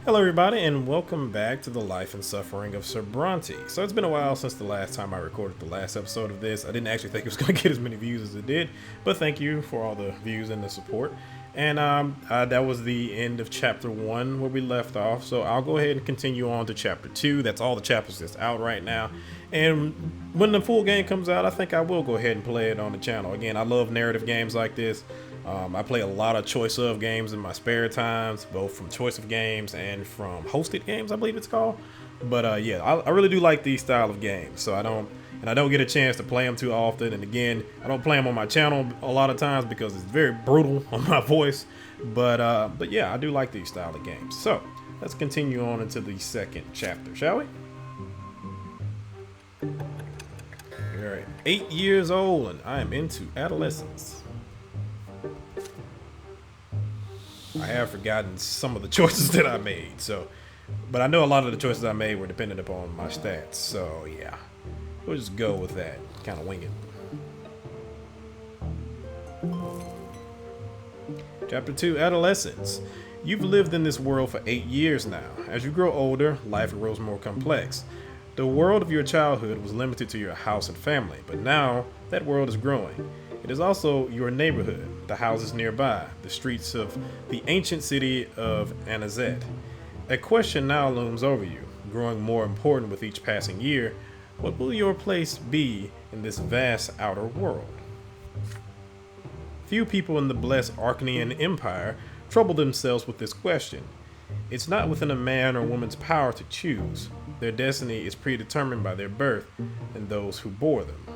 Hello everybody and welcome back to the life and suffering of Sir Bronte. So it's been a while since the last time I recorded the last episode of this. I didn't actually think it was going to get as many views as it did, but thank you for all the views and the support. And that was the end of chapter 1 where we left off, so I'll go ahead and continue on to chapter 2. That's all the chapters that's out right now. And when the full game comes out, I think I will go ahead and play it on the channel. Again, I love narrative games like this. I play a lot of choice of games in my spare times, both from choice of games and from hosted games, I believe it's called. But yeah, I really do like these style of games. So I don't get a chance to play them too often. And again, I don't play them on my channel a lot of times because it's very brutal on my voice. But yeah, I do like these style of games. So let's continue on into the second chapter, shall we? All right, 8 years old, and I am into adolescence. I have forgotten some of the choices that I made, but I know a lot of the choices I made were dependent upon my stats, so yeah, we'll just go with that, kind of wing it. Chapter 2, Adolescence. You've lived in this world for 8 years now. As you grow older, life grows more complex. The world of your childhood was limited to your house and family, but now that world is growing. It is also your neighborhood, the houses nearby, the streets of the ancient city of Anointment. A question now looms over you, growing more important with each passing year. What will your place be in this vast outer world? Few people in the blessed Arcane Empire trouble themselves with this question. It's not within a man or woman's power to choose. Their destiny is predetermined by their birth and those who bore them.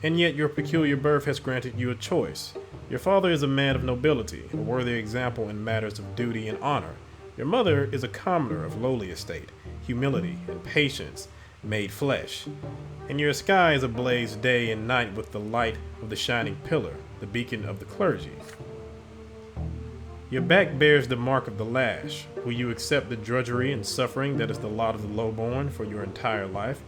And yet your peculiar birth has granted you a choice. Your father is a man of nobility, a worthy example in matters of duty and honor. Your mother is a commoner of lowly estate, humility and patience made flesh. And your sky is ablaze day and night with the light of the shining pillar, the beacon of the clergy. Your back bears the mark of the lash. Will you accept the drudgery and suffering that is the lot of the lowborn for your entire life?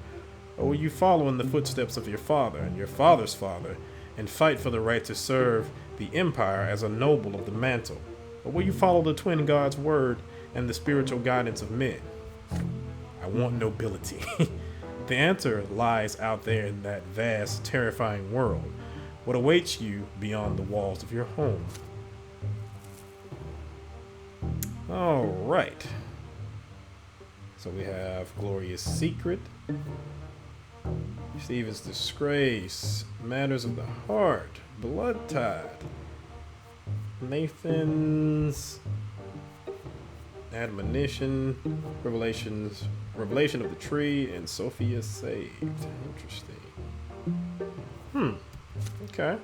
Or will you follow in the footsteps of your father and your father's father and fight for the right to serve the empire as a noble of the mantle? Or will you follow the twin God's word and the spiritual guidance of men? I want nobility. The answer lies out there in that vast, terrifying world. What awaits you beyond the walls of your home? All right. So we have Glorious Secret, Stephen's Disgrace, Matters of the Heart, Blood Tide, Nathan's Admonition, Revelation of the Tree, and Sophia Saved. Interesting. Okay.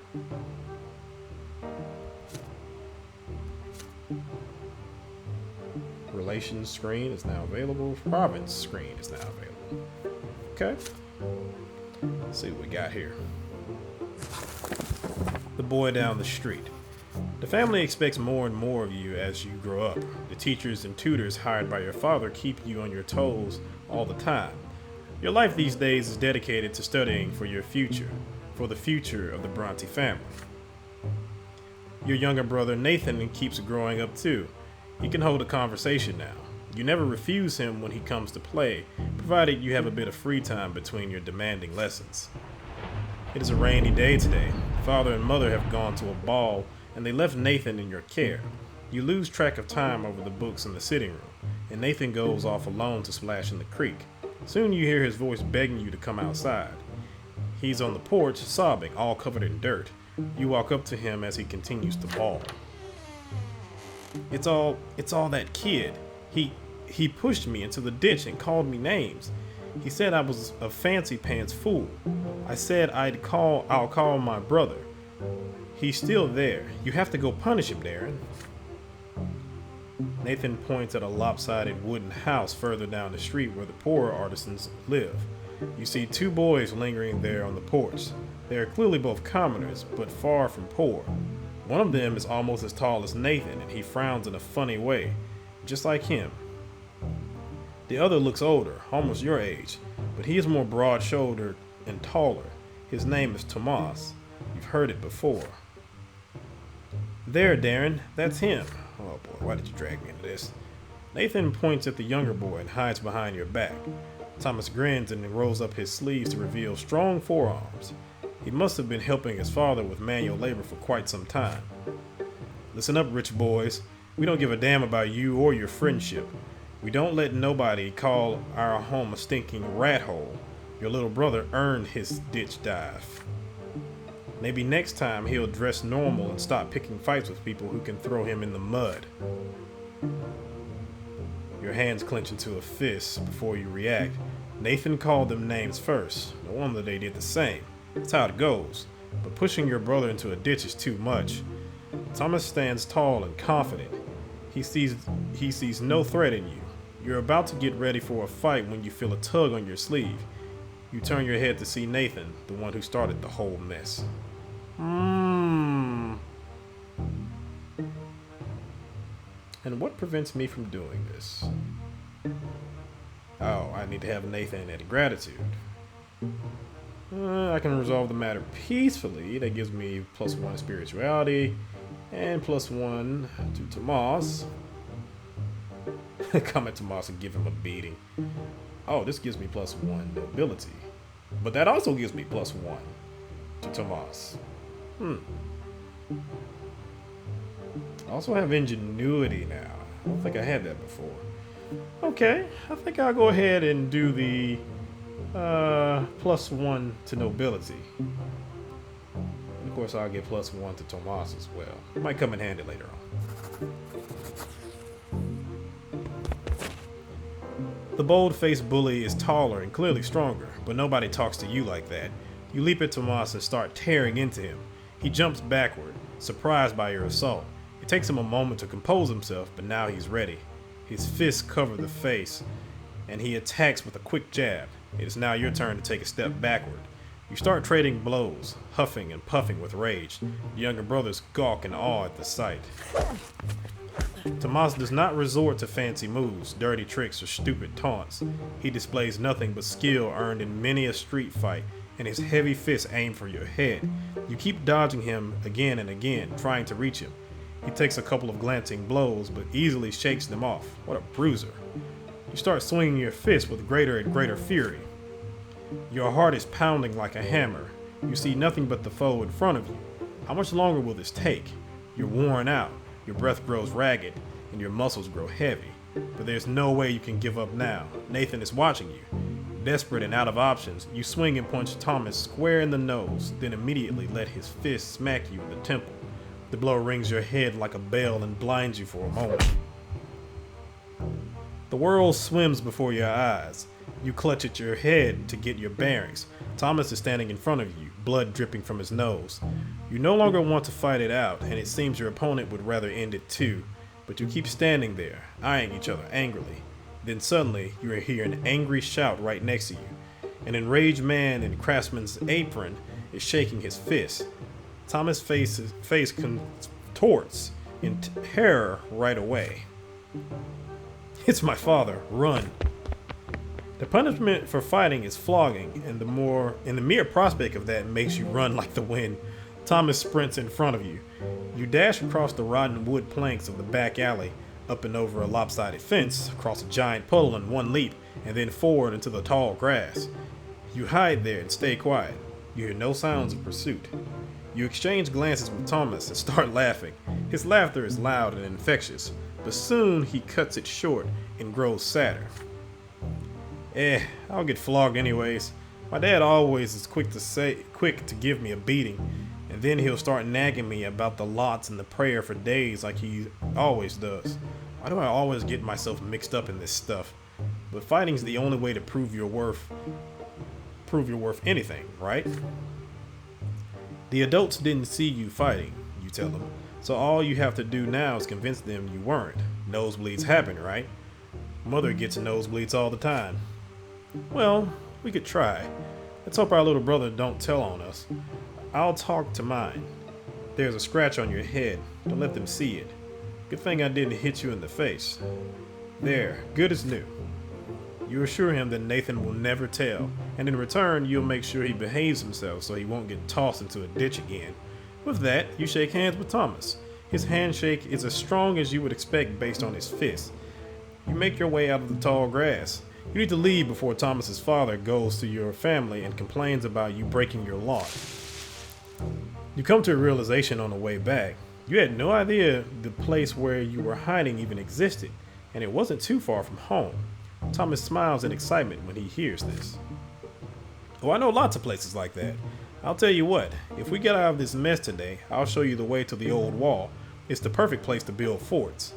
Relations screen is now available. Province screen is now available. Okay. Let's see what we got here. The boy down the street. The family expects more and more of you as you grow up. The teachers and tutors hired by your father keep you on your toes all the time. Your life these days is dedicated to studying for your future, for the future of the Bronte family. Your younger brother Nathan keeps growing up too. He can hold a conversation now. You never refuse him when he comes to play, provided you have a bit of free time between your demanding lessons. It is a rainy day today. Father and mother have gone to a ball, and they left Nathan in your care. You lose track of time over the books in the sitting room, and Nathan goes off alone to splash in the creek. Soon you hear his voice begging you to come outside. He's on the porch, sobbing, all covered in dirt. You walk up to him as he continues to bawl. It's all that kid. He pushed me into the ditch and called me names. He said I was a fancy pants fool. I said I'll call my brother. He's still there. You have to go punish him, Daeron. Nathan points at a lopsided wooden house further down the street where the poorer artisans live. You see two boys lingering there on the porch. They are clearly both commoners, but far from poor. One of them is almost as tall as Nathan, and he frowns in a funny way, just like him. The other looks older, almost your age, but he is more broad-shouldered and taller. His name is Tomas. You've heard it before. There, Daeron, that's him. Oh boy, why did you drag me into this? Nathan points at the younger boy and hides behind your back. Thomas grins and rolls up his sleeves to reveal strong forearms. He must have been helping his father with manual labor for quite some time. Listen up, rich boys. We don't give a damn about you or your friendship. We don't let nobody call our home a stinking rat hole. Your little brother earned his ditch dive. Maybe next time he'll dress normal and stop picking fights with people who can throw him in the mud. Your hands clench into a fist before you react. Nathan called them names first. No wonder they did the same. That's how it goes. But pushing your brother into a ditch is too much. Thomas stands tall and confident. He sees no threat in you. You're about to get ready for a fight when you feel a tug on your sleeve. You turn your head to see Nathan, the one who started the whole mess. And what prevents me from doing this? Oh, I need to have Nathan at gratitude. I can resolve the matter peacefully. That gives me +1 spirituality and +1 to Tomas. Come at Tomas and give him a beating. Oh, this gives me +1 nobility. But that also gives me +1 to Tomas. I also have ingenuity now. I don't think I had that before. Okay, I think I'll go ahead and do the +1 to nobility. And of course, I'll get +1 to Tomas as well. It might come in handy later on. The bold-faced bully is taller and clearly stronger, but nobody talks to you like that. You leap at Tomas and start tearing into him. He jumps backward, surprised by your assault. It takes him a moment to compose himself, but now he's ready. His fists cover the face, and he attacks with a quick jab. It is now your turn to take a step backward. You start trading blows, huffing and puffing with rage. The younger brothers gawk in awe at the sight. Tomas does not resort to fancy moves, dirty tricks, or stupid taunts. He displays nothing but skill earned in many a street fight, and his heavy fists aim for your head. You keep dodging him again and again, trying to reach him. He takes a couple of glancing blows, but easily shakes them off. What a bruiser. You start swinging your fist with greater and greater fury. Your heart is pounding like a hammer. You see nothing but the foe in front of you. How much longer will this take? You're worn out. Your breath grows ragged, and your muscles grow heavy. But there's no way you can give up now. Nathan is watching you. Desperate and out of options, you swing and punch Thomas square in the nose, then immediately let his fist smack you in the temple. The blow rings your head like a bell and blinds you for a moment. The world swims before your eyes. You clutch at your head to get your bearings. Thomas is standing in front of you, blood dripping from his nose. You no longer want to fight it out, and it seems your opponent would rather end it too. But you keep standing there, eyeing each other angrily. Then suddenly, you hear an angry shout right next to you. An enraged man in craftsman's apron is shaking his fist. Thomas' face contorts in terror right away. It's my father. Run. The punishment for fighting is flogging, and the mere prospect of that makes you run like the wind. Thomas sprints in front of you. You dash across the rotten wood planks of the back alley, up and over a lopsided fence, across a giant puddle in one leap, and then forward into the tall grass. You hide there and stay quiet. You hear no sounds of pursuit. You exchange glances with Thomas and start laughing. His laughter is loud and infectious, but soon he cuts it short and grows sadder. I'll get flogged anyways. My dad always is quick to give me a beating, and then he'll start nagging me about the lots and the prayer for days like he always does. Why do I always get myself mixed up in this stuff? But fighting's the only way to prove you're worth anything, right? The adults didn't see you fighting, you tell them, so all you have to do now is convince them you weren't. Nosebleeds happen, right? Mother gets nosebleeds all the time. Well, we could try. Let's hope our little brother don't tell on us. I'll talk to mine. There's a scratch on your head. Don't let them see it. Good thing I didn't hit you in the face. There, good as new. You assure him that Nathan will never tell, and in return, you'll make sure he behaves himself so he won't get tossed into a ditch again. With that, you shake hands with Thomas. His handshake is as strong as you would expect based on his fist. You make your way out of the tall grass. You need to leave before Thomas's father goes to your family and complains about you breaking your lawn. You come to a realization on the way back. You had no idea the place where you were hiding even existed, and it wasn't too far from home. Thomas smiles in excitement when he hears this. Oh, I know lots of places like that. I'll tell you what, if we get out of this mess today, I'll show you the way to the old wall. It's the perfect place to build forts.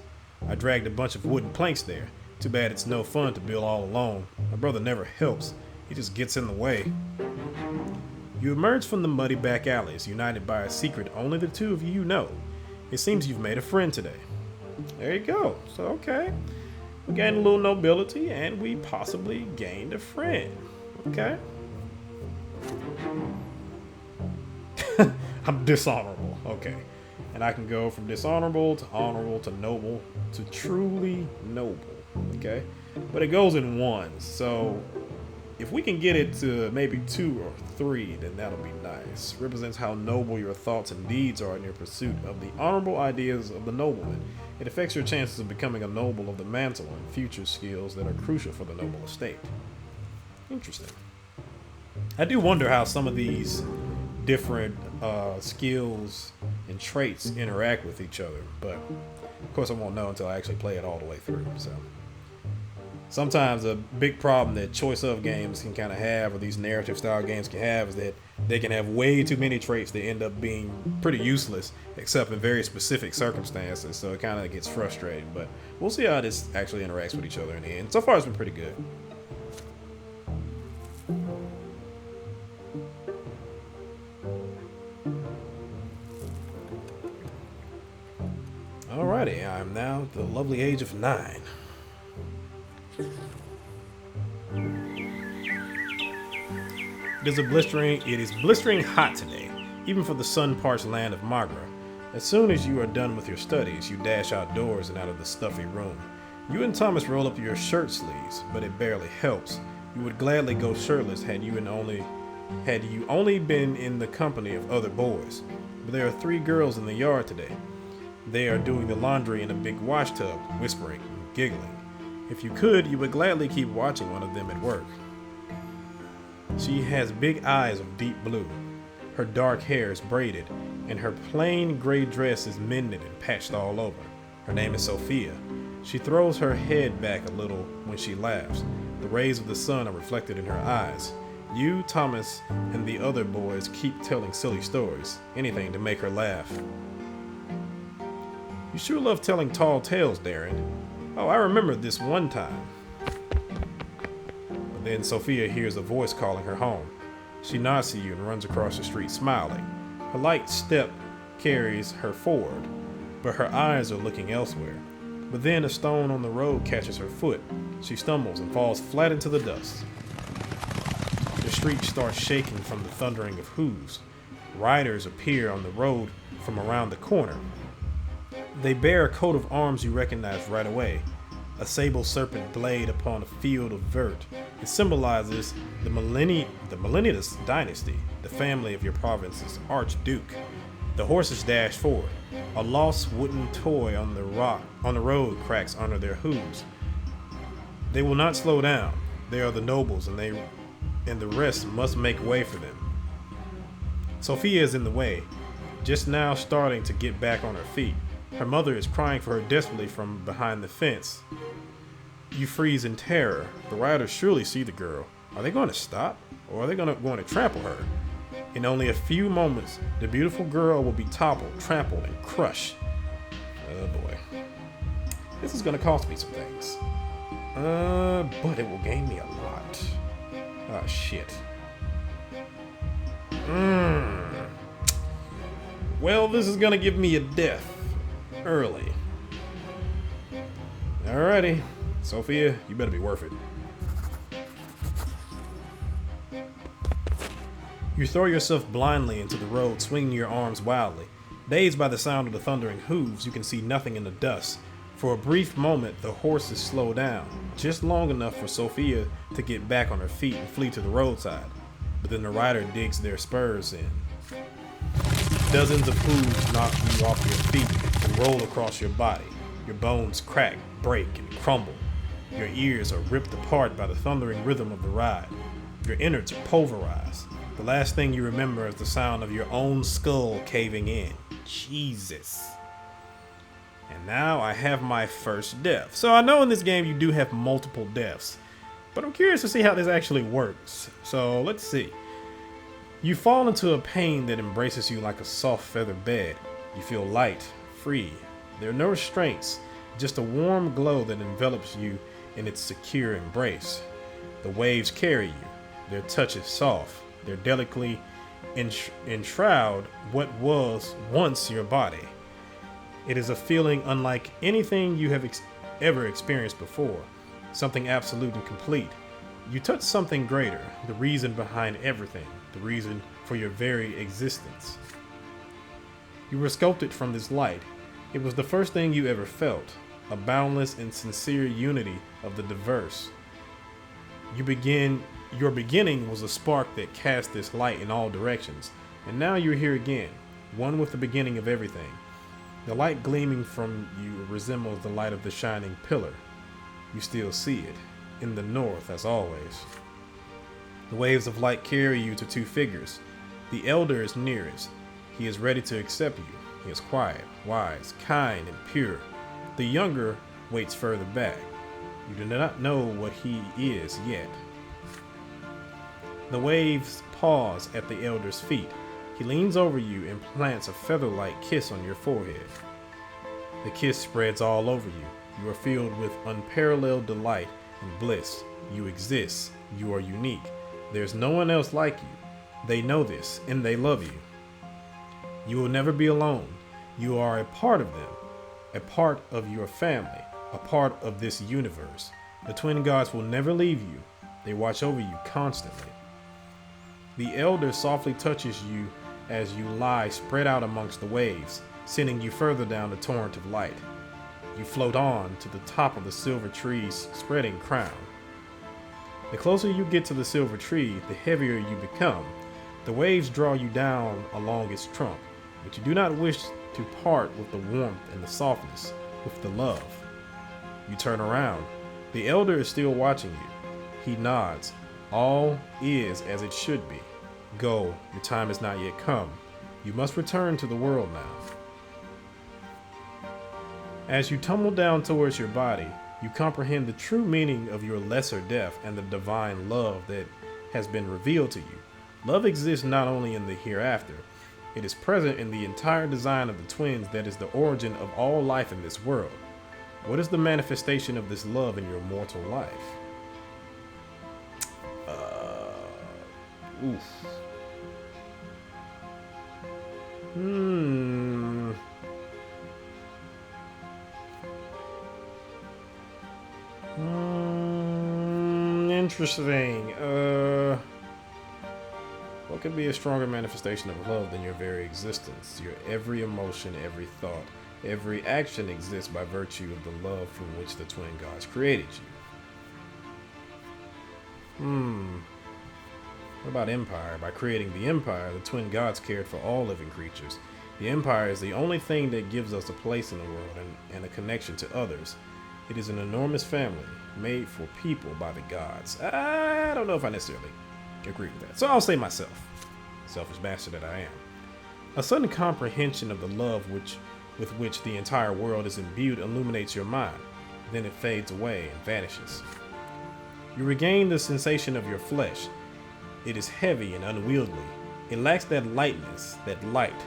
I dragged a bunch of wooden planks there. Too bad it's no fun to build all alone. My brother never helps. He just gets in the way. You emerge from the muddy back alleys, united by a secret only the two of you know. It seems you've made a friend today. There you go. So, okay. We gained a little nobility, and we possibly gained a friend. Okay. I'm dishonorable. Okay. And I can go from dishonorable to noble to truly noble. Okay. But it goes in ones. So if we can get it to maybe 2 or 3, then that'll be nice. Represents how noble your thoughts and deeds are in your pursuit of the honorable ideas of the nobleman. It affects your chances of becoming a noble of the mantle and future skills that are crucial for the noble estate. Interesting. I do wonder how some of these different skills and traits interact with each other, but of course I won't know until I actually play it all the way through. So sometimes a big problem that choice of games can kind of have, or these narrative style games can have, is that they can have way too many traits that end up being pretty useless except in very specific circumstances, so it kind of gets frustrating. But we'll see how this actually interacts with each other in the end. So far it's been pretty good. Alrighty, I am now at the lovely age of 9. It is blistering hot today, even for the sun-parched land of Magra. As soon as you are done with your studies, you dash outdoors and out of the stuffy room. You and Thomas roll up your shirt sleeves, but it barely helps. You would gladly go shirtless had you only been in the company of other boys. But there are 3 girls in the yard today. They are doing the laundry in a big wash tub, whispering and giggling. If you could, you would gladly keep watching one of them at work. She has big eyes of deep blue. Her dark hair is braided, and her plain gray dress is mended and patched all over. Her name is Sophia. She throws her head back a little when she laughs. The rays of the sun are reflected in her eyes. You, Thomas, and the other boys keep telling silly stories, anything to make her laugh. You sure love telling tall tales, Daeron. Oh, I remember this one time. But then Sophia hears a voice calling her home. She nods to you and runs across the street smiling. Her light step carries her forward, but her eyes are looking elsewhere. But then a stone on the road catches her foot. She stumbles and falls flat into the dust. The street starts shaking from the thundering of hooves. Riders appear on the road from around the corner. They bear a coat of arms you recognize right away. A sable serpent blade upon a field of vert. It symbolizes the Millennius dynasty, the family of your province's archduke. The horses dash forward. A lost wooden toy on the road cracks under their hooves. They will not slow down. They are the nobles, and the rest must make way for them. Sophia is in the way, just now starting to get back on her feet. Her mother is crying for her desperately from behind the fence. You freeze in terror. The riders surely see the girl. Are they going to stop? Or are they going to trample her? In only a few moments, the beautiful girl will be toppled, trampled, and crushed. Oh boy. This is going to cost me some things. But it will gain me a lot. Ah, shit. Well, this is going to give me a death. Early. Alrighty. Sophia, you better be worth it. You throw yourself blindly into the road, swinging your arms wildly. Dazed by the sound of the thundering hooves, you can see nothing in the dust. For a brief moment, the horses slow down, just long enough for Sophia to get back on her feet and flee to the roadside. But then the rider digs their spurs in. Dozens of hooves knock you off your feet and roll across your body. Your bones crack, break, and crumble. Your ears are ripped apart by the thundering rhythm of the ride. Your innards are pulverized. The last thing you remember is the sound of your own skull caving in. Jesus. And now I have my first death. So I know in this game you do have multiple deaths, but I'm curious to see how this actually works. So let's see. You fall into a pain that embraces you like a soft feather bed. You feel light, free. There are no restraints, just a warm glow that envelops you in its secure embrace. The waves carry you. Their touch is soft. Their delicately enshroud what was once your body. It is a feeling unlike anything you have ever experienced before. Something absolute and complete. You touch something greater, the reason behind everything, the reason for your very existence. You were sculpted from this light. It was the first thing you ever felt, a boundless and sincere unity of the diverse. Your beginning was a spark that cast this light in all directions, and now you're here again, one with the beginning of everything. The light gleaming from you resembles the light of the shining pillar. You still see it, in the north as always. The waves of light carry you to two figures. The elder is nearest. He is ready to accept you. He is quiet, wise, kind, and pure. The younger waits further back. You do not know what he is yet. The waves pause at the elder's feet. He leans over you and plants a feather-like kiss on your forehead. The kiss spreads all over you. You are filled with unparalleled delight and bliss. You exist. You are unique. There's no one else like you. They know this, and they love you. You will never be alone. You are a part of them, a part of your family, a part of this universe. The twin gods will never leave you. They watch over you constantly. The elder softly touches you as you lie spread out amongst the waves, sending you further down the torrent of light. You float on to the top of the silver tree's spreading crown. The closer you get to the silver tree, the heavier you become. The waves draw you down along its trunk, but you do not wish to part with the warmth and the softness, with the love. You turn around. The elder is still watching you. He nods. All is as it should be. Go, your time has not yet come. You must return to the world now. As you tumble down towards your body, you comprehend the true meaning of your lesser death and the divine love that has been revealed to you. Love exists not only in the hereafter, it is present in the entire design of the twins that is the origin of all life in this world. What is the manifestation of this love in your mortal life? Interesting. What could be a stronger manifestation of love than your very existence? Your every emotion, every thought, every action exists by virtue of the love from which the twin gods created you. What about empire? By creating the empire, the twin gods cared for all living creatures. The empire is the only thing that gives us a place in the world and a connection to others. It is an enormous family made for people by the gods. I don't know if I necessarily agree with that, so I'll say myself. Selfish bastard that I am. A sudden comprehension of the love with which the entire world is imbued illuminates your mind. Then it fades away and vanishes. You regain the sensation of your flesh. It is heavy and unwieldy. It lacks that lightness, that light.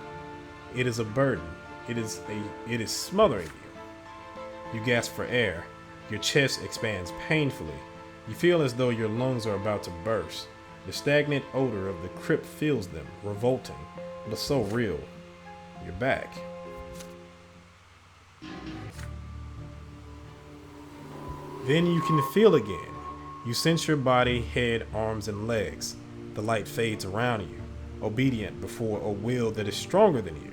It is a burden. It is smothering you. You gasp for air. Your chest expands painfully. You feel as though your lungs are about to burst. The stagnant odor of the crypt fills them, revolting, but so real. You're back. Then you can feel again. You sense your body, head, arms, and legs. The light fades around you, obedient before a will that is stronger than you.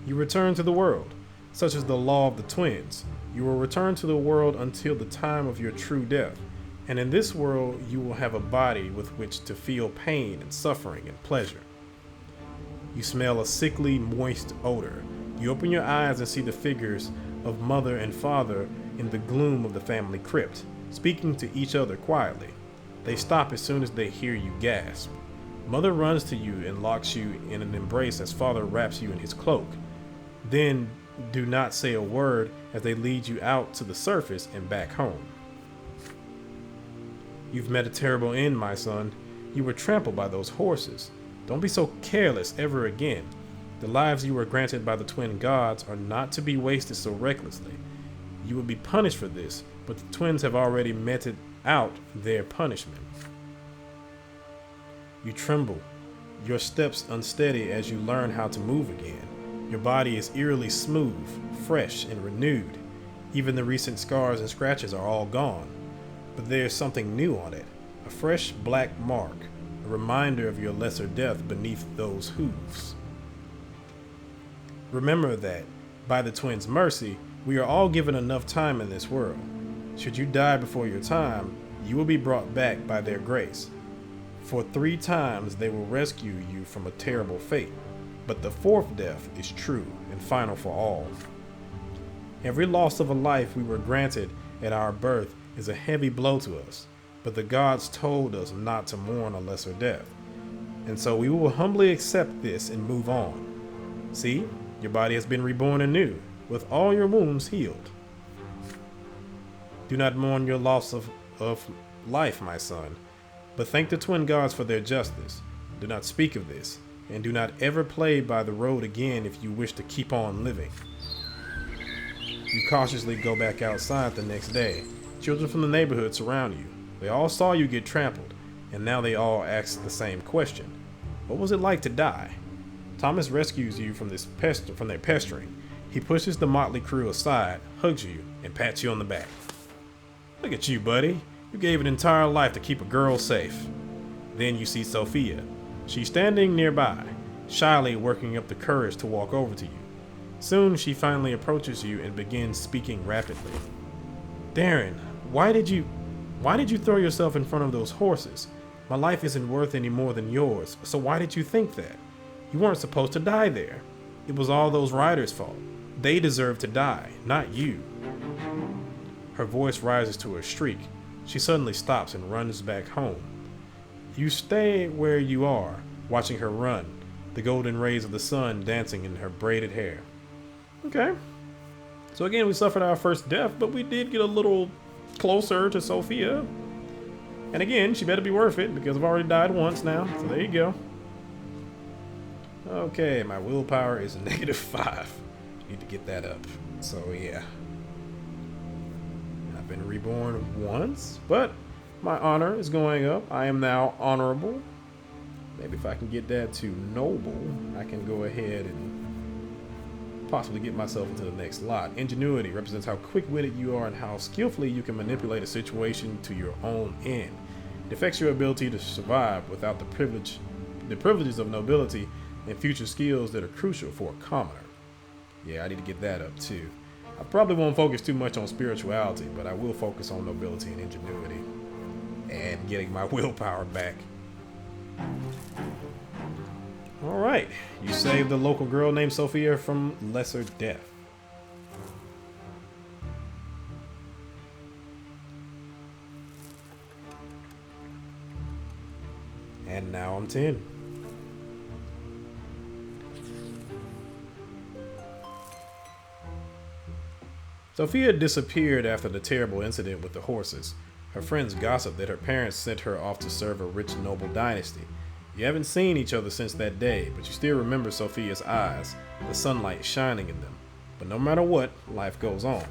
You return to the world, such as the law of the twins. You will return to the world until the time of your true death, and in this world you will have a body with which to feel pain and suffering and pleasure. You smell a sickly, moist odor. You open your eyes and see the figures of mother and father in the gloom of the family crypt, speaking to each other quietly. They stop as soon as they hear you gasp. Mother runs to you and locks you in an embrace as father wraps you in his cloak. Then do not say a word as they lead you out to the surface and back home. You've met a terrible end, my son. You were trampled by those horses. Don't be so careless ever again. The lives you were granted by the twin gods are not to be wasted so recklessly. You will be punished for this, but the twins have already meted out their punishment. You tremble, your steps unsteady as you learn how to move again. Your body is eerily smooth, fresh, and renewed. Even the recent scars and scratches are all gone. But there's something new on it, a fresh black mark, a reminder of your lesser death beneath those hooves. Remember that, by the twins' mercy, we are all given enough time in this world. Should you die before your time, you will be brought back by their grace. For 3 times they will rescue you from a terrible fate, but the 4th death is true and final for all. Every loss of a life we were granted at our birth is a heavy blow to us, but the gods told us not to mourn a lesser death, and so we will humbly accept this and move on. See, your body has been reborn anew, with all your wounds healed. Do not mourn your loss of life, my son, but thank the twin gods for their justice. Do not speak of this, and do not ever play by the road again if you wish to keep on living. You cautiously go back outside the next day. Children from the neighborhood surround you. They all saw you get trampled, and now they all ask the same question. What was it like to die? Thomas rescues you from their pestering. He pushes the motley crew aside, hugs you, and pats you on the back. Look at you, buddy. You gave an entire life to keep a girl safe. Then you see Sophia. She's standing nearby, shyly working up the courage to walk over to you. Soon she finally approaches you and begins speaking rapidly. Daeron, why did you throw yourself in front of those horses? My life isn't worth any more than yours, so why did you think that? You weren't supposed to die there. It was all those riders' fault. They deserve to die, not you. Her voice rises to a shriek. She suddenly stops and runs back home. You stay where you are, watching her run, the golden rays of the sun dancing in her braided hair. Okay. So again, we suffered our first death, but we did get a little closer to Sophia. And again, she better be worth it, because I've already died once now, so there you go. Okay, my willpower is -5. Need to get that up. So yeah. I've been reborn once, but my honor is going up. I am now honorable. Maybe if I can get that to noble, I can go ahead and possibly get myself into the next lot. Ingenuity represents how quick-witted you are and how skillfully you can manipulate a situation to your own end. It affects your ability to survive without the privileges of nobility and future skills that are crucial for a commoner. Yeah, I need to get that up too. I probably won't focus too much on spirituality, but I will focus on nobility and ingenuity and getting my willpower back. Alright, you saved the local girl named Sophia from lesser death. And now I'm 10. Sophia disappeared after the terrible incident with the horses. Her friends gossiped that her parents sent her off to serve a rich noble dynasty. You haven't seen each other since that day, but you still remember Sophia's eyes, the sunlight shining in them. But no matter what, life goes on.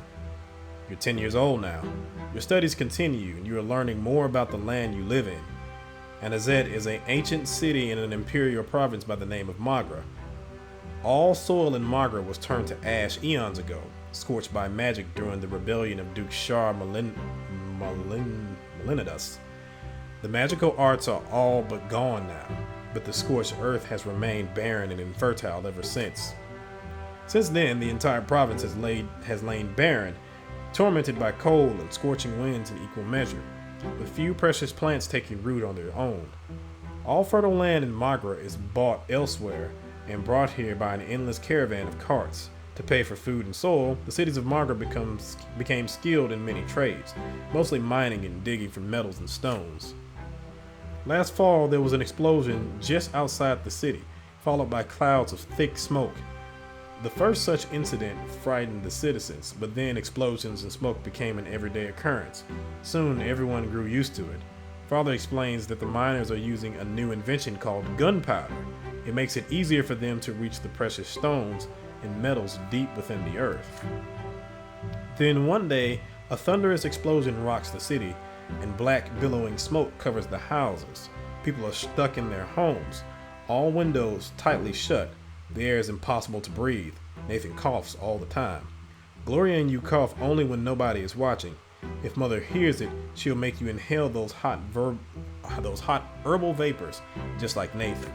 You're 10 years old now. Your studies continue, and you are learning more about the land you live in. Adolescent is an ancient city in an imperial province by the name of Magra. All soil in Magra was turned to ash eons ago, scorched by magic during the rebellion of Duke Shar Malinidas. The magical arts are all but gone now, but the scorched earth has remained barren and infertile ever since. Since then, the entire province has lain barren, tormented by cold and scorching winds in equal measure, with few precious plants taking root on their own. All fertile land in Magra is bought elsewhere and brought here by an endless caravan of carts. To pay for food and soil, the cities of Margaret became skilled in many trades, mostly mining and digging for metals and stones. Last fall, there was an explosion just outside the city, followed by clouds of thick smoke. The first such incident frightened the citizens, but then explosions and smoke became an everyday occurrence. Soon, everyone grew used to it. Father explains that the miners are using a new invention called gunpowder. It makes it easier for them to reach the precious stones and metals deep within the earth. Then one day, a thunderous explosion rocks the city, and black billowing smoke covers the houses. People are stuck in their homes, all windows tightly shut. The air is impossible to breathe. Nathan coughs all the time. Gloria and you cough only when nobody is watching. If Mother hears it, she'll make you inhale those hot herbal vapors, just like Nathan.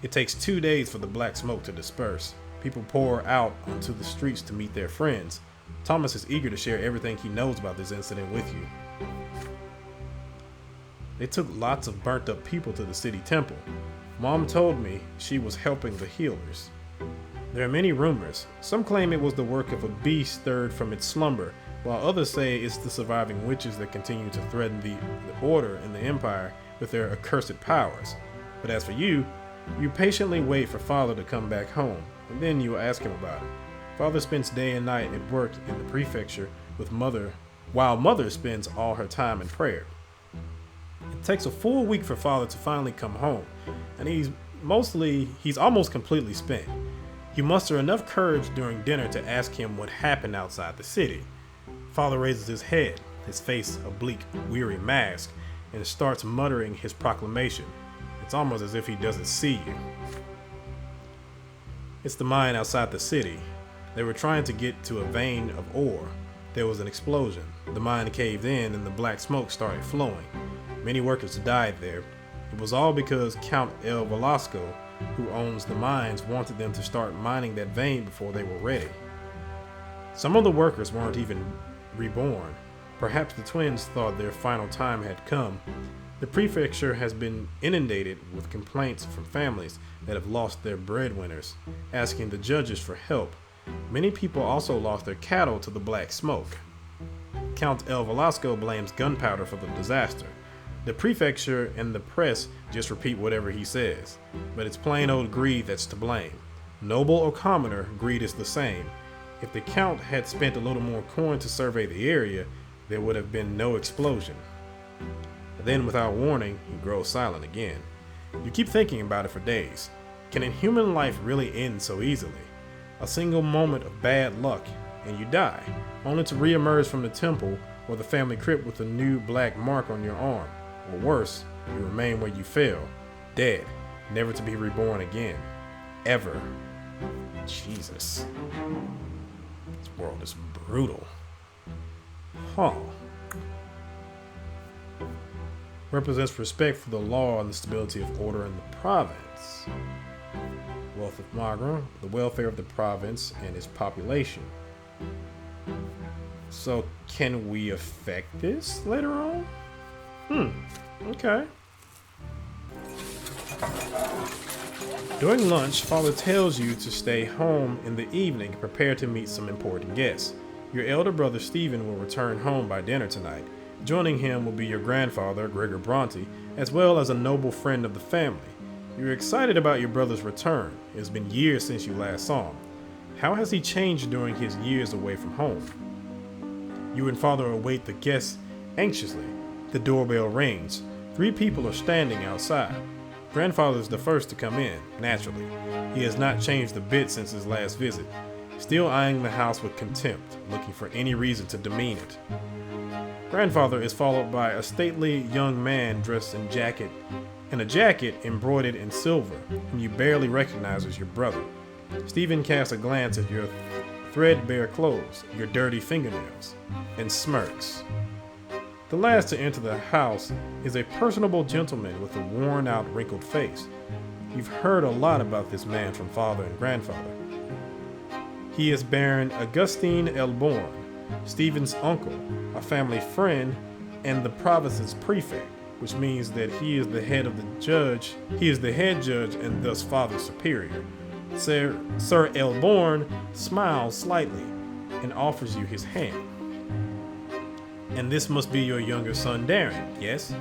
It takes 2 days for the black smoke to disperse. People pour out onto the streets to meet their friends. Thomas is eager to share everything he knows about this incident with you. They took lots of burnt up people to the city temple. Mom told me she was helping the healers. There are many rumors. Some claim it was the work of a beast stirred from its slumber, while others say it's the surviving witches that continue to threaten the order in the empire with their accursed powers. But as for you patiently wait for Father to come back home, and then you ask him about it. Father spends day and night at work in the prefecture with Mother, while Mother spends all her time in prayer. It takes a full week for Father to finally come home, and he's almost completely spent. You muster enough courage during dinner to ask him what happened outside the city. Father raises his head, his face a bleak, weary mask, and starts muttering his proclamation. It's almost as if he doesn't see you. It's the mine outside the city. They were trying to get to a vein of ore. There was an explosion. The mine caved in and the black smoke started flowing. Many workers died there. It was all because Count El Velasco, who owns the mines, wanted them to start mining that vein before they were ready. Some of the workers weren't even reborn. Perhaps the twins thought their final time had come. The prefecture has been inundated with complaints from families that have lost their breadwinners, asking the judges for help. Many people also lost their cattle to the black smoke. Count El Velasco blames gunpowder for the disaster. The prefecture and the press just repeat whatever he says, but it's plain old greed that's to blame. Noble or commoner, greed is the same. If the Count had spent a little more coin to survey the area, there would have been no explosion. Then, without warning, he grows silent again. You keep thinking about it for days. Can a human life really end so easily? A single moment of bad luck, and you die, only to re-emerge from the temple or the family crypt with a new black mark on your arm. Or worse, you remain where you fell, dead, never to be reborn again. Ever. Jesus. This world is brutal. Huh. Represents respect for the law and the stability of order in the province. Wealth of Magra, the welfare of the province and its population. So, can we affect this later on? Okay. During lunch, Father tells you to stay home in the evening and prepare to meet some important guests. Your elder brother Stephen will return home by dinner tonight. Joining him will be your grandfather, Gregor Brante, as well as a noble friend of the family. You're excited about your brother's return. It has been years since you last saw him. How has he changed during his years away from home? You and Father await the guests anxiously. The doorbell rings. 3 people are standing outside. Grandfather is the first to come in, naturally. He has not changed a bit since his last visit, still eyeing the house with contempt, looking for any reason to demean it. Grandfather is followed by a stately young man dressed in a jacket embroidered in silver, whom you barely recognize as your brother. Stephen casts a glance at your threadbare clothes, your dirty fingernails, and smirks. The last to enter the house is a personable gentleman with a worn-out, wrinkled face. You've heard a lot about this man from father and grandfather. He is Baron Augustine Elborn, Stephen's uncle, a family friend, and the province's prefect. which means that he is the head of the judge. He is the head judge and thus father superior. Sir Elborn smiles slightly and offers you his hand. And this must be your younger son, Daeron, yes?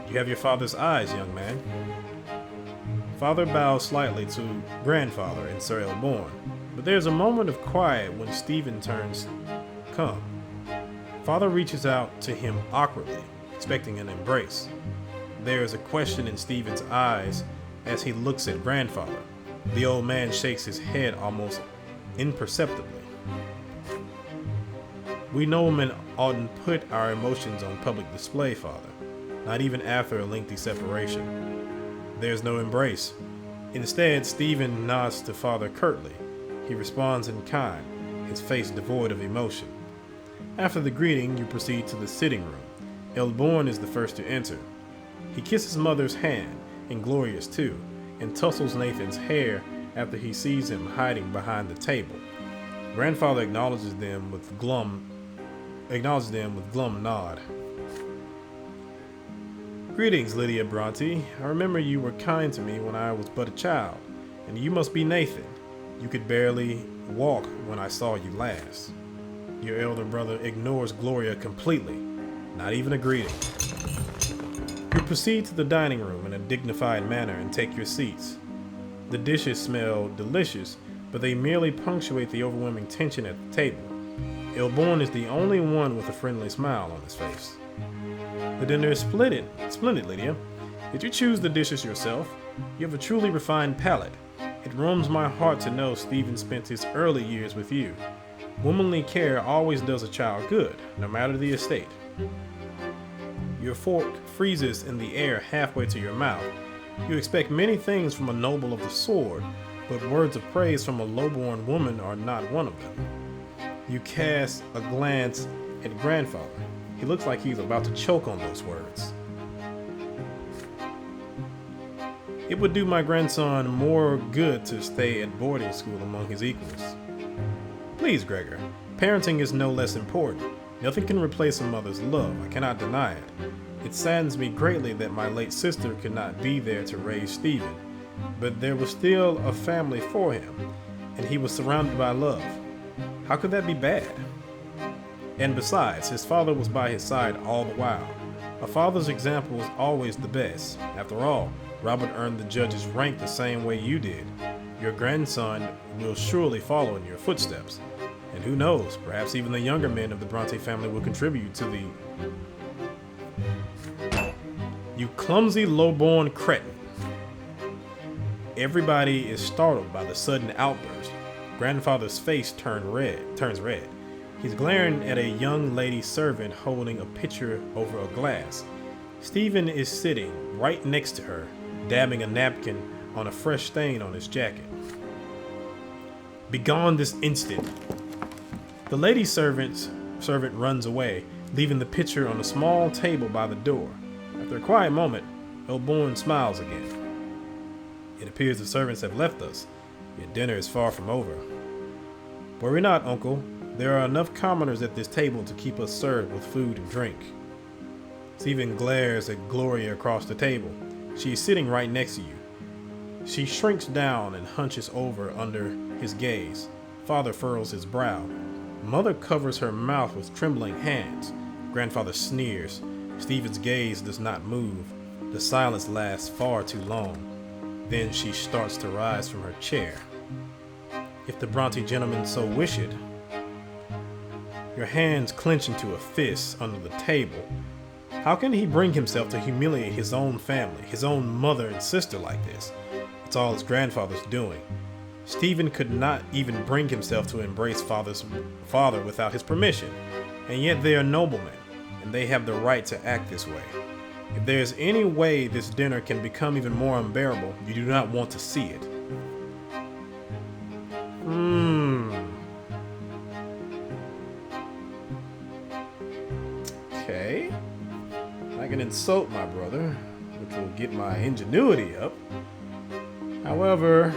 You have your father's eyes, young man. Father bows slightly to grandfather and Sir Elborn, but there's a moment of quiet when Stephen turns come. Father reaches out to him awkwardly, expecting an embrace. There is a question in Stephen's eyes as he looks at grandfather. The old man shakes his head almost imperceptibly. We noblemen oughtn't put our emotions on public display, Father, not even after a lengthy separation. There's no embrace. Instead, Stephen nods to Father curtly. He responds in kind, his face devoid of emotion. After the greeting, you proceed to the sitting room. Elborn is the first to enter. He kisses Mother's hand, and Gloria's too, and tussles Nathan's hair after he sees him hiding behind the table. Grandfather acknowledges them with glum nod. Greetings, Lydia Brante. I remember you were kind to me when I was but a child, and you must be Nathan. You could barely walk when I saw you last. Your elder brother ignores Gloria completely, not even a greeting. You proceed to the dining room in a dignified manner and take your seats. The dishes smell delicious, but they merely punctuate the overwhelming tension at the table. Elborn is the only one with a friendly smile on his face. The dinner is splendid, Lydia. Did you choose the dishes yourself? You have a truly refined palate. It warms my heart to know Stephen spent his early years with you. Womanly care always does a child good, no matter the estate. Your fork freezes in the air halfway to your mouth. You expect many things from a noble of the sword, but words of praise from a low-born woman are not one of them. You cast a glance at grandfather. He looks like he's about to choke on those words. It would do my grandson more good to stay at boarding school among his equals. Please, Gregor, parenting is no less important. Nothing can replace a mother's love, I cannot deny it. It saddens me greatly that my late sister could not be there to raise Stephen, but there was still a family for him, and he was surrounded by love. How could that be bad? And besides, his father was by his side all the while. A father's example is always the best. After all, Robert earned the judge's rank the same way you did. Your grandson will surely follow in your footsteps. And who knows, perhaps even the younger men of the Brante family will contribute to the... You clumsy, low-born cretin. Everybody is startled by the sudden outburst. Grandfather's face turns red. He's glaring at a young lady servant holding a pitcher over a glass. Stephen is sitting right next to her, dabbing a napkin on a fresh stain on his jacket. Begone this instant. The lady servant runs away, leaving the pitcher on a small table by the door. After a quiet moment, Elborn smiles again. It appears the servants have left us, yet dinner is far from over. Worry not, uncle. There are enough commoners at this table to keep us served with food and drink. Stephen glares at Gloria across the table. She is sitting right next to you. She shrinks down and hunches over under his gaze. Father furrows his brow. Mother covers her mouth with trembling hands. Grandfather sneers. Stephen's gaze does not move. The silence lasts far too long. Then she starts to rise from her chair. If the Brante gentleman so wish it. Your hands clench into a fist under the table. How can he bring himself to humiliate his own family, his own mother and sister like this? It's all his grandfather's doing. Stephen could not even bring himself to embrace father without his permission, and yet they are noblemen, and they have the right to act this way. If there is any way this dinner can become even more unbearable, you do not want to see it. Okay. I can insult my brother, which will get my ingenuity up. However,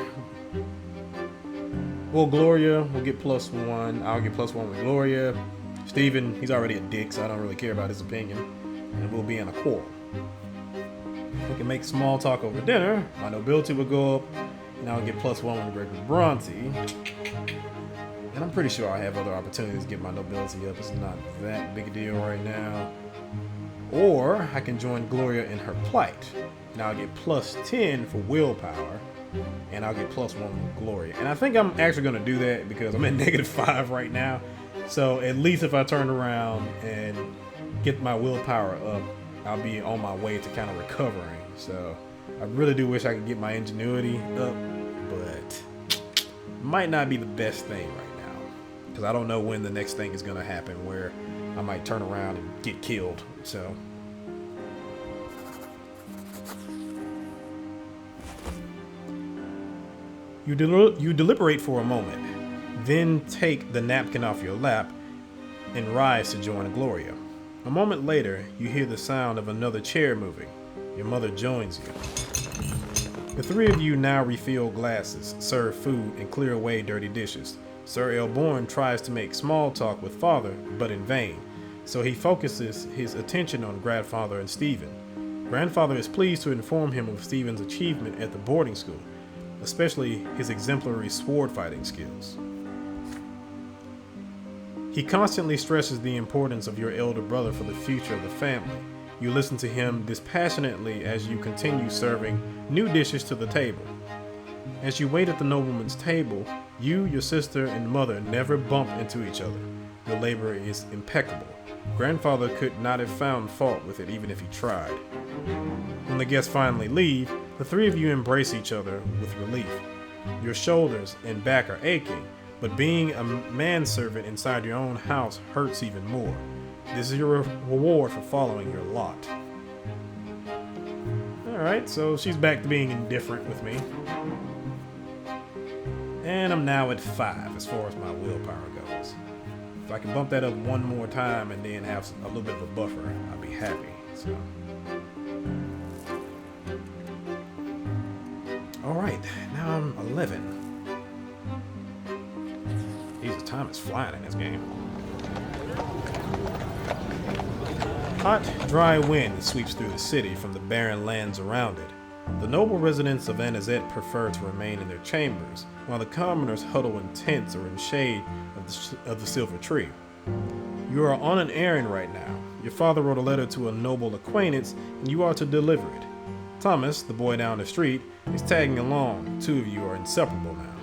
Gloria will get +1. I'll get +1 with Gloria. Stephen, he's already a dick, so I don't really care about his opinion. And we'll be in a quarrel. we can make small talk over dinner. My nobility will go up, and I'll get +1 with Gregory Bronte. And I'm pretty sure I have other opportunities to get my nobility up. It's not that big a deal right now. Or I can join Gloria in her plight. Now I'll get +10 for willpower, and I'll get +1 with Gloria. And I think I'm actually going to do that because I'm at -5 right now. So at least if I turn around and get my willpower up, I'll be on my way to kind of recovering. So I really do wish I could get my ingenuity up, but might not be the best thing right now because I don't know when the next thing is going to happen where I might turn around and get killed. So you deliberate for a moment, then take the napkin off your lap and rise to join Gloria. A moment later, you hear the sound of another chair moving. Your mother joins you. The three of you now refill glasses, serve food, and clear away dirty dishes. Sir Elborn tries to make small talk with father, but in vain, so he focuses his attention on grandfather and Stephen. Grandfather is pleased to inform him of Stephen's achievement at the boarding school, especially his exemplary sword fighting skills. He constantly stresses the importance of your elder brother for the future of the family. You listen to him dispassionately as you continue serving new dishes to the table. As you wait at the nobleman's table, you, your sister, and mother never bump into each other. Your labor is impeccable. Grandfather could not have found fault with it even if he tried. When the guests finally leave, the three of you embrace each other with relief. Your shoulders and back are aching, but being a manservant inside your own house hurts even more. This is your reward for following your lot. Alright, so she's back to being indifferent with me. And I'm now at 5 as far as my willpower goes. If I can bump that up one more time and then have a little bit of a buffer, I'll be happy. So, alright, now I'm 11. Jesus, time is flying in this game. Hot, dry wind sweeps through the city from the barren lands around it. The noble residents of Adolescent prefer to remain in their chambers, while the commoners huddle in tents or in shade of the silver tree. You are on an errand right now. Your father wrote a letter to a noble acquaintance, and you are to deliver it. Thomas, the boy down the street, is tagging along. The two of you are inseparable now.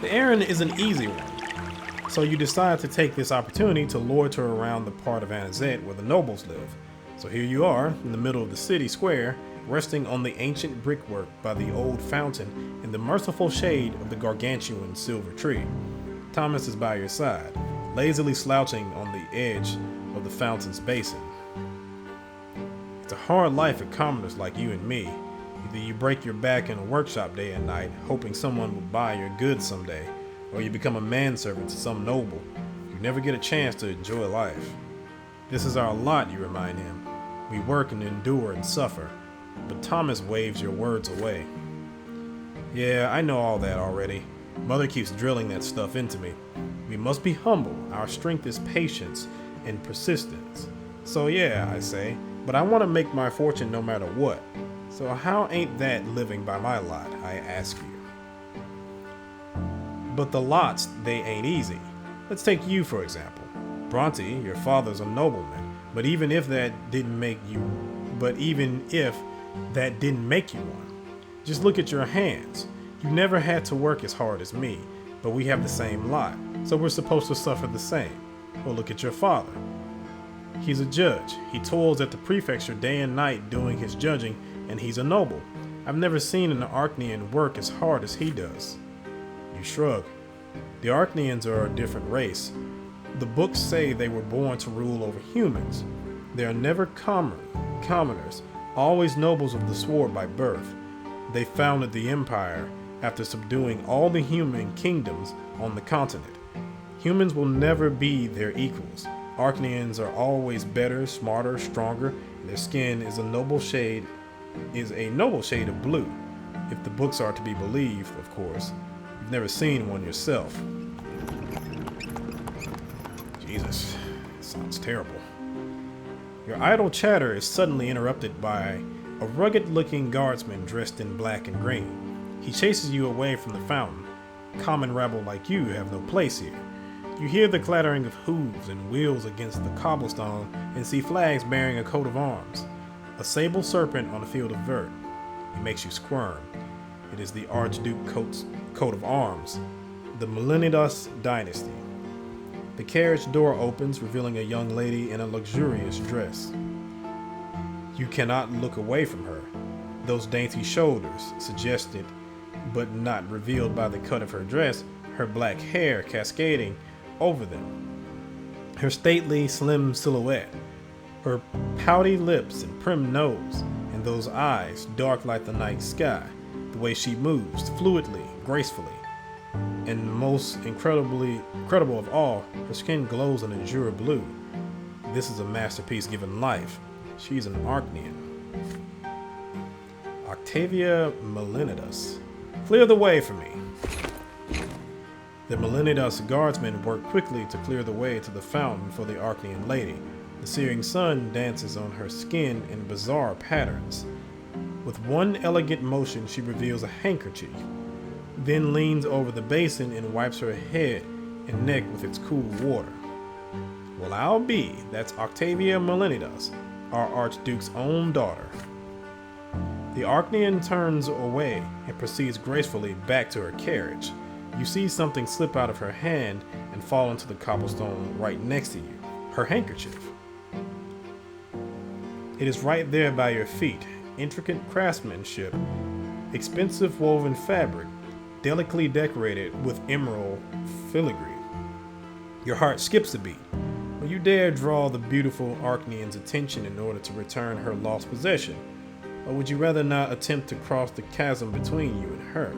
The errand is an easy one, so you decide to take this opportunity to loiter around the part of Adolescent where the nobles live. So here you are, in the middle of the city square, resting on the ancient brickwork by the old fountain in the merciful shade of the gargantuan silver tree. Thomas is by your side, lazily slouching on the edge of the fountain's basin. It's a hard life for commoners like you and me. Either you break your back in a workshop day and night, hoping someone will buy your goods someday, or you become a manservant to some noble. You never get a chance to enjoy life. This is our lot, you remind him. We work and endure and suffer. But Thomas waves your words away. Yeah, I know all that already. Mother keeps drilling that stuff into me. We must be humble. Our strength is patience and persistence. So yeah, I say, but I want to make my fortune no matter what. So how ain't that living by my lot, I ask you. But the lots, they ain't easy. Let's take you, for example. Bronte, your father's a nobleman, but even if that didn't make you one, just look at your hands. You never had to work as hard as me, but we have the same lot, so we're supposed to suffer the same. Or look at your father. He's a judge. He toils at the prefecture day and night doing his judging, and he's a noble. I've never seen an Arcane work as hard as he does. You shrug. The Arcaneans are a different race. The books say they were born to rule over humans. They are never commoners, always nobles of the sword by birth. They founded the empire after subduing all the human kingdoms on the continent. Humans will never be their equals. Arcaneans are always better, smarter, stronger. Their skin is a noble shade of blue. If the books are to be believed, of course. You've never seen one yourself. Jesus, sounds terrible. Your idle chatter is suddenly interrupted by a rugged-looking guardsman dressed in black and green. He chases you away from the fountain. Common rabble like you have no place here. You hear the clattering of hooves and wheels against the cobblestone and see flags bearing a coat of arms. A sable serpent on a field of vert. It makes you squirm. It is the Archduke's coat of arms, the Melinidas dynasty. The carriage door opens, revealing a young lady in a luxurious dress. You cannot look away from her. Those dainty shoulders, suggested but not revealed by the cut of her dress, her black hair cascading over them, her stately, slim silhouette, her pouty lips and prim nose, and those eyes, dark like the night sky, the way she moves, fluidly, gracefully. And most incredible of all, her skin glows an azure blue. This is a masterpiece given life. She's an Arcane. Octavia Melinidas. Clear the way for me. The Melinidas guardsmen work quickly to clear the way to the fountain for the Arcane lady. The searing sun dances on her skin in bizarre patterns. With one elegant motion, she reveals a handkerchief, then leans over the basin and wipes her head and neck with its cool water. Well, I'll be. That's Octavia Melinidas, our Archduke's own daughter. The Arcane turns away and proceeds gracefully back to her carriage. You see something slip out of her hand and fall into the cobblestone right next to you. Her handkerchief. It is right there by your feet. Intricate craftsmanship, expensive woven fabric, delicately decorated with emerald filigree. Your heart skips a beat when you dare draw the beautiful Arcane's attention in order to return her lost possession. Or would you rather not attempt to cross the chasm between you and her?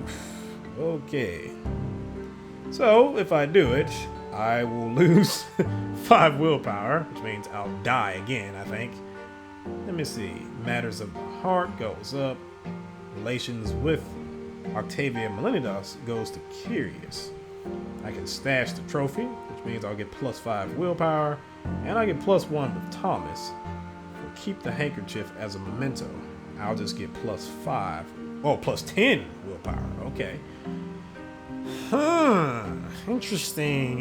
Oof. Okay. So, if I do it, I will lose 5 willpower, which means I'll die again, I think. Let me see. Matters of the heart goes up. Relations with Octavia Melinidas goes to curious. I can stash the trophy, which means I'll get plus 5 willpower, and I get plus 1 with Thomas. We'll keep the handkerchief as a memento. I'll just get plus 5. Oh, plus 10 willpower. Okay. Interesting.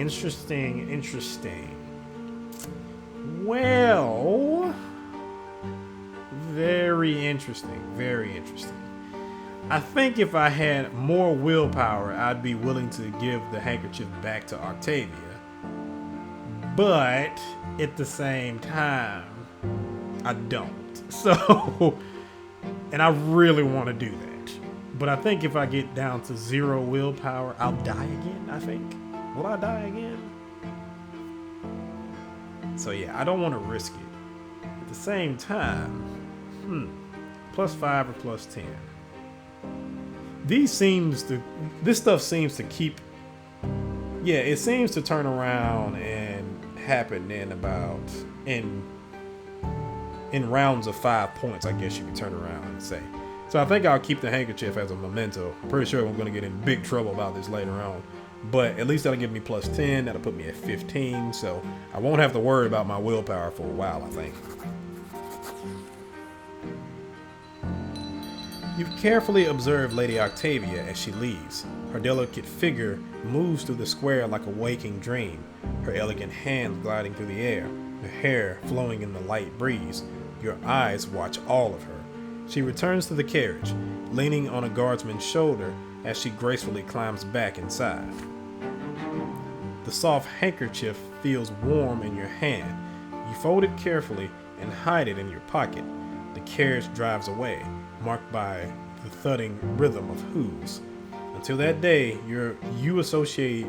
Well, very interesting. I think if I had more willpower, I'd be willing to give the handkerchief back to Octavia. But at the same time, I don't. So, and I really want to do that. But I think if I get down to 0 willpower, I'll die again, I think. Will I die again? So yeah, I don't want to risk it. At the same time, plus 5 or plus 10. This stuff seems to keep, it seems to turn around and happen in rounds of 5 points, I guess you could turn around and say. So I think I'll keep the handkerchief as a memento. I'm pretty sure I'm going to get in big trouble about this later on. But at least that'll give me plus 10. That'll put me at 15. So I won't have to worry about my willpower for a while, I think. You've carefully observed Lady Octavia as she leaves. Her delicate figure moves through the square like a waking dream, her elegant hands gliding through the air, her hair flowing in the light breeze. Your eyes watch all of her. She returns to the carriage, leaning on a guardsman's shoulder as she gracefully climbs back inside. The soft handkerchief feels warm in your hand. You fold it carefully and hide it in your pocket. The carriage drives away, marked by the thudding rhythm of hooves. Until that day, you associate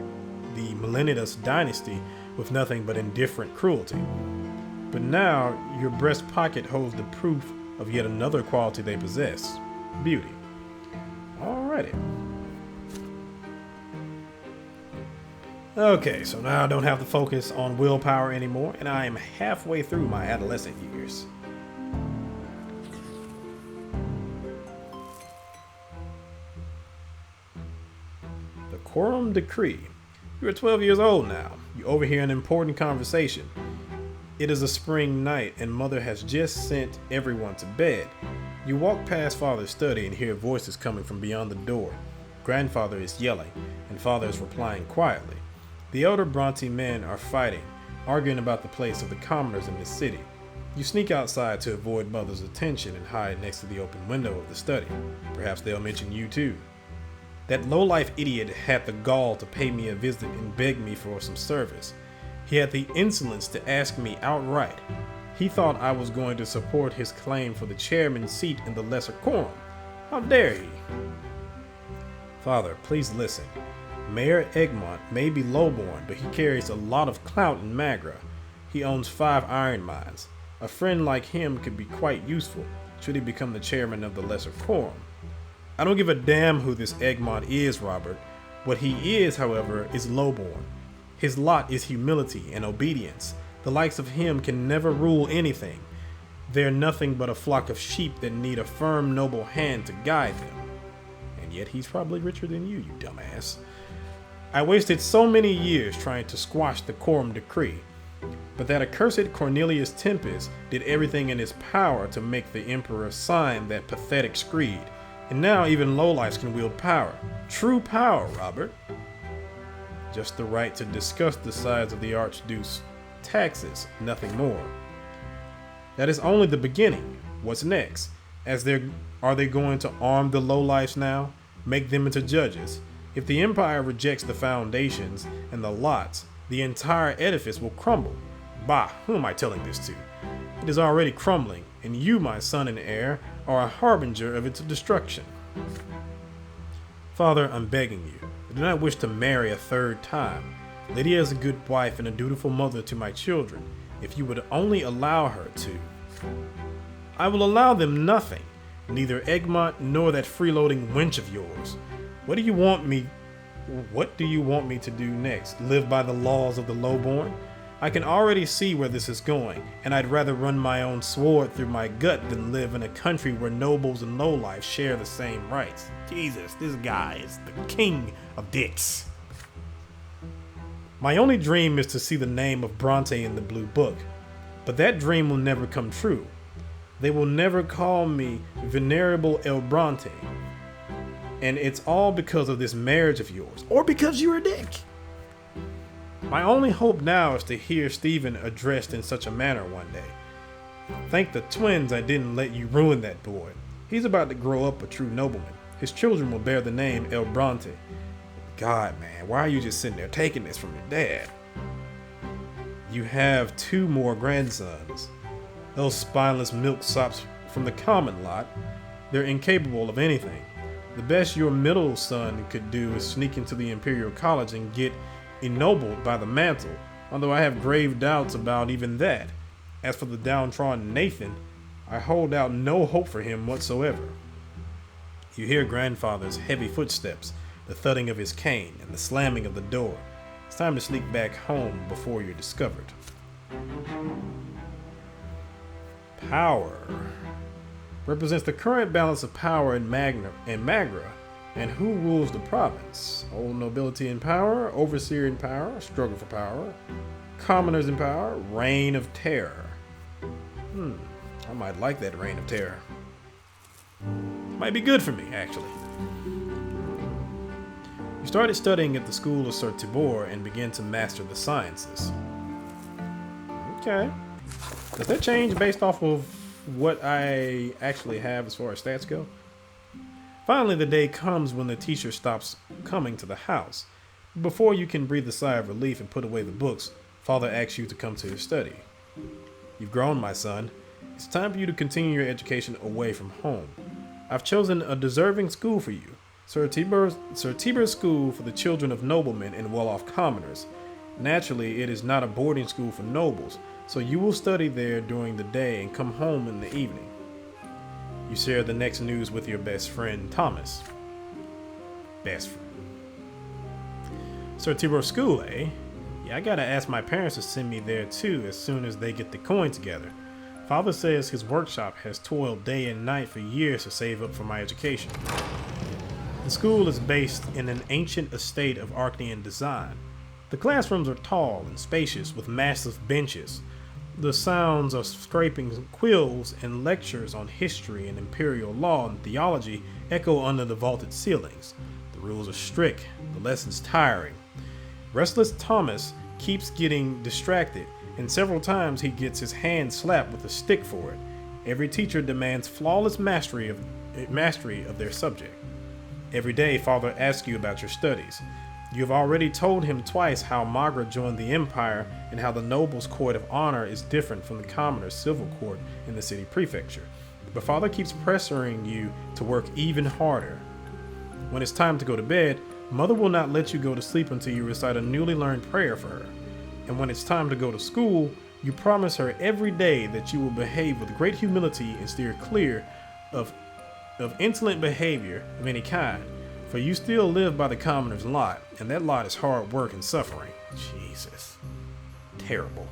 the Melinidas dynasty with nothing but indifferent cruelty. But now, your breast pocket holds the proof of yet another quality they possess: beauty. Alrighty. Okay, so now I don't have to focus on willpower anymore, and I am halfway through my adolescent years. The Quorum Decree. You are 12 years old now. You overhear an important conversation. It is a spring night, and Mother has just sent everyone to bed. You walk past Father's study and hear voices coming from beyond the door. Grandfather is yelling, and Father is replying quietly. The elder Brante men are fighting, arguing about the place of the commoners in the city. You sneak outside to avoid Mother's attention and hide next to the open window of the study. Perhaps they'll mention you too. That low-life idiot had the gall to pay me a visit and beg me for some service. He had the insolence to ask me outright. He thought I was going to support his claim for the chairman's seat in the lesser quorum. How dare he? Father, please listen. Mayor Egmont may be lowborn, but he carries a lot of clout in Magra. He owns 5 iron mines. A friend like him could be quite useful, should he become the chairman of the lesser quorum. I don't give a damn who this Egmont is, Robert. What he is, however, is lowborn. His lot is humility and obedience. The likes of him can never rule anything. They're nothing but a flock of sheep that need a firm, noble hand to guide them. And yet he's probably richer than you dumbass. I wasted so many years trying to squash the quorum decree, but that accursed Cornelius Tempest did everything in his power to make the emperor sign that pathetic screed. And now even lowlifes can wield power. True power, Robert. Just the right to discuss the size of the Archduke's taxes, nothing more. That is only the beginning. What's next? Are they going to arm the lowlifes now? Make them into judges? If the Empire rejects the foundations and the lots, the entire edifice will crumble. Bah, who am I telling this to? It is already crumbling, and you, my son and heir, are a harbinger of its destruction. Father, I'm begging you. I do not wish to marry a 3rd time. Lydia is a good wife and a dutiful mother to my children. If you would only allow her to. I will allow them nothing. Neither Egmont nor that freeloading wench of yours. What do you want me to do next? Live by the laws of the lowborn? I can already see where this is going, and I'd rather run my own sword through my gut than live in a country where nobles and lowlifes share the same rights. Jesus, this guy is the king of dicks. My only dream is to see the name of Brante in the blue book, but that dream will never come true. They will never call me Venerable El Brante, and it's all because of this marriage of yours, or because you're a dick. My only hope now is to hear Stephen addressed in such a manner one day. Thank the twins I didn't let you ruin that boy. He's about to grow up a true nobleman. His children will bear the name El Brante. God, man, why are you just sitting there taking this from your dad? You have 2 more grandsons. Those spineless milksops from the common lot, they're incapable of anything. The best your middle son could do is sneak into the Imperial College and get ennobled by the mantle, although I have grave doubts about even that. As for the downtrodden Nathan, I hold out no hope for him whatsoever. You hear grandfather's heavy footsteps, the thudding of his cane, and the slamming of the door. It's time to sneak back home before you're discovered. Power represents the current balance of power in Magra, and who rules the province. Old nobility in power, overseer in power, struggle for power, commoners in power, reign of terror. I might like that reign of terror. Might be good for me, actually. You started studying at the school of Sir Tibor and began to master the sciences. Okay. Does that change based off of what I actually have as far as stats go? Finally, the day comes when the teacher stops coming to the house. Before you can breathe a sigh of relief and put away the books, Father asks you to come to his study. You've grown, my son. It's time for you to continue your education away from home. I've chosen a deserving school for you, Sir Tiber's School for the children of noblemen and well-off commoners. Naturally, it is not a boarding school for nobles, so you will study there during the day and come home in the evening. You share the next news with your best friend, Thomas. Best friend. Sir Tiber's School, eh? Yeah, I gotta ask my parents to send me there too as soon as they get the coin together. Father says his workshop has toiled day and night for years to save up for my education. The school is based in an ancient estate of Arcane design. The classrooms are tall and spacious with massive benches. The sounds of scraping quills and lectures on history and imperial law and theology echo under the vaulted ceilings. The rules are strict, the lessons tiring. Restless Thomas keeps getting distracted, and several times he gets his hand slapped with a stick for it. Every teacher demands flawless mastery of their subject. Every day, Father asks you about your studies. You have already told him twice how Magra joined the Empire and how the Noble's Court of Honor is different from the Commoner's Civil Court in the city prefecture. But Father keeps pressuring you to work even harder. When it's time to go to bed, Mother will not let you go to sleep until you recite a newly learned prayer for her. And when it's time to go to school, you promise her every day that you will behave with great humility and steer clear of insolent behavior of any kind. For you still live by the commoner's lot, and that lot is hard work and suffering. Jesus. Terrible.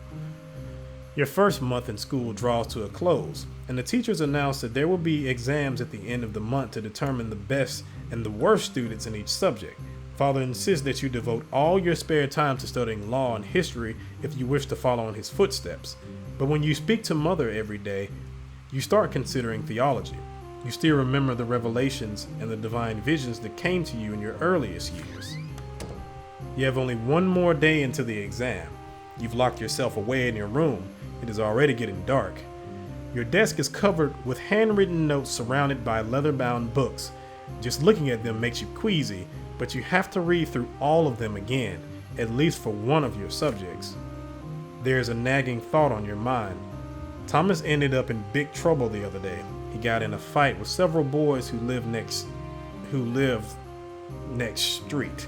Your first month in school draws to a close, and the teachers announce that there will be exams at the end of the month to determine the best and the worst students in each subject. Father insists that you devote all your spare time to studying law and history if you wish to follow in his footsteps. But when you speak to Mother every day, you start considering theology. You still remember the revelations and the divine visions that came to you in your earliest years. You have only one more day until the exam. You've locked yourself away in your room. It is already getting dark. Your desk is covered with handwritten notes surrounded by leather-bound books. Just looking at them makes you queasy, but you have to read through all of them again, at least for one of your subjects. There's a nagging thought on your mind. Thomas ended up in big trouble the other day. He got in a fight with several boys who live next street.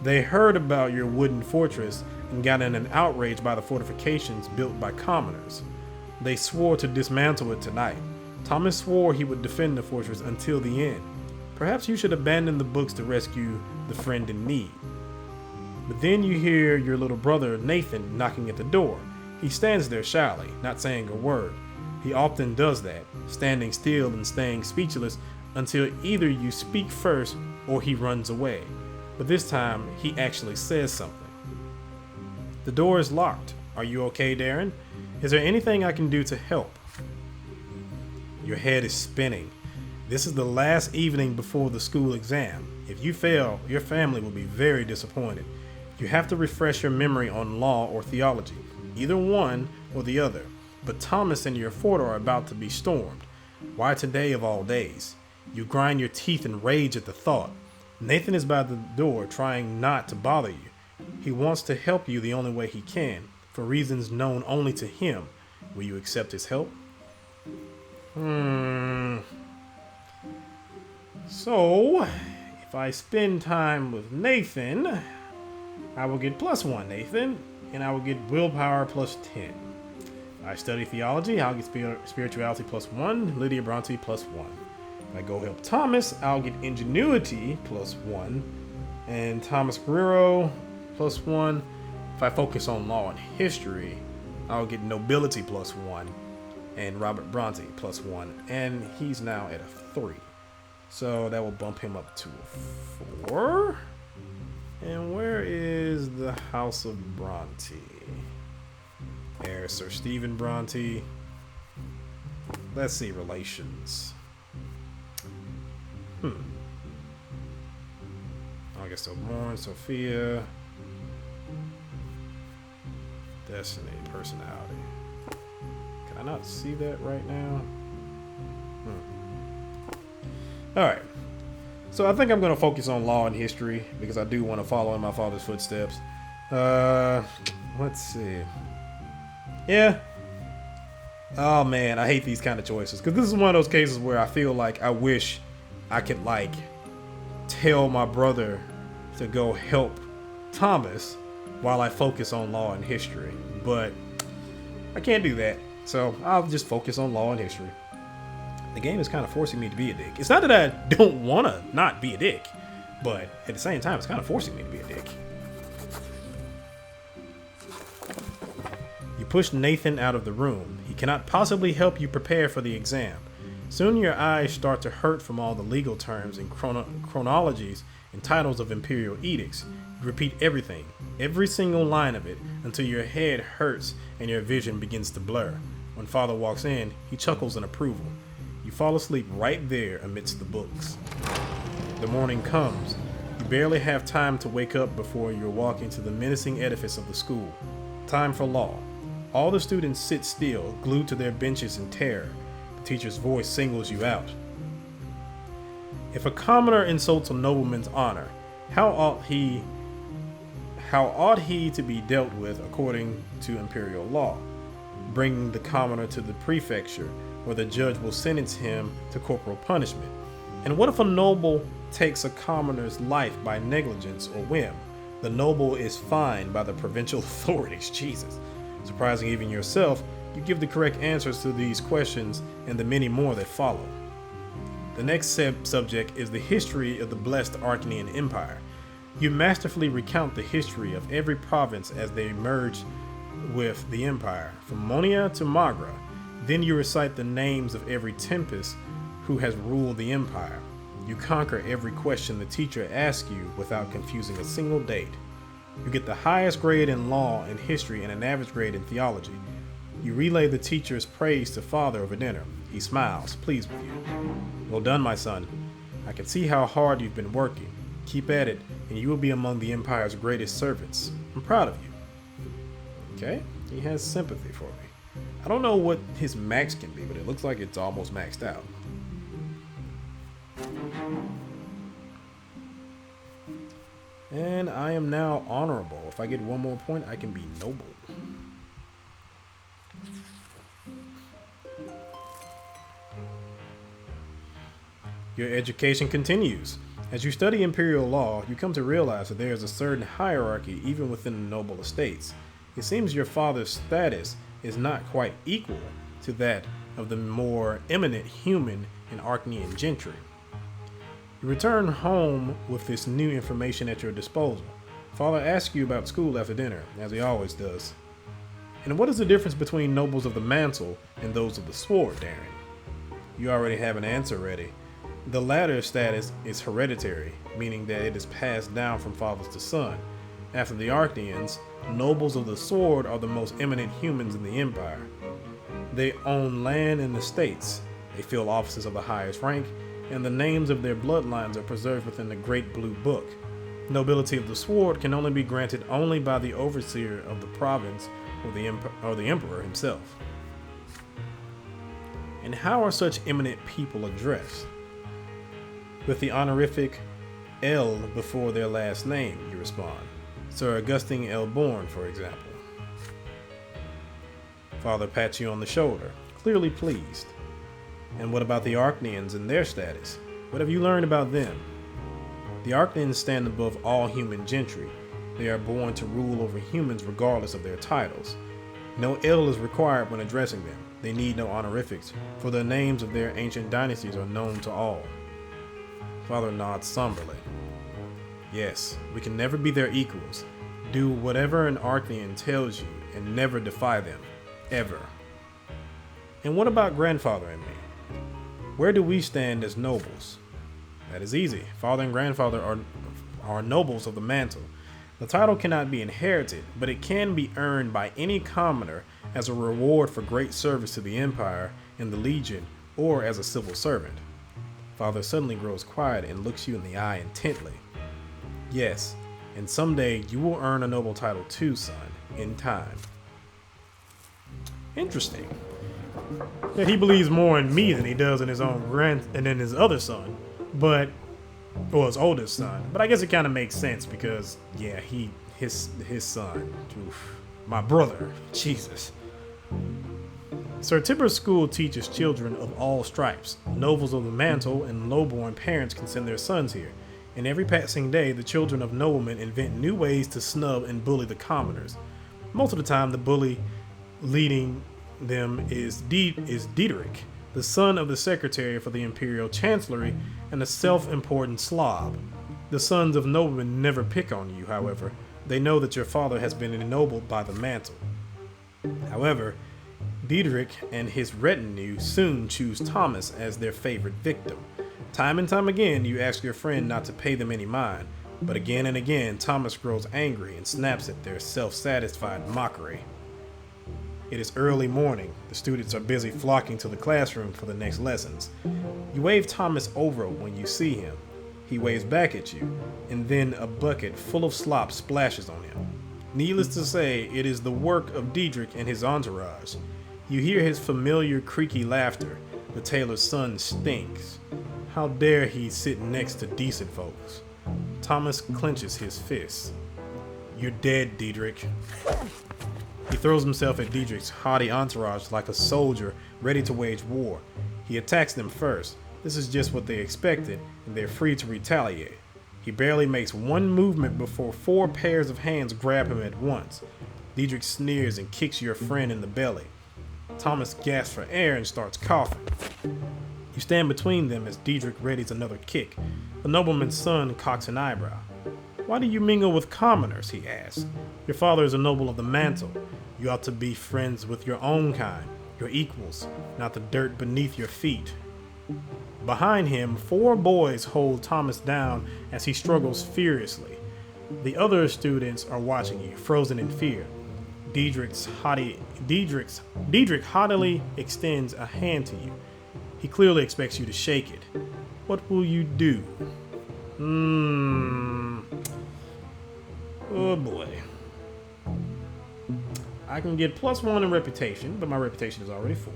They heard about your wooden fortress and got in an outrage by the fortifications built by commoners. They swore to dismantle it tonight. Thomas swore he would defend the fortress until the end. Perhaps you should abandon the books to rescue the friend in need. But then you hear your little brother Nathan knocking at the door. He stands there shyly, not saying a word. He often does that, standing still and staying speechless until either you speak first or he runs away. But this time, he actually says something. The door is locked. Are you okay, Daeron? Is there anything I can do to help? Your head is spinning. This is the last evening before the school exam. If you fail, your family will be very disappointed. You have to refresh your memory on law or theology, either one or the other. But Thomas and your fort are about to be stormed. Why today of all days? You grind your teeth in rage at the thought. Nathan is by the door trying not to bother you. He wants to help you the only way he can, for reasons known only to him. Will you accept his help? So, if I spend time with Nathan, I will get +1, Nathan, and I will get willpower +10. I study theology, I'll get spirituality +1, Lydia Brante +1. If I go help Thomas, I'll get ingenuity +1, and Thomas Guerrero +1. If I focus on law and history, I'll get nobility +1, and Robert Bronte +1, and he's now at a 3. So that will bump him up to a 4. And where is the House of Bronte? There's Sir Stephen Bronte. Let's see relations. August O'Born, Sophia. Destiny, personality. Can I not see that right now? Alright. So I think I'm going to focus on law and history because I do want to follow in my father's footsteps. Let's see. Yeah. Oh man, I hate these kind of choices because this is one of those cases where I feel like I wish I could tell my brother to go help Thomas while I focus on law and history, but I can't do that. So I'll just focus on law and history. The game is kind of forcing me to be a dick. It's not that I don't want to not be a dick, but at the same time, it's kind of forcing me to be a dick. You push Nathan out of the room. He cannot possibly help you prepare for the exam. Soon your eyes start to hurt from all the legal terms and chronologies and titles of imperial edicts. You repeat everything, every single line of it, until your head hurts and your vision begins to blur. When father walks in, he chuckles in approval. You fall asleep right there amidst the books. The morning comes. You barely have time to wake up before you're walking to the menacing edifice of the school. Time for law. All the students sit still, glued to their benches in terror. The teacher's voice singles you out. If a commoner insults a nobleman's honor, how ought he to be dealt with according to imperial law? Bring the commoner to the prefecture, where the judge will sentence him to corporal punishment. And what if a noble takes a commoner's life by negligence or whim? The noble is fined by the provincial authorities. Jesus. Surprising even yourself, you give the correct answers to these questions and the many more that follow. The next subject is the history of the blessed Arcane Empire. You masterfully recount the history of every province as they merged with the empire, from Monia to Magra. Then you recite the names of every tempest who has ruled the empire. You conquer every question the teacher asks you without confusing a single date. You get the highest grade in law and history and an average grade in theology. You relay the teacher's praise to father over dinner. He smiles, pleased with you. Well done, my son. I can see how hard you've been working. Keep at it, and you will be among the empire's greatest servants. I'm proud of you. Okay, he has sympathy for me. I don't know what his max can be, but it looks like it's almost maxed out. And I am now honorable. If I get one more point, I can be noble. Your education continues. As you study imperial law, you come to realize that there is a certain hierarchy even within the noble estates. It seems your father's status is not quite equal to that of the more eminent human and Arcane gentry. You return home with this new information at your disposal. Father asks you about school after dinner, as he always does. And what is the difference between nobles of the mantle and those of the sword, Daeron? You already have an answer ready. The latter status is hereditary, meaning that it is passed down from father to son. After the Archaeans, nobles of the sword are the most eminent humans in the empire. They own land and estates. They fill offices of the highest rank, and the names of their bloodlines are preserved within the Great Blue Book. Nobility of the sword can only be granted only by the overseer of the province or the emperor himself. And how are such eminent people addressed? With the honorific L before their last name, you respond. Sir Augustine L. Bourne, for example. Father pats you on the shoulder, clearly pleased. And what about the Archaeans and their status? What have you learned about them? The Archaeans stand above all human gentry. They are born to rule over humans regardless of their titles. No L is required when addressing them. They need no honorifics, for the names of their ancient dynasties are known to all. Father nods somberly. Yes, we can never be their equals. Do whatever an Archaean tells you and never defy them. Ever. And what about grandfather and me? Where do we stand as nobles? That is easy. Father and grandfather are nobles of the mantle. The title cannot be inherited, but it can be earned by any commoner as a reward for great service to the empire and the legion, or as a civil servant. Father suddenly grows quiet and looks you in the eye intently. Yes, and someday you will earn a noble title too, son, in time. Interesting. Yeah, he believes more in me than he does in his own and in his other son, or his oldest son. But I guess it kind of makes sense because, yeah, his son, oof, my brother, Jesus. Sir Tibber's school teaches children of all stripes. Nobles of the mantle and low-born parents can send their sons here. And every passing day, the children of noblemen invent new ways to snub and bully the commoners. Most of the time, the bully leading them is Diederik, the son of the secretary for the imperial chancellery and a self-important slob. The sons of noblemen never pick on you, however. They know that your father has been ennobled by the mantle. However, Diederik and his retinue soon choose Thomas as their favorite victim. Time and time again, you ask your friend not to pay them any mind, But again and again, Thomas grows angry and snaps at their self-satisfied mockery. It is early morning. The students are busy flocking to the classroom for the next lessons. You wave Thomas over when you see him. He waves back at you, and then a bucket full of slop splashes on him. Needless to say, it is the work of Diedrich and his entourage. You hear his familiar creaky laughter. The tailor's son stinks. How dare he sit next to decent folks? Thomas clenches his fists. You're dead, Diedrich. He throws himself at Diedrich's haughty entourage like a soldier ready to wage war. He attacks them first. This is just what they expected, and they're free to retaliate. He barely makes one movement before 4 pairs of hands grab him at once. Diedrich sneers and kicks your friend in the belly. Thomas gasps for air and starts coughing. You stand between them as Diedrich readies another kick. The nobleman's son cocks an eyebrow. Why do you mingle with commoners? He asks. Your father is a noble of the mantle. You ought to be friends with your own kind, your equals, not the dirt beneath your feet. Behind him, 4 boys hold Thomas down as he struggles furiously. The other students are watching you, frozen in fear. Diedrich haughtily extends a hand to you. He clearly expects you to shake it. What will you do? Oh boy. I can get +1 in reputation, but my reputation is already 4.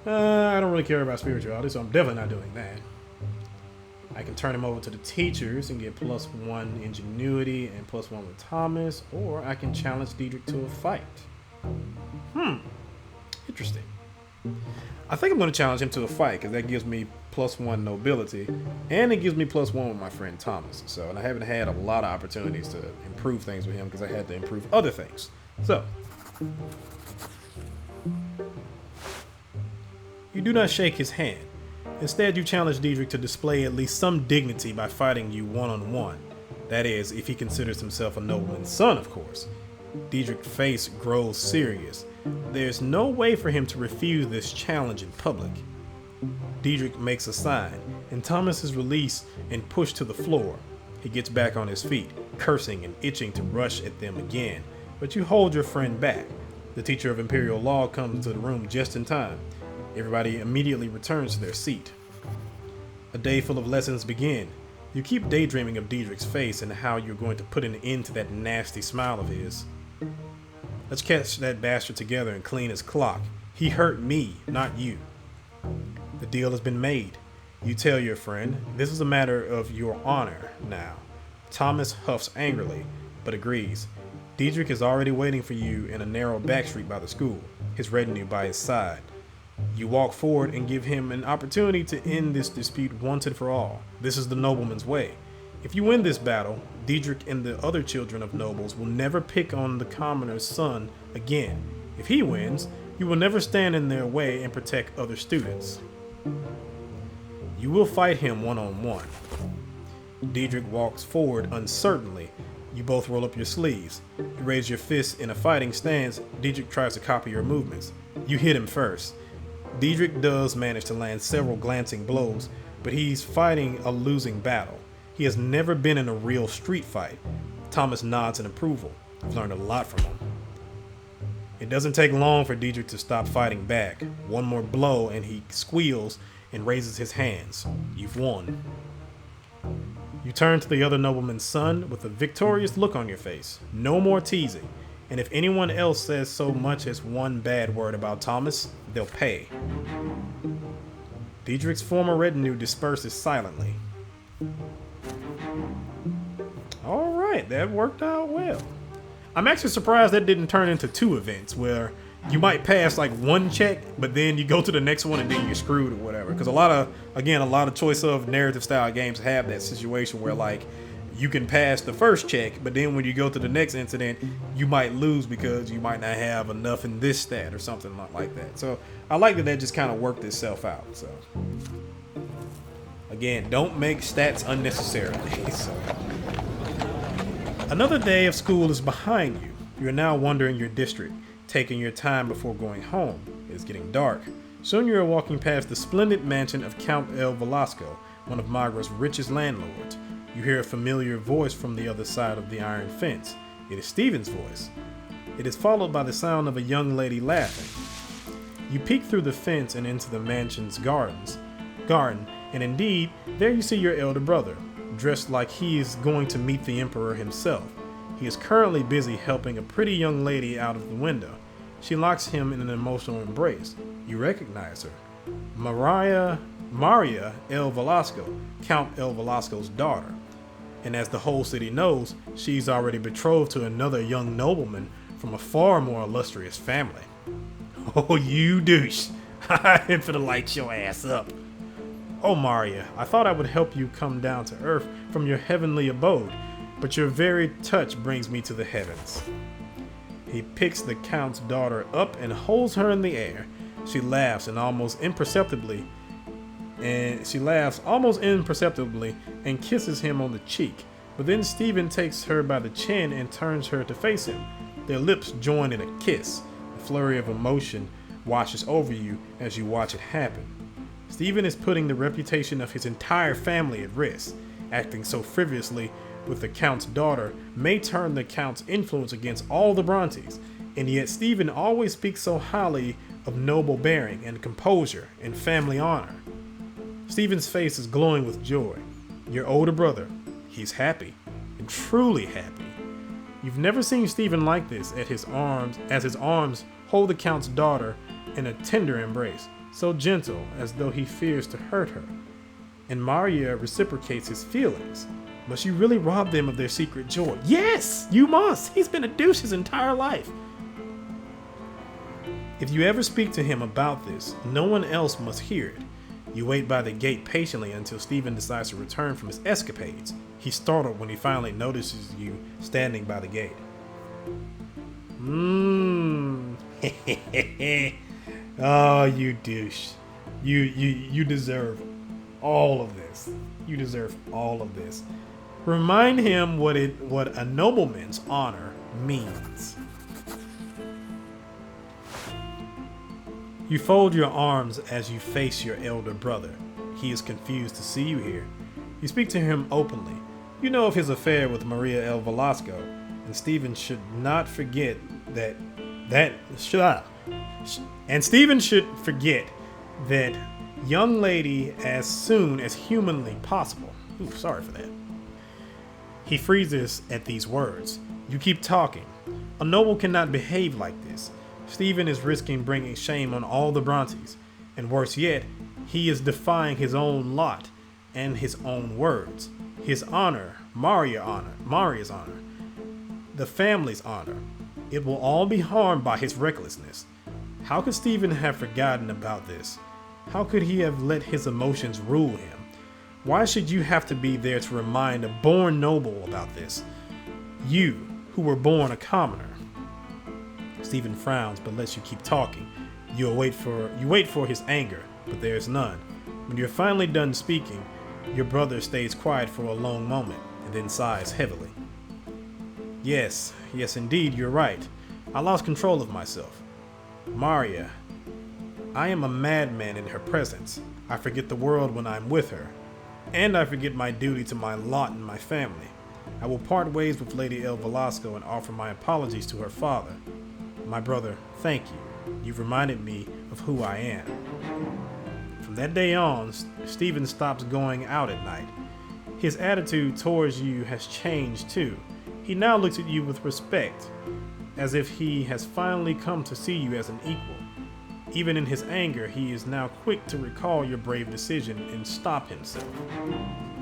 I don't really care about spirituality, so I'm definitely not doing that. I can turn him over to the teachers and get +1 ingenuity and +1 with Thomas, or I can challenge Diedrich to a fight. Interesting. I think I'm going to challenge him to a fight because that gives me +1 nobility, and it gives me +1 with my friend Thomas. So, and I haven't had a lot of opportunities to improve things with him because I had to improve other things. So, you do not shake his hand. Instead, you challenge Diedrich to display at least some dignity by fighting you one-on-one. That is, if he considers himself a nobleman's son, of course. Diedrich's face grows serious. There's no way for him to refuse this challenge in public. Diedrich makes a sign, and Thomas is released and pushed to the floor. He gets back on his feet, cursing and itching to rush at them again, but you hold your friend back. The teacher of Imperial Law comes into the room just in time. Everybody immediately returns to their seat. A day full of lessons begin. You keep daydreaming of Diedrich's face and how you're going to put an end to that nasty smile of his. Let's catch that bastard together and clean his clock. He hurt me, not you. The deal has been made. You tell your friend, this is a matter of your honor now. Thomas huffs angrily, but agrees. Diedrich is already waiting for you in a narrow back street by the school, his retinue by his side. You walk forward and give him an opportunity to end this dispute once and for all. This is the nobleman's way. If you win this battle, Diedrich and the other children of nobles will never pick on the commoner's son again. If he wins, you will never stand in their way and protect other students. You will fight him one-on-one. Diedrich walks forward uncertainly. You both roll up your sleeves. You raise your fists in a fighting stance. Diedrich tries to copy your movements. You hit him first. Diedrich does manage to land several glancing blows, but he's fighting a losing battle. He has never been in a real street fight. Thomas nods in approval. I've learned a lot from him. It doesn't take long for Diedrich to stop fighting back. One more blow and he squeals and raises his hands. You've won. You turn to the other nobleman's son with a victorious look on your face. No more teasing. And if anyone else says so much as one bad word about Thomas, they'll pay. Diedrich's former retinue disperses silently. Alright, that worked out well. I'm actually surprised that didn't turn into 2 events where you might pass like one check, but then you go to the next one and then you're screwed or whatever. Because a lot of choice of narrative style games have that situation where like you can pass the first check, but then when you go to the next incident, you might lose because you might not have enough in this stat or something like that. So I like that just kind of worked itself out. So again, don't make stats unnecessarily. So another day of school is behind you. You're now wandering your district, taking your time before going home. It is getting dark. Soon you are walking past the splendid mansion of Count El Velasco, one of Magra's richest landlords. You hear a familiar voice from the other side of the iron fence. It is Stephen's voice. It is followed by the sound of a young lady laughing. You peek through the fence and into the mansion's garden, and indeed, there you see your elder brother, dressed like he is going to meet the Emperor himself. He is currently busy helping a pretty young lady out of the window. She locks him in an emotional embrace. You recognize her. Maria El Velasco, Count El Velasco's daughter. And as the whole city knows, she's already betrothed to another young nobleman from a far more illustrious family. Oh, you douche. I'm finna light your ass up. Oh, Maria, I thought I would help you come down to earth from your heavenly abode, but your very touch brings me to the heavens. He picks the Count's daughter up and holds her in the air. She laughs almost imperceptibly and kisses him on the cheek. But then Stephen takes her by the chin and turns her to face him. Their lips join in a kiss. A flurry of emotion washes over you as you watch it happen. Stephen is putting the reputation of his entire family at risk. Acting so frivolously with the Count's daughter may turn the Count's influence against all the Brontes, and yet Stephen always speaks so highly of noble bearing and composure and family honor. Stephen's face is glowing with joy. Your older brother, he's happy, and truly happy. You've never seen Stephen like this as his arms hold the Count's daughter in a tender embrace, so gentle as though he fears to hurt her. And Maria reciprocates his feelings. Must you really rob them of their secret joy? Yes, you must. He's been a douche his entire life. If you ever speak to him about this, no one else must hear it. You wait by the gate patiently until Stephen decides to return from his escapades. He's startled when he finally notices you standing by the gate. Oh, you douche. You deserve all of this. You deserve all of this. Remind him what a nobleman's honor means. You fold your arms as you face your elder brother. He is confused to see you here. You speak to him openly. You know of his affair with Maria El Velasco, and Stephen should not forget that young lady as soon as humanly possible. Ooh, sorry for that. He freezes at these words. You keep talking. A noble cannot behave like this. Stephen is risking bringing shame on all the Brontes, and worse yet, he is defying his own lot and his own words. His honor, Maria's honor, the family's honor. It will all be harmed by his recklessness. How could Stephen have forgotten about this? How could he have let his emotions rule him? Why should you have to be there to remind a born noble about this? You, who were born a commoner. Stephen frowns but lets you keep talking. You wait for his anger, but there is none. When you're finally done speaking, your brother stays quiet for a long moment and then sighs heavily. Yes, indeed, you're right. I lost control of myself. Maria, I am a madman in her presence. I forget the world when I'm with her, and I forget my duty to my lot and my family. I will part ways with Lady El Velasco and offer my apologies to her father. My brother, thank you. You've reminded me of who I am. From that day on, Stephen stops going out at night. His attitude towards you has changed too. He now looks at you with respect, as if he has finally come to see you as an equal. Even in his anger, he is now quick to recall your brave decision and stop himself.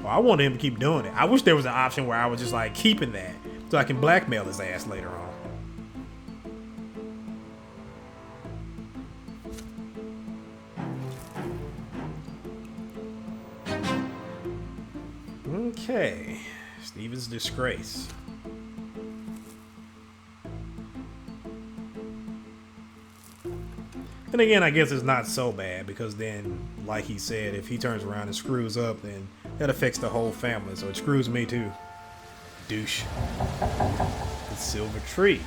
Well, I wanted him to keep doing it. I wish there was an option where I was just like keeping that so I can blackmail his ass later on. Okay, Stephen's disgrace. Then again, I guess it's not so bad because then, like he said, if he turns around and screws up, then that affects the whole family, so it screws me too. Douche. The Silver Tree.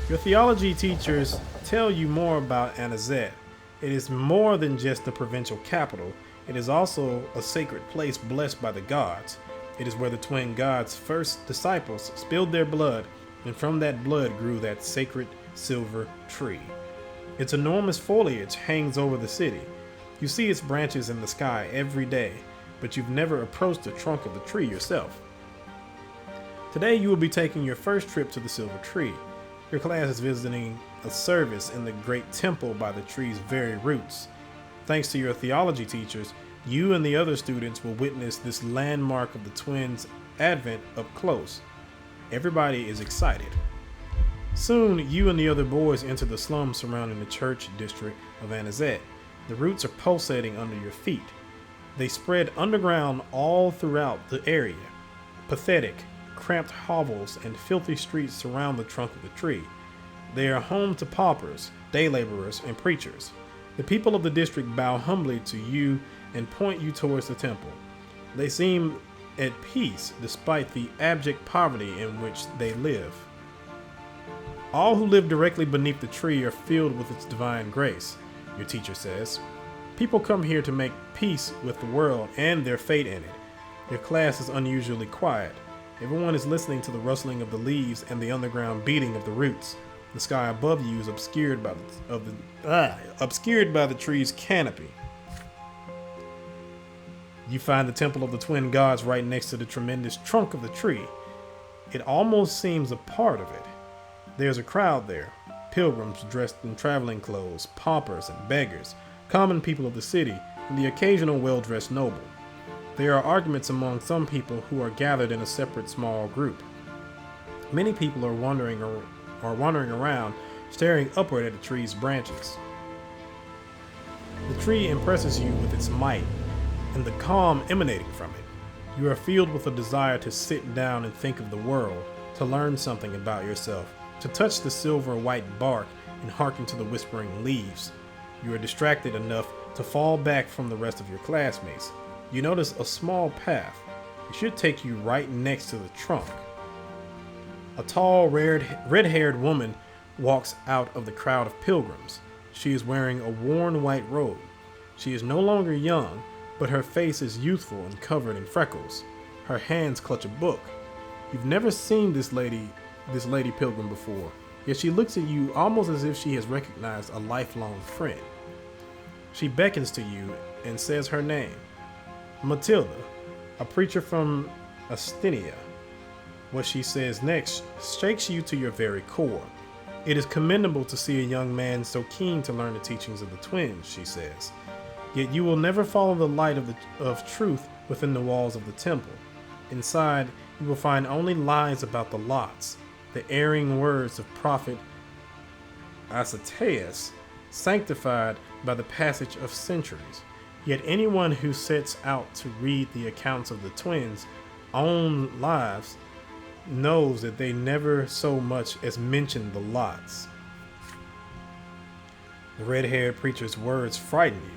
Your theology teachers tell you more about Adolescent. It is more than just the provincial capital. It is also a sacred place blessed by the gods. It is where the twin gods' first disciples spilled their blood, and from that blood grew that sacred silver tree. Its enormous foliage hangs over the city. You see its branches in the sky every day, but you've never approached the trunk of the tree yourself. Today you will be taking your first trip to the silver tree. Your class is visiting a service in the great temple by the tree's very roots. Thanks to your theology teachers, you and the other students will witness this landmark of the twins' advent up close. Everybody is excited. Soon, you and the other boys enter the slums surrounding the church district of Adolescent. The roots are pulsating under your feet. They spread underground all throughout the area. Pathetic, cramped hovels and filthy streets surround the trunk of the tree. They are home to paupers, day laborers, and preachers. The people of the district bow humbly to you and point you towards the temple. They seem at peace despite the abject poverty in which they live. All who live directly beneath the tree are filled with its divine grace, your teacher says. People come here to make peace with the world and their fate in it. Your class is unusually quiet. Everyone is listening to the rustling of the leaves and the underground beating of the roots. The sky above you is obscured by the tree's canopy. You find the temple of the twin gods right next to the tremendous trunk of the tree. It almost seems a part of it. There's a crowd there, pilgrims dressed in traveling clothes, paupers and beggars, common people of the city, and the occasional well-dressed noble. There are arguments among some people who are gathered in a separate small group. Many people are wandering around, staring upward at the tree's branches. The tree impresses you with its might and the calm emanating from it. You are filled with a desire to sit down and think of the world, to learn something about yourself, to touch the silver white bark and hearken to the whispering leaves. You are distracted enough to fall back from the rest of your classmates. You notice a small path. It should take you right next to the trunk. A tall, red-haired woman walks out of the crowd of pilgrims. She is wearing a worn white robe. She is no longer young, but her face is youthful and covered in freckles. Her hands clutch a book. You've never seen this lady pilgrim before, yet she looks at you almost as if she has recognized a lifelong friend. She beckons to you and says her name, Matilda, a preacher from Astynia. What she says next shakes you to your very core. It is commendable to see a young man so keen to learn the teachings of the twins, she says. Yet you will never follow the light of truth within the walls of the temple. Inside, you will find only lies about the lots, the erring words of prophet Aceteus, sanctified by the passage of centuries. Yet anyone who sets out to read the accounts of the twins' own lives knows that they never so much as mention the lots. The red-haired preacher's words frighten you.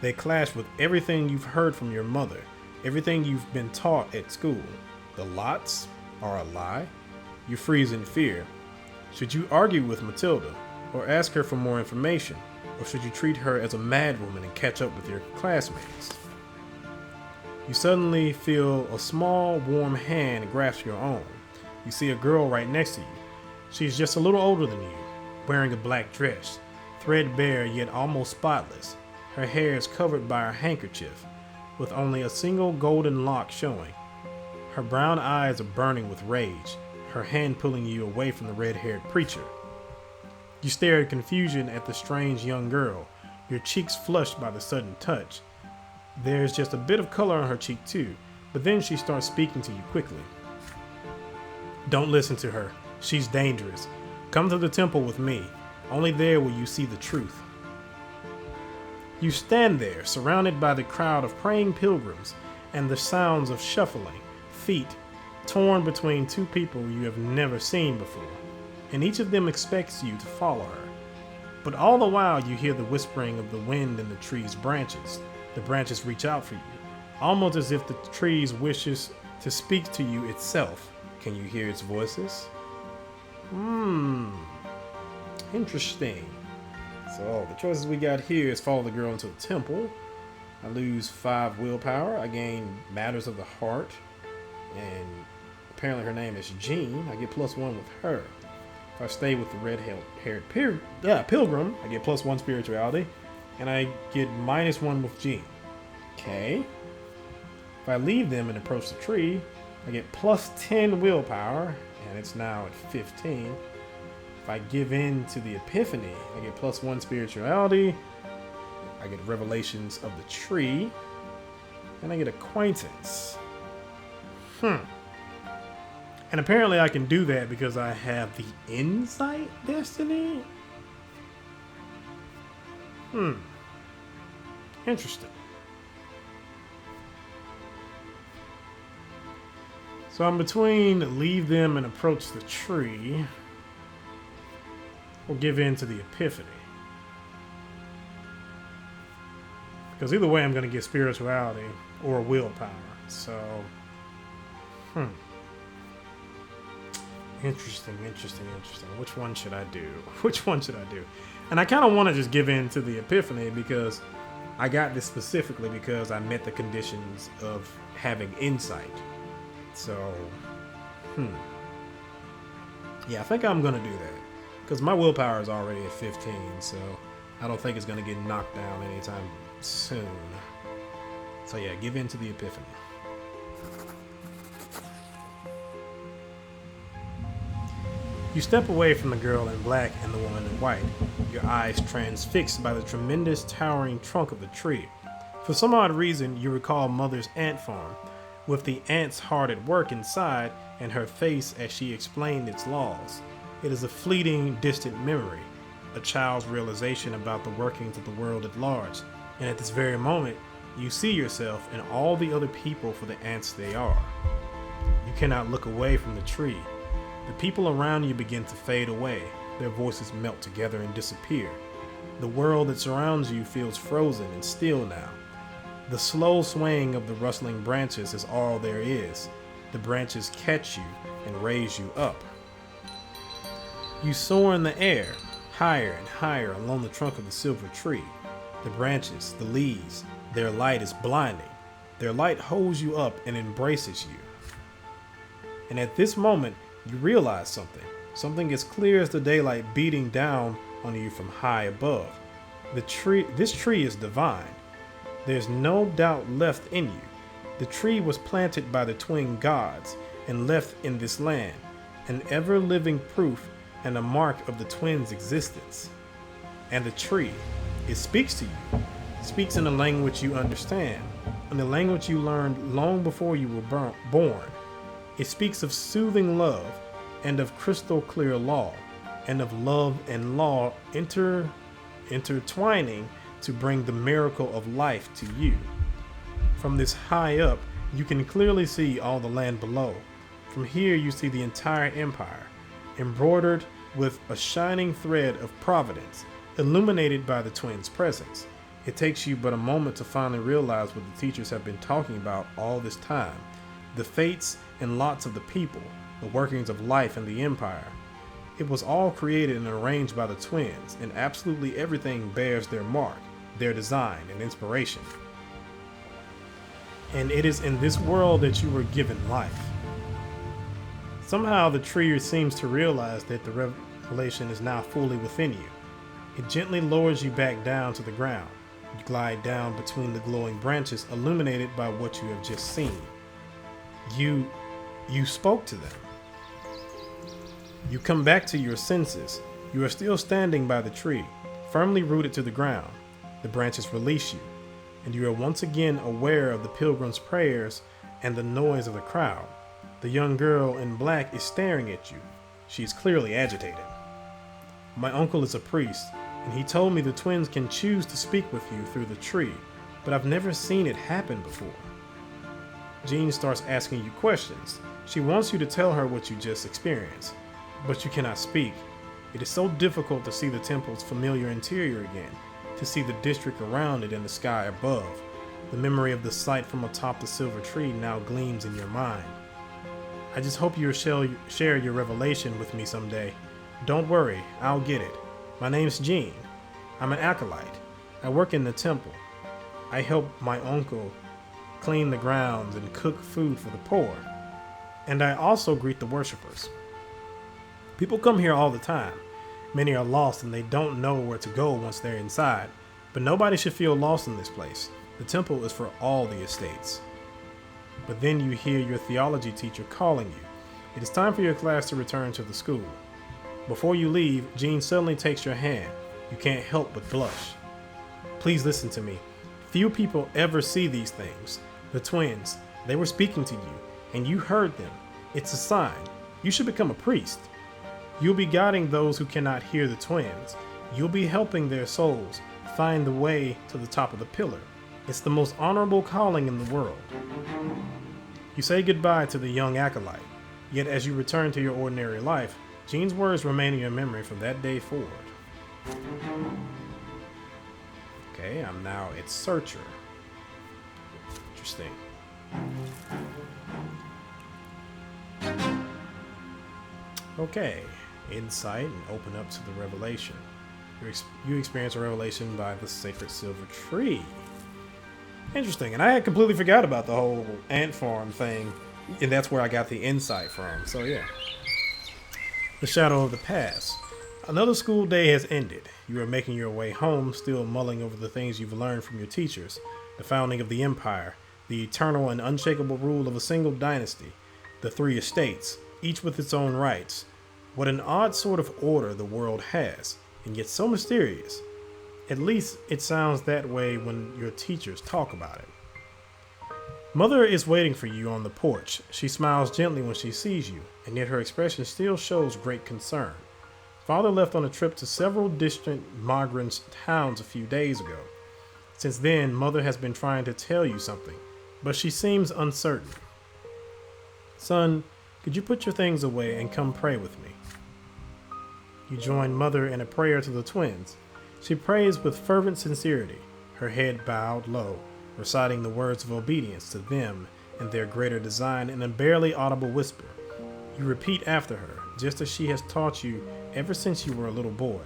They clash with everything you've heard from your mother, everything you've been taught at school. The lots are a lie? You freeze in fear. Should you argue with Matilda, or ask her for more information, or should you treat her as a madwoman and catch up with your classmates? You suddenly feel a small, warm hand grasp your own. You see a girl right next to you. She's just a little older than you, wearing a black dress, threadbare yet almost spotless. Her hair is covered by a handkerchief, with only a single golden lock showing. Her brown eyes are burning with rage, her hand pulling you away from the red-haired preacher. You stare in confusion at the strange young girl, your cheeks flushed by the sudden touch. There's just a bit of color on her cheek too, but then she starts speaking to you quickly. Don't listen to her. She's dangerous. Come to the temple with me. Only there will you see the truth. You stand there, surrounded by the crowd of praying pilgrims and the sounds of shuffling feet, torn between two people you have never seen before, and each of them expects you to follow her. But all the while you hear the whispering of the wind in the tree's branches. The branches reach out for you, almost as if the tree wishes to speak to you itself. Can you hear its voices? Interesting. So the choices we got here is follow the girl into the temple, I lose 5 willpower. I gain Matters of the Heart. And apparently her name is Jean. I get +1 with her. If I stay with the red-haired pilgrim, I get +1 spirituality. And I get -1 with Jean. Okay. If I leave them and approach the tree, I get +10 willpower. And it's now at 15. If I give in to the epiphany, I get +1 spirituality. I get revelations of the tree. And I get acquaintance. And apparently I can do that because I have the insight destiny. Interesting. So I'm between leave them and approach the tree, or give in to the epiphany. Because either way I'm going to get spirituality or willpower. So, Interesting. Which one should I do? And I kind of want to just give in to the epiphany because I got this specifically because I met the conditions of having insight. So, yeah, I think I'm going to do that. Because my willpower is already at 15, so I don't think it's going to get knocked down anytime soon. So yeah, give in to the epiphany. You step away from the girl in black and the woman in white, your eyes transfixed by the tremendous towering trunk of the tree. For some odd reason, you recall Mother's ant farm, with the ants hard at work inside and her face as she explained its laws. It is a fleeting, distant memory, a child's realization about the workings of the world at large, and at this very moment, you see yourself and all the other people for the ants they are. You cannot look away from the tree. The people around you begin to fade away, their voices melt together and disappear. The world that surrounds you feels frozen and still now. The slow swaying of the rustling branches is all there is. The branches catch you and raise you up. You soar in the air, higher and higher along the trunk of the silver tree. The branches, the leaves, their light is blinding. Their light holds you up and embraces you. And at this moment, you realize something as clear as the daylight beating down on you from high above. This tree is divine. There's no doubt left in you. The tree was planted by the twin gods and left in this land, an ever-living proof and a mark of the twins' existence. And the tree, it speaks to you, speaks in a language you understand, in the language you learned long before you were born. It speaks of soothing love and of crystal clear law, and of love and law intertwining to bring the miracle of life to you. From this high up, you can clearly see all the land below. From here you see the entire empire, embroidered with a shining thread of providence, illuminated by the twins' presence. It takes you but a moment to finally realize what the teachers have been talking about all this time. The fates and lots of the people, the workings of life and the empire. It was all created and arranged by the twins, and absolutely everything bears their mark, their design and inspiration. And it is in this world that you were given life. Somehow the tree seems to realize that the revelation is now fully within you. It gently lowers you back down to the ground. You glide down between the glowing branches illuminated by what you have just seen. You spoke to them. You come back to your senses. You are still standing by the tree, firmly rooted to the ground. The branches release you, and you are once again aware of the pilgrim's prayers and the noise of the crowd. The young girl in black is staring at you. She is clearly agitated. My uncle is a priest, and he told me the twins can choose to speak with you through the tree, but I've never seen it happen before. Jean starts asking you questions. She wants you to tell her what you just experienced, but you cannot speak. It is so difficult to see the temple's familiar interior again, to see the district around it and the sky above. The memory of the sight from atop the silver tree now gleams in your mind. I just hope you'll share your revelation with me someday. Don't worry, I'll get it. My name's Jean. I'm an acolyte. I work in the temple. I help my uncle clean the grounds and cook food for the poor. And I also greet the worshippers. People come here all the time. Many are lost and they don't know where to go once they're inside. But nobody should feel lost in this place. The temple is for all the estates. But then you hear your theology teacher calling you. It is time for your class to return to the school. Before you leave, Jean suddenly takes your hand. You can't help but blush. Please listen to me. Few people ever see these things. The twins, they were speaking to you, and you heard them. It's a sign. You should become a priest. You'll be guiding those who cannot hear the twins. You'll be helping their souls find the way to the top of the pillar. It's the most honorable calling in the world. You say goodbye to the young acolyte, yet as you return to your ordinary life, Jean's words remain in your memory from that day forward. Okay, I'm now its searcher. Interesting. Okay, insight and open up to the revelation. You experience a revelation by the sacred silver tree. Interesting, and I had completely forgot about the whole ant farm thing, and that's where I got the insight from, so yeah. The shadow of the past. Another school day has ended. You are making your way home, still mulling over the things you've learned from your teachers, the founding of the empire, the eternal and unshakable rule of a single dynasty, the 3 estates, each with its own rights. What an odd sort of order the world has, and yet so mysterious. At least it sounds that way when your teachers talk about it. Mother is waiting for you on the porch. She smiles gently when she sees you, and yet her expression still shows great concern. Father left on a trip to several distant migrant towns a few days ago. Since then, Mother has been trying to tell you something, but she seems uncertain. Son, could you put your things away and come pray with me? You join Mother in a prayer to the twins. She prays with fervent sincerity, her head bowed low, reciting the words of obedience to them and their greater design in a barely audible whisper. You repeat after her, just as she has taught you ever since you were a little boy.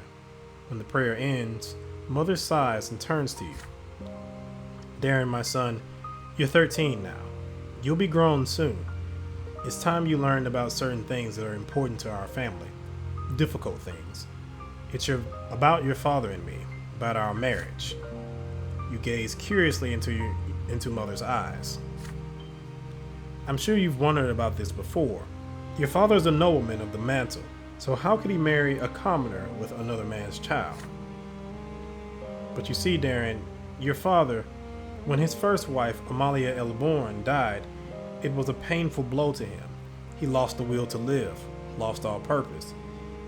When the prayer ends, Mother sighs and turns to you. Daeron, my son, you're 13 now. You'll be grown soon. It's time you learned about certain things that are important to our family. Difficult things. It's about your father and me, about our marriage. You gaze curiously into Mother's eyes. I'm sure you've wondered about this before. Your father's a nobleman of the mantle, so how could he marry a commoner with another man's child? But you see, Daeron, your father, when his first wife, Amalia Elborn, died, it was a painful blow to him. He lost the will to live, lost all purpose.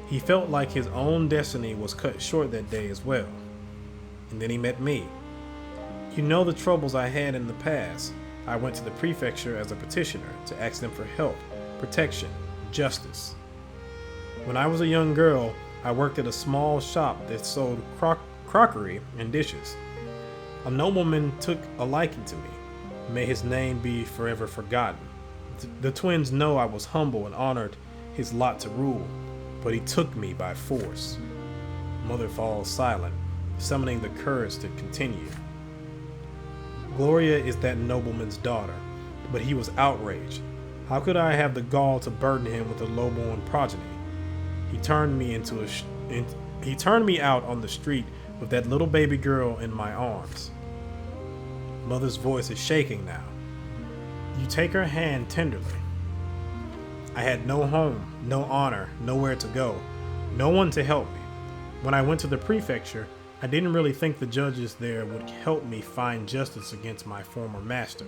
He felt like his own destiny was cut short that day as well. And then he met me. You know the troubles I had in the past. I went to the prefecture as a petitioner to ask them for help, protection, justice. When I was a young girl, I worked at a small shop that sold crockery and dishes. A nobleman took a liking to me. May his name be forever forgotten. The twins know I was humble and honored his lot to rule, but he took me by force. Mother falls silent, summoning the courage to continue. Gloria is that nobleman's daughter, but he was outraged. How could I have the gall to burden him with a lowborn progeny? He turned me out on the street with that little baby girl in my arms. Mother's voice is shaking now. You take her hand tenderly. I had no home, no honor, nowhere to go, no one to help me. When I went to the prefecture, I didn't really think the judges there would help me find justice against my former master.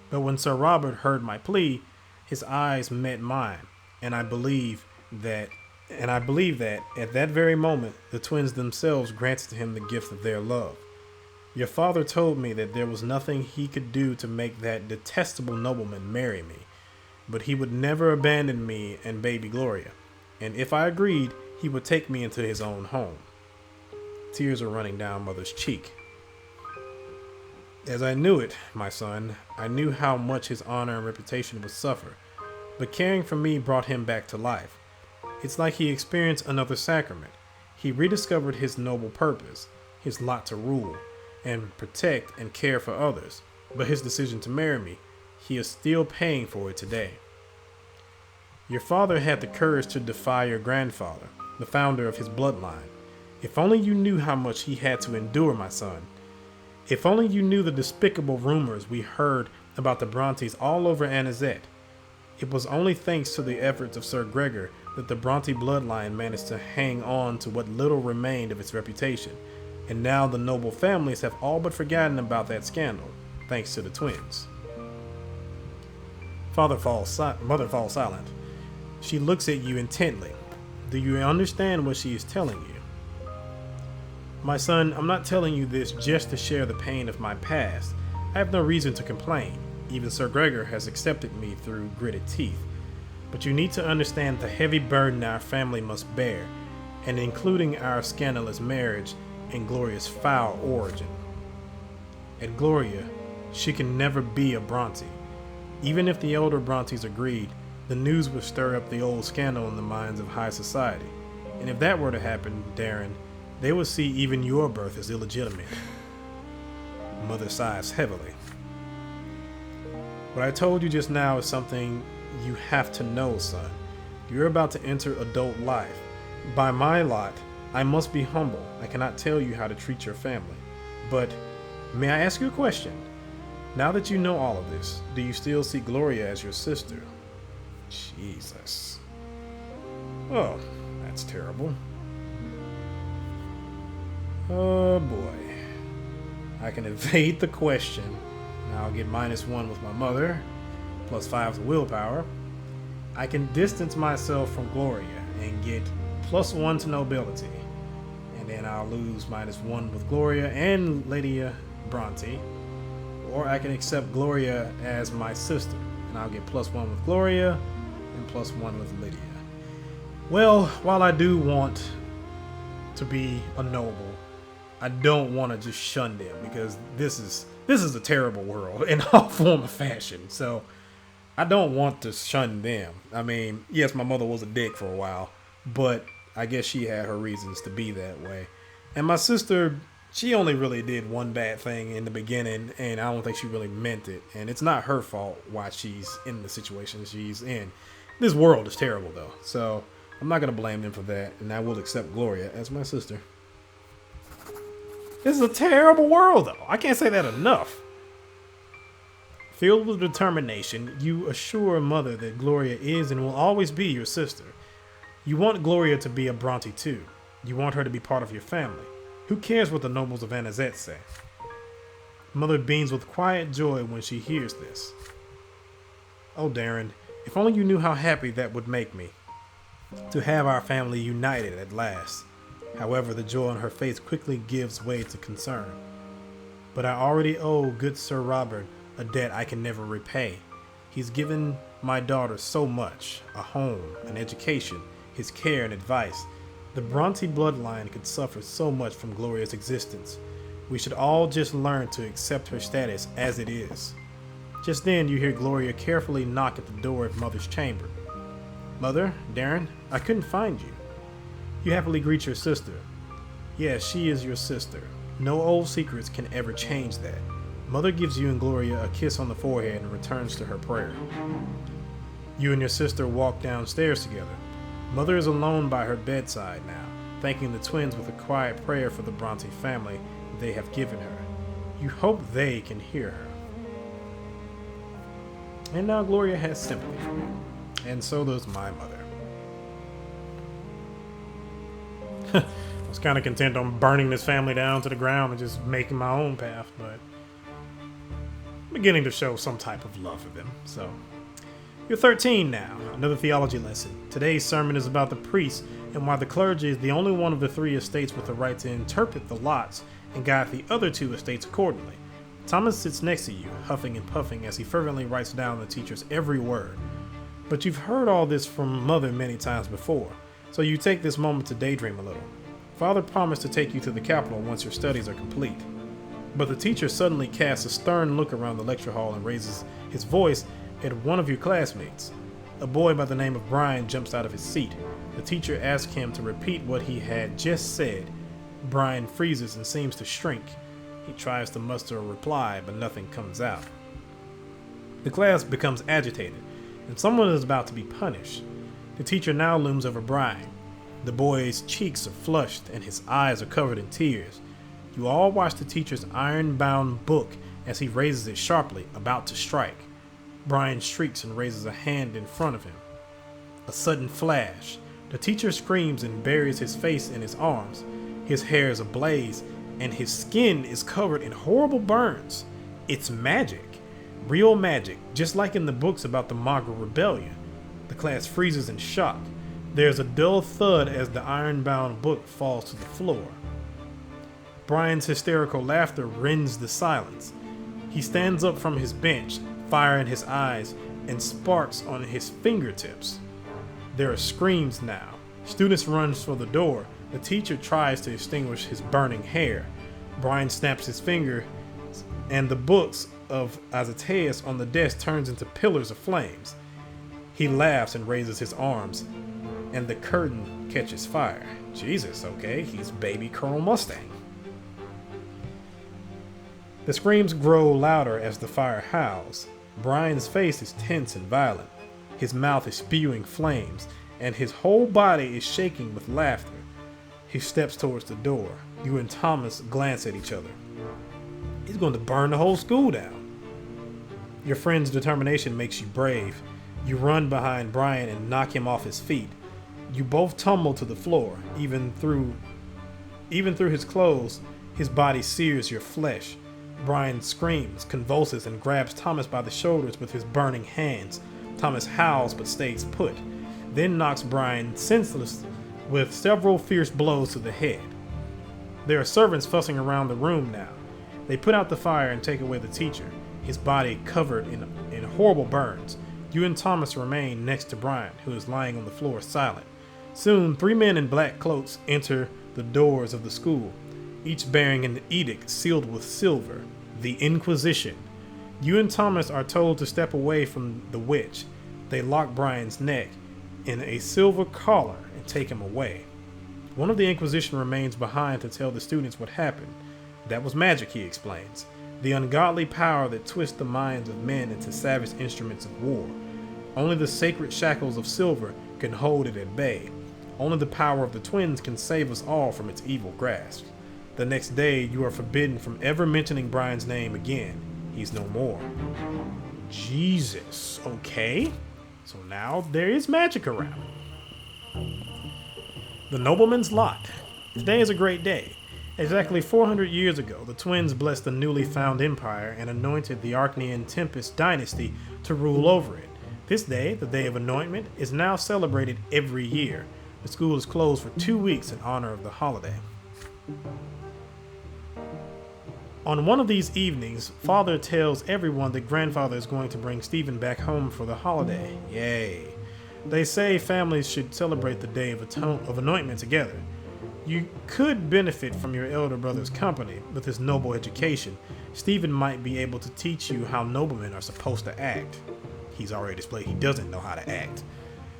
But when Sir Robert heard my plea, his eyes met mine, and I believe that at that very moment, the twins themselves granted to him the gift of their love. Your father told me that there was nothing he could do to make that detestable nobleman marry me, but he would never abandon me and baby Gloria, and if I agreed, he would take me into his own home. Tears are running down Mother's cheek. As I knew it, my son, I knew how much his honor and reputation would suffer, but caring for me brought him back to life. It's like he experienced another sacrament. He rediscovered his noble purpose, his lot to rule. and protect and care for others, but his decision to marry me, he is still paying for it today. Your father had the courage to defy your grandfather, the founder of his bloodline. If only you knew how much he had to endure, my son. If only you knew the despicable rumors we heard about the Brontes all over Anisette. It was only thanks to the efforts of Sir Gregor that the Bronte bloodline managed to hang on to what little remained of its reputation, and now the noble families have all but forgotten about that scandal, thanks to the twins. Mother falls silent. She looks at you intently. Do you understand what she is telling you? My son, I'm not telling you this just to share the pain of my past. I have no reason to complain. Even Sir Gregor has accepted me through gritted teeth. But you need to understand the heavy burden our family must bear, and including our scandalous marriage and Gloria's foul origin. At Gloria, she can never be a Bronte. Even if the elder Brontes agreed, the news would stir up the old scandal in the minds of high society. And if that were to happen, Daeron, they would see even your birth as illegitimate. Mother sighs heavily. What I told you just now is something you have to know, son. You're about to enter adult life. By my lot, I must be humble. I cannot tell you how to treat your family. But may I ask you a question? Now that you know all of this, do you still see Gloria as your sister? Jesus. Oh, that's terrible. Oh boy. I can evade the question. Now I'll get -1 with my mother, +5 to willpower. I can distance myself from Gloria and get +1 to nobility. And then I'll lose -1 with Gloria and Lydia Bronte. Or I can accept Gloria as my sister, and I'll get +1 with Gloria and +1 with Lydia. Well, while I do want to be a noble, I don't want to just shun them, because this is a terrible world in all form of fashion. So I don't want to shun them. I mean, yes, my mother was a dick for a while, but I guess she had her reasons to be that way. And my sister, she only really did one bad thing in the beginning, and I don't think she really meant it. And it's not her fault why she's in the situation she's in. This world is terrible, though, so I'm not going to blame them for that, and I will accept Gloria as my sister. This is a terrible world, though. I can't say that enough. Filled with determination, you assure Mother that Gloria is and will always be your sister. You want Gloria to be a Bronte, too. You want her to be part of your family. Who cares what the nobles of Anisette say? Mother beams with quiet joy when she hears this. Oh, Daeron, if only you knew how happy that would make me. To have our family united at last. However, the joy on her face quickly gives way to concern. But I already owe good Sir Robert a debt I can never repay. He's given my daughter so much, a home, an education, his care and advice. The Bronte bloodline could suffer so much from Gloria's existence. We should all just learn to accept her status as it is. Just then you hear Gloria carefully knock at the door of Mother's chamber. Mother, Daeron, I couldn't find you. You happily greet your sister. Yes, she is your sister. No old secrets can ever change that. Mother gives you and Gloria a kiss on the forehead and returns to her prayer. You and your sister walk downstairs together. Mother is alone by her bedside now, thanking the twins with a quiet prayer for the Bronte family they have given her. You hope they can hear her. And now Gloria has sympathy for you, and so does my mother. I was kind of content on burning this family down to the ground and just making my own path, but I'm beginning to show some type of love for them. So, you're 13 now, another theology lesson. Today's sermon is about the priests and why the clergy is the only one of the 3 estates with the right to interpret the lots and guide the other 2 estates accordingly. Thomas sits next to you, huffing and puffing as he fervently writes down the teacher's every word. But you've heard all this from Mother many times before, so you take this moment to daydream a little. Father promised to take you to the capital once your studies are complete. But the teacher suddenly casts a stern look around the lecture hall and raises his voice at one of your classmates. A boy by the name of Brian jumps out of his seat. The teacher asks him to repeat what he had just said. Brian freezes and seems to shrink. He tries to muster a reply, but nothing comes out. The class becomes agitated, and someone is about to be punished. The teacher now looms over Brian. The boy's cheeks are flushed, and his eyes are covered in tears. You all watch the teacher's iron-bound book as he raises it sharply, about to strike. Brian shrieks and raises a hand in front of him. A sudden flash. The teacher screams and buries his face in his arms. His hair is ablaze, and his skin is covered in horrible burns. It's magic. Real magic, just like in the books about the Magra Rebellion. The class freezes in shock. There's a dull thud as the iron-bound book falls to the floor. Brian's hysterical laughter rends the silence. He stands up from his bench, fire in his eyes, and sparks on his fingertips. There are screams now. Students run for the door. The teacher tries to extinguish his burning hair. Brian snaps his finger, and the books of Azateus on the desk turns into pillars of flames. He laughs and raises his arms, and the curtain catches fire. Jesus, okay, he's baby Colonel Mustang. The screams grow louder as the fire howls. Brian's face is tense and violent. His mouth is spewing flames, and his whole body is shaking with laughter. He steps towards the door. You and Thomas glance at each other. He's going to burn the whole school down. Your friend's determination makes you brave. You run behind Brian and knock him off his feet. You both tumble to the floor. Even through his clothes, his body sears your flesh. Brian screams, convulses, and grabs Thomas by the shoulders with his burning hands. Thomas howls but stays put, then knocks Brian senseless with several fierce blows to the head. There are servants fussing around the room now. They put out the fire and take away the teacher, his body covered in horrible burns. You and Thomas remain next to Brian, who is lying on the floor silent. Soon, 3 men in black cloaks enter the doors of the school, each bearing an edict sealed with silver, the Inquisition. You and Thomas are told to step away from the witch. They lock Brian's neck in a silver collar and take him away. One of the Inquisition remains behind to tell the students what happened. That was magic, he explains. The ungodly power that twists the minds of men into savage instruments of war. Only the sacred shackles of silver can hold it at bay. Only the power of the twins can save us all from its evil grasp. The next day, you are forbidden from ever mentioning Brian's name again. He's no more. Jesus, okay. So now there is magic around. The Nobleman's Lot. Today is a great day. Exactly 400 years ago, the twins blessed the newly found empire and anointed the Arcane Tempest dynasty to rule over it. This day, the Day of Anointment, is now celebrated every year. The school is closed for 2 weeks in honor of the holiday. On one of these evenings, Father tells everyone that Grandfather is going to bring Stephen back home for the holiday. Yay. They say families should celebrate the Day of Anointment together. You could benefit from your elder brother's company. With his noble education, Stephen might be able to teach you how noblemen are supposed to act. He's already displayed he doesn't know how to act.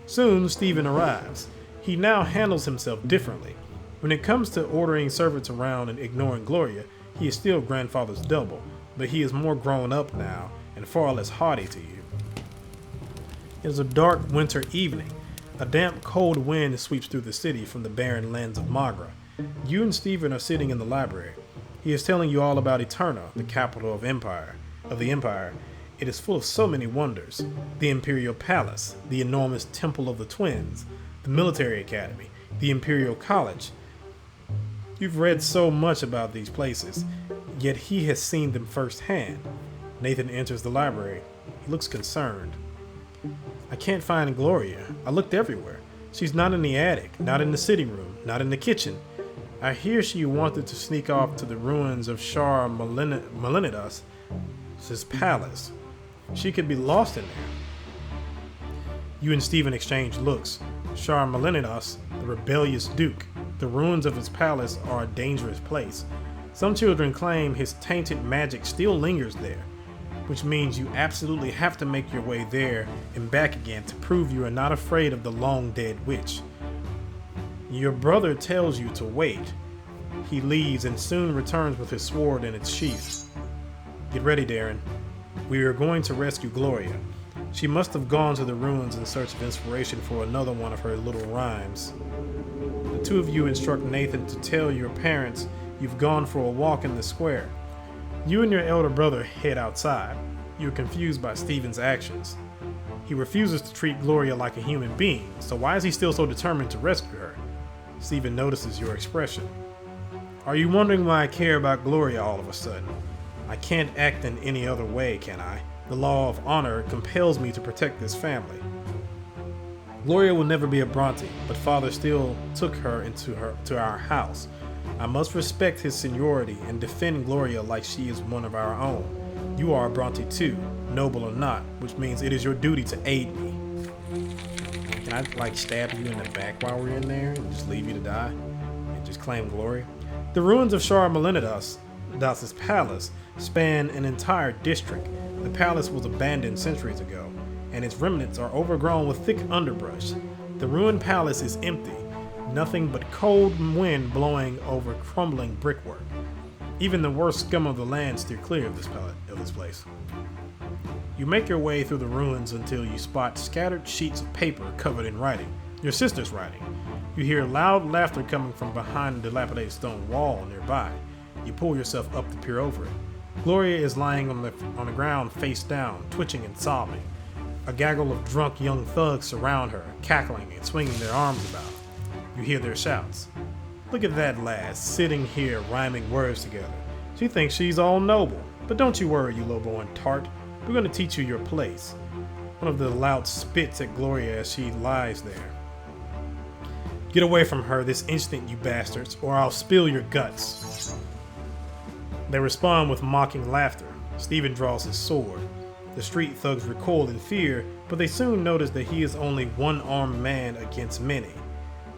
Soon, Stephen arrives. He now handles himself differently. When it comes to ordering servants around and ignoring Gloria, he is still Grandfather's double, but he is more grown up now and far less haughty to you. It is a dark winter evening. A damp, cold wind sweeps through the city from the barren lands of Magra. You and Stephen are sitting in the library. He is telling you all about Eterna, the capital of the Empire. It is full of so many wonders. The Imperial Palace, the enormous Temple of the Twins, the Military Academy, the Imperial College. You've read so much about these places, yet he has seen them firsthand. Nathan enters the library. He looks concerned. I can't find Gloria. I looked everywhere. She's not in the attic, not in the sitting room, not in the kitchen. I hear she wanted to sneak off to the ruins of Shar Malinidas' palace. She could be lost in there. You and Stephen exchange looks. Shar Malinidas, the rebellious duke. The ruins of his palace are a dangerous place. Some children claim his tainted magic still lingers there, which means you absolutely have to make your way there and back again to prove you are not afraid of the long-dead witch. Your brother tells you to wait. He leaves and soon returns with his sword in its sheath. Get ready, Daeron. We are going to rescue Gloria. She must have gone to the ruins in search of inspiration for another one of her little rhymes. The two of you instruct Nathan to tell your parents you've gone for a walk in the square. You and your elder brother head outside. You're confused by Stephen's actions. He refuses to treat Gloria like a human being, so why is he still so determined to rescue her? Stephen notices your expression. Are you wondering why I care about Gloria all of a sudden? I can't act in any other way, can I? The law of honor compels me to protect this family. Gloria will never be a Brante, but father still took her to our house. I must respect his seniority and defend Gloria like she is one of our own. You are a Brante too, noble or not, which means it is your duty to aid me. Can I stab you in the back while we're in there and just leave you to die? And just claim Gloria? The ruins of Shar Malenidas' palace span an entire district. The palace was abandoned centuries ago, and its remnants are overgrown with thick underbrush. The ruined palace is empty, nothing but cold wind blowing over crumbling brickwork. Even the worst scum of the land steer clear of this place. You make your way through the ruins until you spot scattered sheets of paper covered in writing. Your sister's writing. You hear loud laughter coming from behind a dilapidated stone wall nearby. You pull yourself up to peer over it. Gloria is lying on the ground face down, twitching and sobbing. A gaggle of drunk young thugs surround her, cackling and swinging their arms about. You hear their shouts. Look at that lass, sitting here rhyming words together. She thinks she's all noble. But don't you worry, you low-born tart. We're going to teach you your place. One of the louts spits at Gloria as she lies there. Get away from her this instant, you bastards, or I'll spill your guts. They respond with mocking laughter. Stephen draws his sword. The street thugs recoil in fear, but they soon notice that he is only one-armed man against many.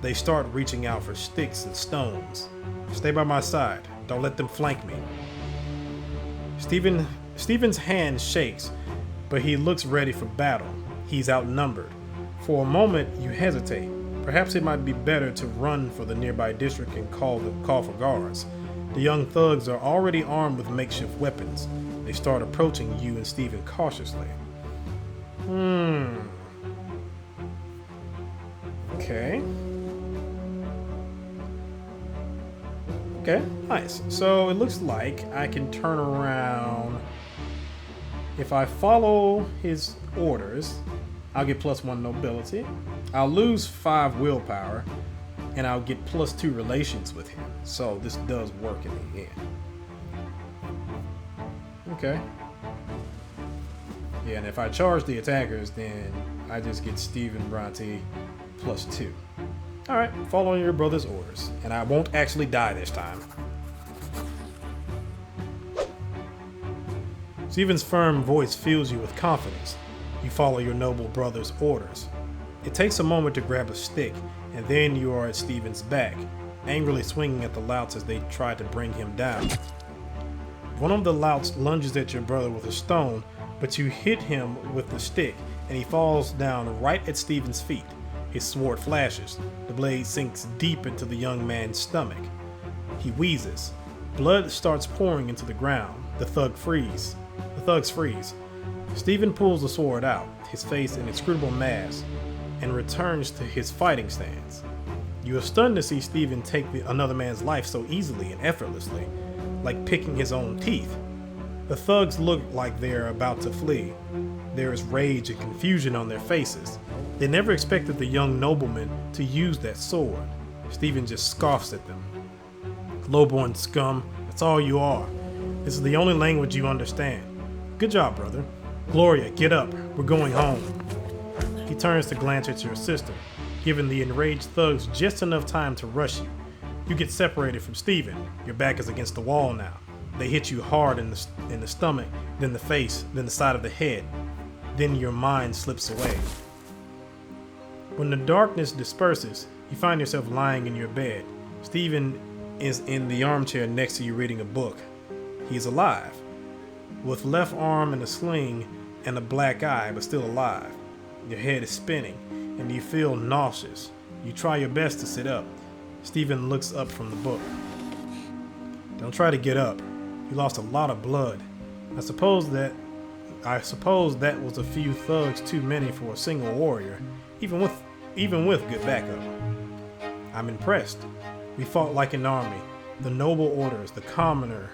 They start reaching out for sticks and stones. Stay by my side. Don't let them flank me. Stephen's hand shakes, but he looks ready for battle. He's outnumbered. For a moment, you hesitate. Perhaps it might be better to run for the nearby district and call for guards. The young thugs are already armed with makeshift weapons. They start approaching you and Stephen cautiously. Okay. Okay, nice. So it looks like I can turn around. If I follow his orders, I'll get +1 nobility. I'll lose 5 willpower, and I'll get +2 relations with him. So this does work in the end. Okay. Yeah, and if I charge the attackers, then I just get Stephen Brante +2. Alright, following your brother's orders, and I won't actually die this time. Stephen's firm voice fills you with confidence. You follow your noble brother's orders. It takes a moment to grab a stick, and then you are at Stephen's back, angrily swinging at the louts as they try to bring him down. One of the louts lunges at your brother with a stone, but you hit him with the stick, and he falls down right at Stephen's feet. His sword flashes. The blade sinks deep into the young man's stomach. He wheezes. Blood starts pouring into the ground. The thugs freeze. Stephen pulls the sword out, his face an inscrutable mask, and returns to his fighting stance. You are stunned to see Stephen take another man's life so easily and effortlessly, like picking his own teeth. The thugs look like they're about to flee. There is rage and confusion on their faces. They never expected the young nobleman to use that sword. Stephen just scoffs at them. Lowborn scum, that's all you are. This is the only language you understand. Good job, brother. Gloria, get up. We're going home. He turns to glance at your sister, giving the enraged thugs just enough time to rush you. You get separated from Stephen. Your back is against the wall now. They hit you hard in the stomach, then the face, then the side of the head. Then your mind slips away. When the darkness disperses, you find yourself lying in your bed. Stephen is in the armchair next to you reading a book. He is alive, with left arm in a sling and a black eye, but still alive. Your head is spinning, and you feel nauseous. You try your best to sit up. Stephen looks up from the book. Don't try to get up. You lost a lot of blood. I suppose that was a few thugs too many for a single warrior, even with good backup. I'm impressed. We fought like an army. The noble orders, the commoner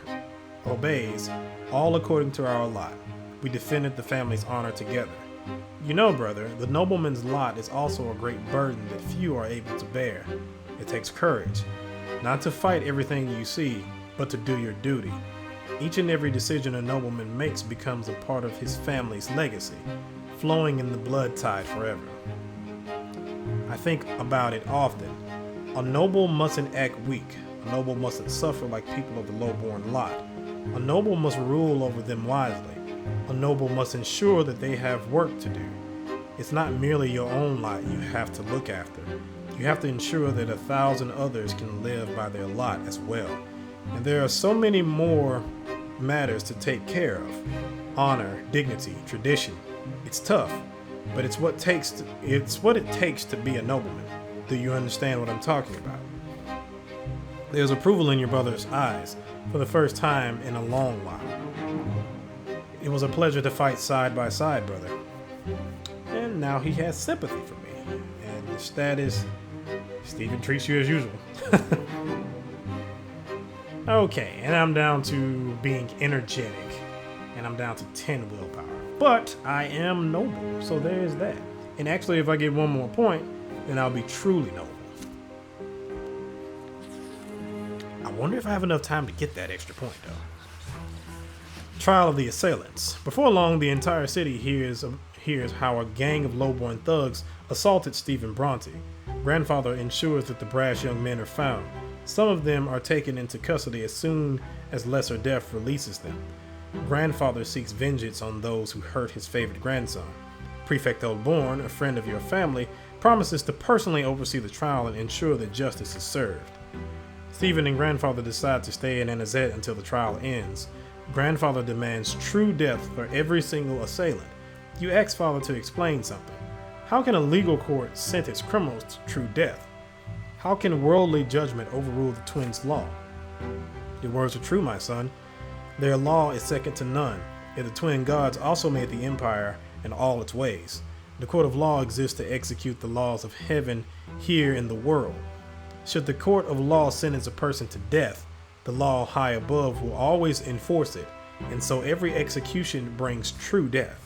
obeys, all according to our lot. We defended the family's honor together. You know, brother, the nobleman's lot is also a great burden that few are able to bear. It takes courage, not to fight everything you see, but to do your duty. Each and every decision a nobleman makes becomes a part of his family's legacy, flowing in the blood tide forever. I think about it often. A noble mustn't act weak. A noble mustn't suffer like people of the low-born lot. A noble must rule over them wisely. A noble must ensure that they have work to do. It's not merely your own lot you have to look after. You have to ensure that 1,000 others can live by their lot as well. And there are so many more matters to take care of. Honor, dignity, tradition. It's tough, but it's what it takes to be a nobleman. Do you understand what I'm talking about? There's approval in your brother's eyes for the first time in a long while. It was a pleasure to fight side by side, brother. And now he has sympathy for me. And the stat is, Stephen treats you as usual. Okay, and I'm down to being energetic. And I'm down to 10 willpower. But I am noble, so there's that. And actually, if I get one more point, then I'll be truly noble. I wonder if I have enough time to get that extra point, though. Trial of the Assailants. Before long, the entire city hears how a gang of lowborn thugs assaulted Stephen Brante. Grandfather ensures that the brash young men are found. Some of them are taken into custody as soon as lesser death releases them. Grandfather seeks vengeance on those who hurt his favorite grandson. Prefect Oldborn, a friend of your family, promises to personally oversee the trial and ensure that justice is served. Stephen and Grandfather decide to stay in Adolescent until the trial ends. Grandfather demands true death for every single assailant. You ask Father to explain something. How can a legal court sentence criminals to true death? How can worldly judgment overrule the twins' law? Your words are true, my son. Their law is second to none, yet the twin gods also made the empire in all its ways. The court of law exists to execute the laws of heaven here in the world. Should the court of law sentence a person to death, the law high above will always enforce it, and so every execution brings true death.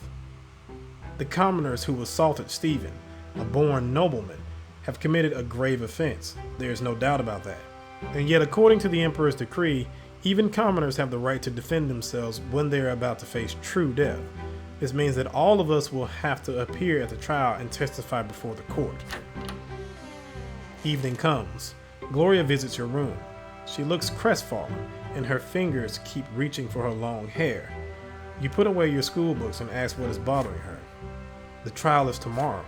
The commoners who assaulted Stephen, a born nobleman, have committed a grave offense. There is no doubt about that. And yet, according to the emperor's decree, even commoners have the right to defend themselves when they are about to face true death. This means that all of us will have to appear at the trial and testify before the court. Evening comes. Gloria visits your room. She looks crestfallen, and her fingers keep reaching for her long hair. You put away your school books and ask what is bothering her. The trial is tomorrow.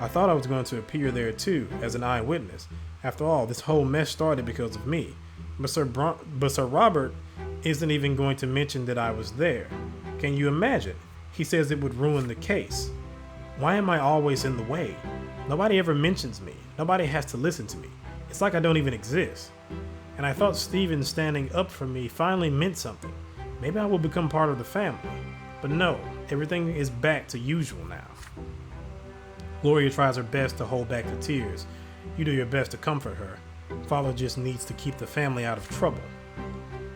I thought I was going to appear there too, as an eyewitness. After all, this whole mess started because of me. But Sir Robert isn't even going to mention that I was there. Can you imagine? He says it would ruin the case. Why am I always in the way? Nobody ever mentions me. Nobody has to listen to me. It's like I don't even exist. And I thought Stephen standing up for me finally meant something. Maybe I will become part of the family. But no, everything is back to usual now. Gloria tries her best to hold back the tears. You do your best to comfort her. Father just needs to keep the family out of trouble.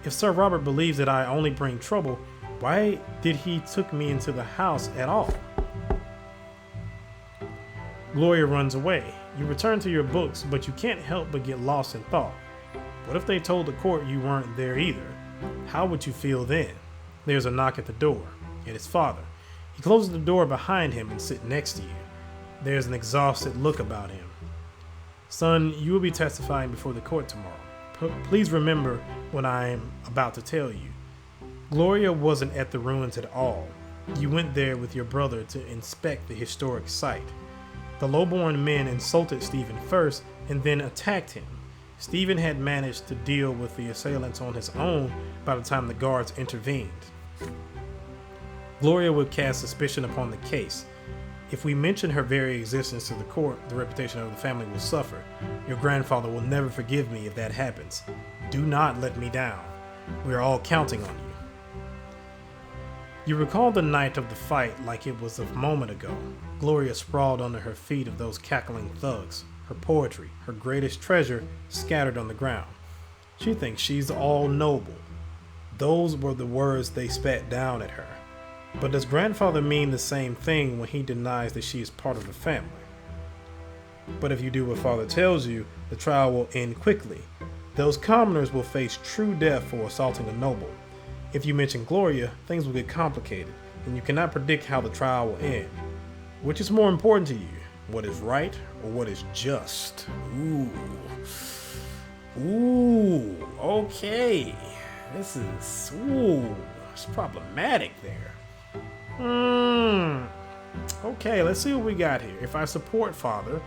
If Sir Robert believes that I only bring trouble, why did he took me into the house at all? Gloria runs away. You return to your books, but you can't help but get lost in thought. What if they told the court you weren't there either? How would you feel then? There's a knock at the door. It is Father. He closes the door behind him and sits next to you. There's an exhausted look about him. Son, you will be testifying before the court tomorrow. Please remember what I am about to tell you. Gloria wasn't at the ruins at all. You went there with your brother to inspect the historic site. The lowborn men insulted Stephen first and then attacked him. Stephen had managed to deal with the assailants on his own by the time the guards intervened. Gloria would cast suspicion upon the case. If we mention her very existence to the court, the reputation of the family will suffer. Your grandfather will never forgive me if that happens. Do not let me down. We are all counting on you. You recall the night of the fight like it was a moment ago. Gloria sprawled under her feet of those cackling thugs, her poetry, her greatest treasure, scattered on the ground. She thinks she's all noble. Those were the words they spat down at her. But does grandfather mean the same thing when he denies that she is part of the family? But if you do what father tells you, the trial will end quickly. Those commoners will face true death for assaulting a noble. If you mention Gloria, things will get complicated, and you cannot predict how the trial will end. Which is more important to you, what is right or what is just? Ooh, okay. This is, it's problematic there. Okay, let's see what we got here. If I support father,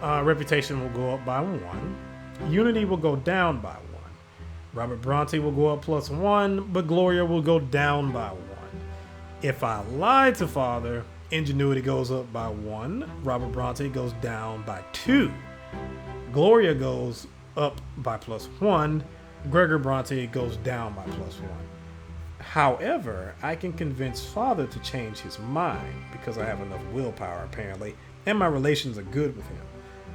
reputation will go up by 1. Unity will go down by 1. Robert Bronte will go up +1, but Gloria will go down by 1. If I lie to father, ingenuity goes up by 1. Robert Bronte goes down by 2. Gloria goes up by +1. Gregor Bronte goes down by +1. However, I can convince father to change his mind because I have enough willpower apparently, and my relations are good with him.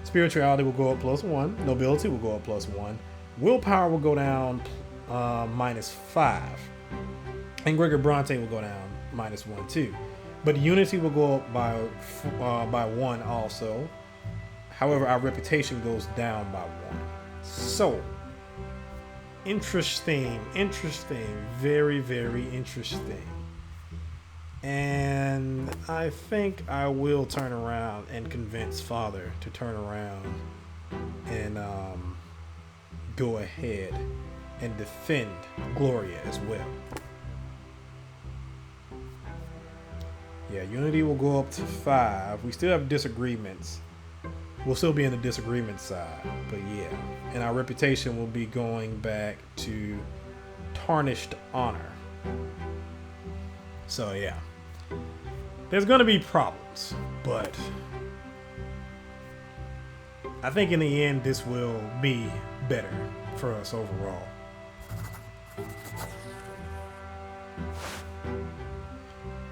Spirituality will go up +1. Nobility will go up +1. Willpower will go down -5. And Gregor Bronte will go down -1 too. But unity will go up by 1 also. However, our reputation goes down by 1. So, interesting, very, very interesting. And I think I will turn around and convince father to turn around and go ahead and defend Gloria as well. Yeah, unity will go up to 5. We still have disagreements. We'll still be in the disagreement side, but yeah. And our reputation will be going back to tarnished honor. So yeah. There's gonna be problems, but I think in the end this will be better for us overall.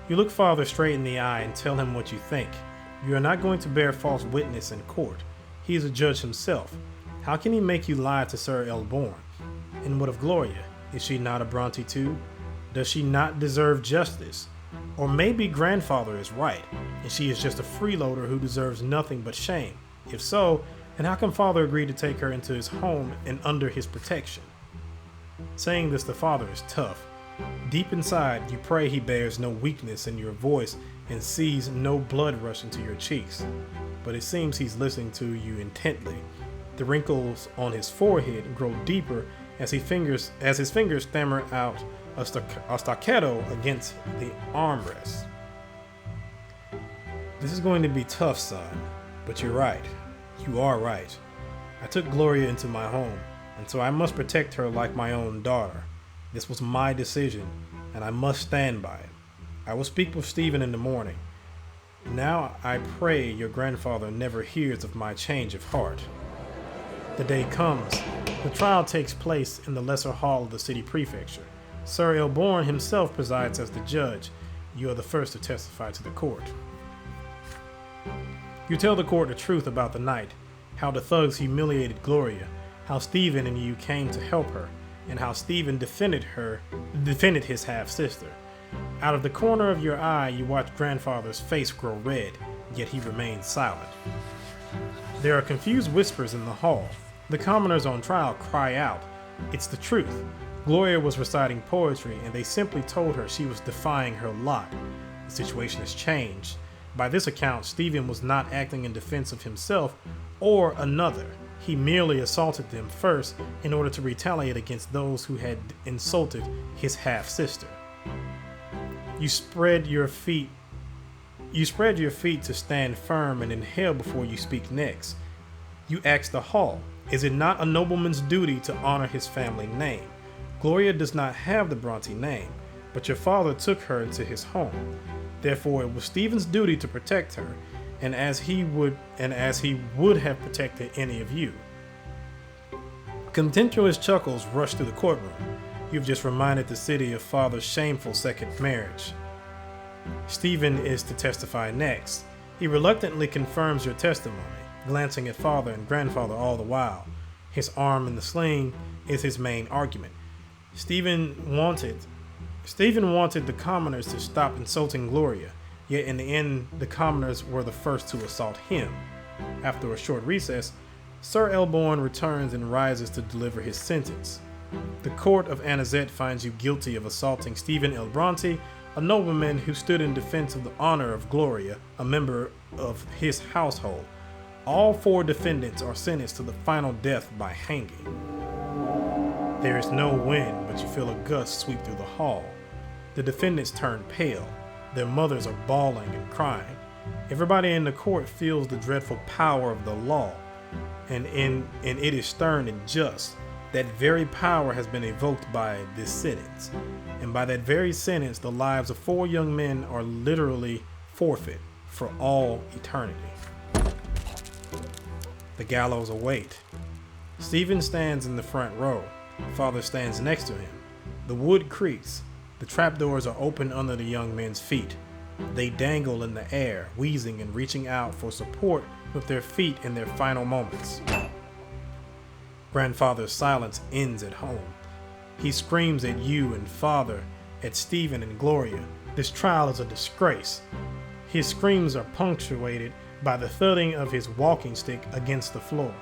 You look father straight in the eye and tell him what you think. You are not going to bear false witness in court. He is a judge himself. How can he make you lie to Sir Elborn? And what of Gloria? Is she not a Bronte too? Does she not deserve justice? Or maybe grandfather is right, and she is just a freeloader who deserves nothing but shame. If so, then how can father agree to take her into his home and under his protection? Saying this to father is tough. Deep inside, you pray he bears no weakness in your voice and sees no blood rush into your cheeks. But it seems he's listening to you intently. The wrinkles on his forehead grow deeper as his fingers stammer out a staccato against the armrest. This is going to be tough, son, but you're right. You are right. I took Gloria into my home, and so I must protect her like my own daughter. This was my decision, and I must stand by it. I will speak with Stephen in the morning. Now I pray your grandfather never hears of my change of heart. The day comes. The trial takes place in the lesser hall of the city prefecture. Sir Elborn himself presides as the judge. You are the first to testify to the court. You tell the court the truth about the night, how the thugs humiliated Gloria, how Stephen and you came to help her, and how Stephen defended his half-sister. Out of the corner of your eye, you watch grandfather's face grow red, yet he remains silent. There are confused whispers in the hall. The commoners on trial cry out, "It's the truth." Gloria was reciting poetry, and they simply told her she was defying her lot. The situation has changed. By this account, Stephen was not acting in defense of himself or another. He merely assaulted them first in order to retaliate against those who had insulted his half-sister. You spread your feet to stand firm and inhale before you speak next. You ask the hall, is it not a nobleman's duty to honor his family name? Gloria does not have the Bronte name, but your father took her into his home. Therefore, it was Stephen's duty to protect her, and as he would have protected any of you. Contemptuous chuckles rushed through the courtroom. You've just reminded the city of Father's shameful second marriage. Stephen is to testify next. He reluctantly confirms your testimony, glancing at father and grandfather all the while. His arm in the sling is his main argument. Stephen wanted the commoners to stop insulting Gloria, yet in the end, the commoners were the first to assault him. After a short recess, Sir Elborn returns and rises to deliver his sentence. The court of Adolescent finds you guilty of assaulting Stephen L. Brante, a nobleman who stood in defense of the honor of Gloria, a member of his household. All 4 defendants are sentenced to the final death by hanging. There is no wind, but you feel a gust sweep through the hall. The defendants turn pale. Their mothers are bawling and crying. Everybody in the court feels the dreadful power of the law, and it is stern and just. That very power has been evoked by this sentence, and by that very sentence, the lives of 4 young men are literally forfeit for all eternity. The gallows await. Stephen stands in the front row. Father stands next to him. The wood creaks. The trapdoors are open under the young men's feet. They dangle in the air, wheezing and reaching out for support with their feet in their final moments. Grandfather's silence ends at home. He screams at you and father, at Stephen and Gloria. This trial is a disgrace. His screams are punctuated by the thudding of his walking stick against the floor.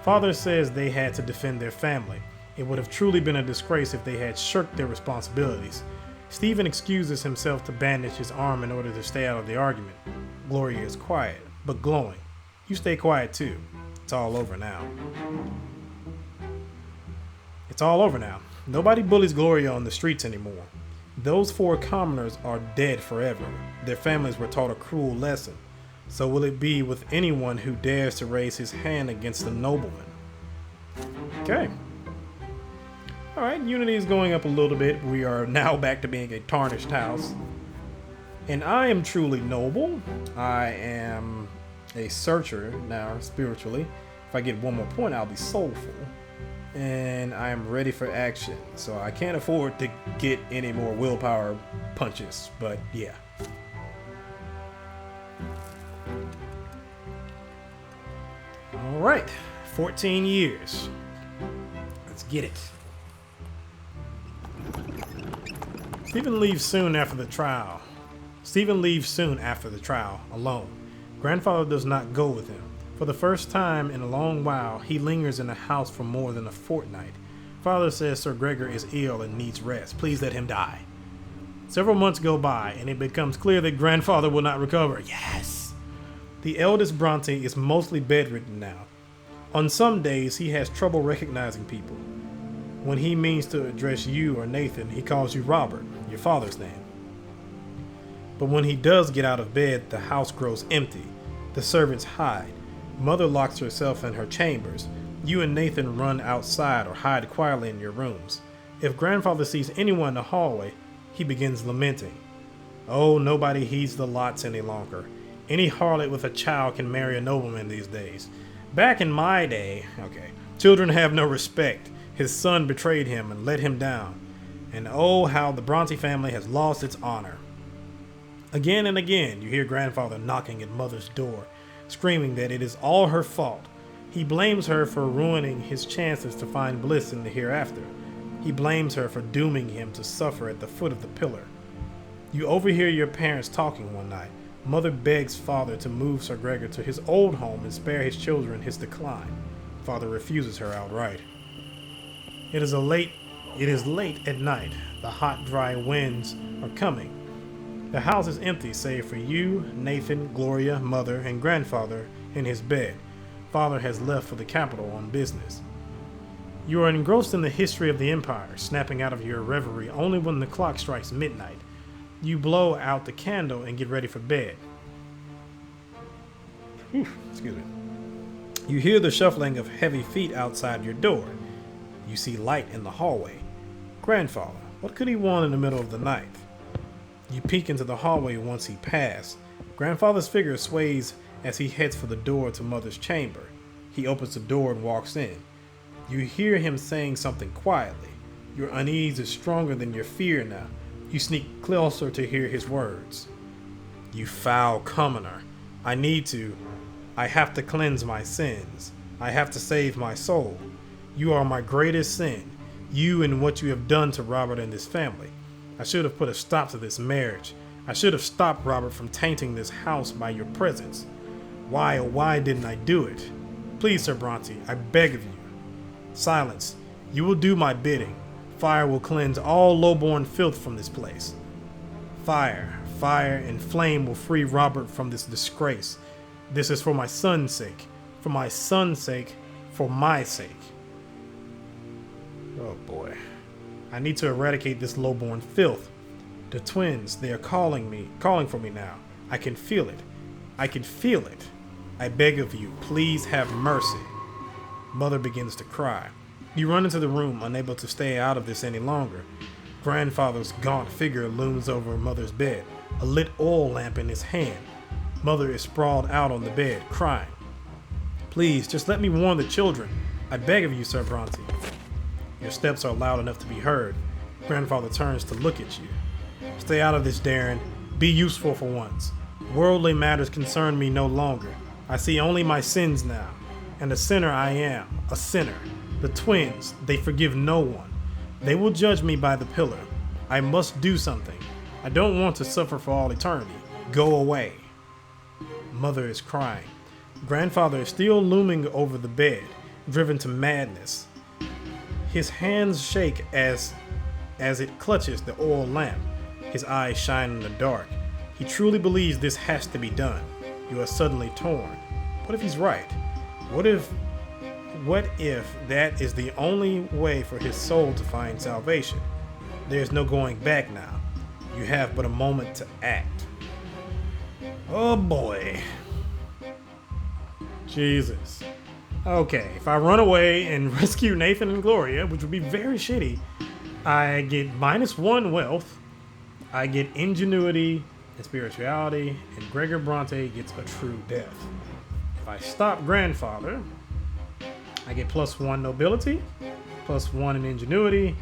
Father says they had to defend their family. It would have truly been a disgrace if they had shirked their responsibilities. Stephen excuses himself to bandage his arm in order to stay out of the argument. Gloria is quiet, but glowing. You stay quiet too. It's all over now. It's all over now. Nobody bullies Gloria on the streets anymore. Those 4 commoners are dead forever. Their families were taught a cruel lesson. So will it be with anyone who dares to raise his hand against a nobleman. Okay. Alright, unity is going up a little bit. We are now back to being a tarnished house. And I am truly noble. I am a searcher now, spiritually. If I get 1 more point, I'll be soulful. And I am ready for action. So I can't afford to get any more willpower punches. But yeah. Alright, 14 years. Let's get it. Stephen leaves soon after the trial. Alone. Grandfather does not go with him. For the first time in a long while, he lingers in the house for more than a fortnight. Father says Sir Gregor is ill and needs rest. Please let him die. Several months go by, and it becomes clear that grandfather will not recover. Yes! The eldest Brante is mostly bedridden now. On some days, he has trouble recognizing people. When he means to address you or Nathan, he calls you Robert, your father's name. But when he does get out of bed, the house grows empty. The servants hide. Mother locks herself in her chambers. You and Nathan run outside or hide quietly in your rooms. If grandfather sees anyone in the hallway, he begins lamenting. Oh, nobody heeds the lots any longer. Any harlot with a child can marry a nobleman these days. Back in my day, children have no respect. His son betrayed him and let him down. And oh, how the Brante family has lost its honor. Again and again, you hear grandfather knocking at mother's door, screaming that it is all her fault. He blames her for ruining his chances to find bliss in the hereafter. He blames her for dooming him to suffer at the foot of the pillar. You overhear your parents talking one night. Mother begs father to move Sir Gregor to his old home and spare his children his decline. Father refuses her outright. It is late at night. The hot, dry winds are coming. The house is empty save for you, Nathan, Gloria, mother, and grandfather in his bed. Father has left for the capital on business. You are engrossed in the history of the empire, snapping out of your reverie only when the clock strikes midnight. You blow out the candle and get ready for bed. Excuse me. You hear the shuffling of heavy feet outside your door. You see light in the hallway. Grandfather, what could he want in the middle of the night? You peek into the hallway once he passed. Grandfather's figure sways as he heads for the door to Mother's chamber. He opens the door and walks in. You hear him saying something quietly. Your unease is stronger than your fear now. You sneak closer to hear his words. You foul commoner. I have to cleanse my sins. I have to save my soul. You are my greatest sin. You and what you have done to Robert and his family. I should have put a stop to this marriage. I should have stopped Robert from tainting this house by your presence. Why, oh why didn't I do it? Please, Sir Brante, I beg of you. Silence. You will do my bidding. Fire will cleanse all low-born filth from this place. Fire and flame will free Robert from this disgrace. This is for my son's sake. For my son's sake. For my sake. Oh boy. I need to eradicate this low-born filth. The twins, they are calling for me now. I can feel it. I can feel it. I beg of you, please have mercy. Mother begins to cry. You run into the room, unable to stay out of this any longer. Grandfather's gaunt figure looms over Mother's bed, a lit oil lamp in his hand. Mother is sprawled out on the bed, crying. Please, just let me warn the children. I beg of you, Sir Brante. Your steps are loud enough to be heard. Grandfather turns to look at you. Stay out of this, Daeron. Be useful for once. Worldly matters concern me no longer. I see only my sins now. And a sinner I am, a sinner. The twins, they forgive no one. They will judge me by the pillar. I must do something. I don't want to suffer for all eternity. Go away. Mother is crying. Grandfather is still looming over the bed, driven to madness. His hands shake as it clutches the oil lamp. His eyes shine in the dark. He truly believes this has to be done. You are suddenly torn. What if he's right? What if that is the only way for his soul to find salvation? There's no going back now. You have but a moment to act. Oh boy. Jesus. Okay, if I run away and rescue Nathan and Gloria, which would be very shitty, I get -1 wealth, I get ingenuity and spirituality, and Gregor Brante gets a true death. If I stop Grandfather, I get +1 nobility, +1 in ingenuity,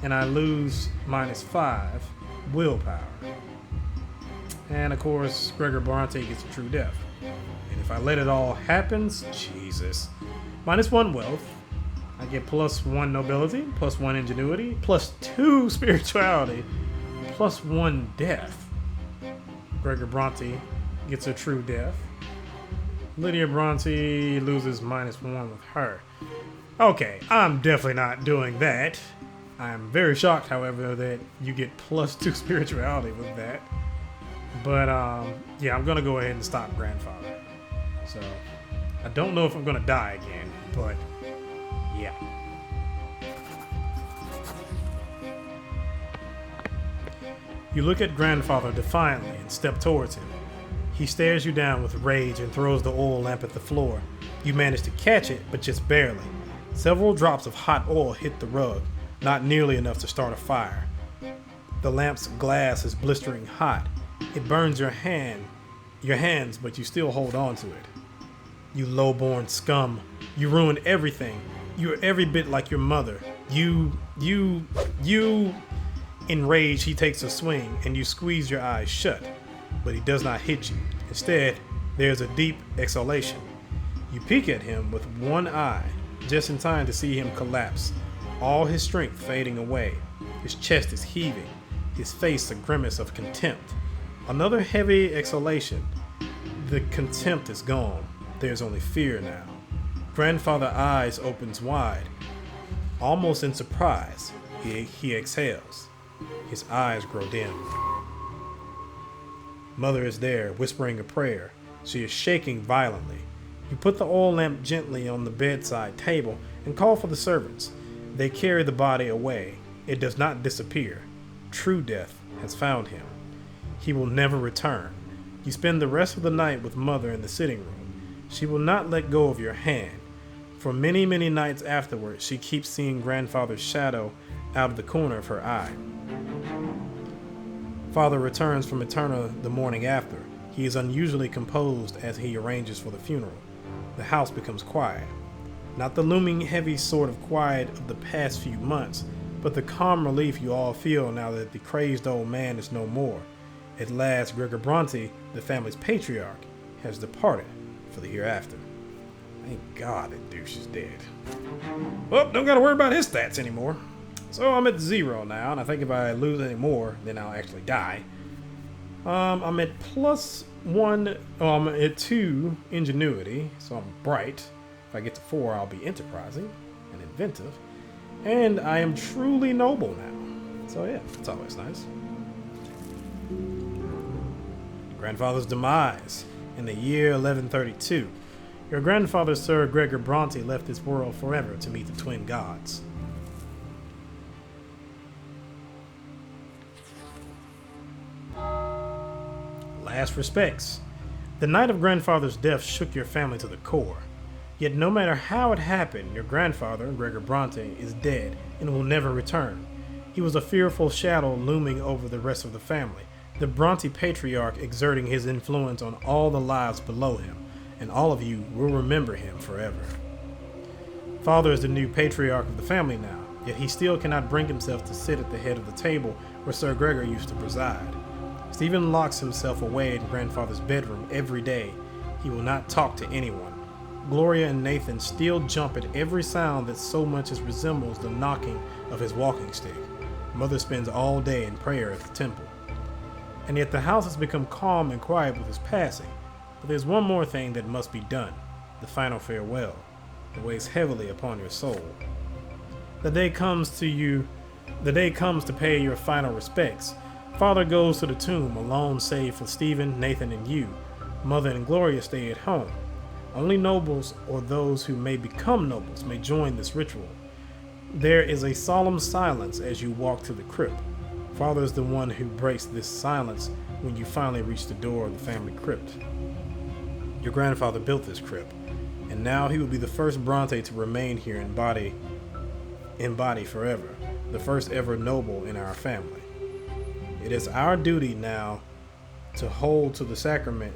and I lose -5 willpower. And of course, Gregor Brante gets a true death. And if I let it all happen, Jesus. -1 wealth, I get +1 nobility, +1 ingenuity, +2 spirituality, +1 death. Gregor Brante gets a true death. Lydia Brante loses -1 with her. Okay, I'm definitely not doing that. I'm very shocked, however, that you get +2 spirituality with that. But yeah, I'm gonna go ahead and stop Grandfather. So I don't know if I'm gonna die again, but yeah. You look at Grandfather defiantly and step towards him. He stares you down with rage and throws the oil lamp at the floor. You manage to catch it, but just barely. Several drops of hot oil hit the rug, not nearly enough to start a fire. The lamp's glass is blistering hot. It burns your hands, but you still hold on to it. You low-born scum. You ruined everything. You're every bit like your mother. You. Enraged, he takes a swing, and you squeeze your eyes shut. But he does not hit you. Instead, there's a deep exhalation. You peek at him with one eye, just in time to see him collapse, all his strength fading away. His chest is heaving, his face a grimace of contempt. Another heavy exhalation. The contempt is gone. There's only fear now. Grandfather's eyes opens wide. Almost in surprise, he exhales. His eyes grow dim. Mother is there, whispering a prayer. She is shaking violently. You put the oil lamp gently on the bedside table and call for the servants. They carry the body away. It does not disappear. True death has found him. He will never return. You spend the rest of the night with Mother in the sitting room. She will not let go of your hand. For many, many nights afterward, she keeps seeing Grandfather's shadow out of the corner of her eye. Father returns from Eterna the morning after. He is unusually composed as he arranges for the funeral. The house becomes quiet. Not the looming heavy sort of quiet of the past few months, but the calm relief you all feel now that the crazed old man is no more. At last, Gregor Brante, the family's patriarch, has departed for the hereafter. Thank God that douche is dead. Well, don't gotta worry about his stats anymore. So I'm at 0 now, and I think if I lose any more, then I'll actually die. I'm at +1, I'm at 2 ingenuity, so I'm bright. If I get to 4, I'll be enterprising and inventive. And I am truly noble now. So yeah, it's always nice. Grandfather's demise. In the year 1132, your grandfather Sir Gregor Brante left this world forever to meet the twin gods. Last respects. The night of grandfather's death shook your family to the core. Yet no matter how it happened, your grandfather, Gregor Brante, is dead and will never return. He was a fearful shadow looming over the rest of the family, the Brante patriarch exerting his influence on all the lives below him, and all of you will remember him forever. Father is the new patriarch of the family now, yet he still cannot bring himself to sit at the head of the table where Sir Gregor used to preside. Stephen locks himself away in grandfather's bedroom every day. He will not talk to anyone. Gloria and Nathan still jump at every sound that so much as resembles the knocking of his walking stick. Mother spends all day in prayer at the temple. And yet the house has become calm and quiet with his passing. But there's one more thing that must be done, the final farewell, that weighs heavily upon your soul. The day comes to pay your final respects. Father goes to the tomb alone save for Stephen, Nathan, and you. Mother and Gloria stay at home. Only nobles or those who may become nobles may join this ritual. There is a solemn silence as you walk to the crypt. Father is the one who breaks this silence when you finally reach the door of the family crypt. Your grandfather built this crypt, and now he will be the first Brante to remain here in body forever, the first ever noble in our family. It is our duty now to hold to the sacrament.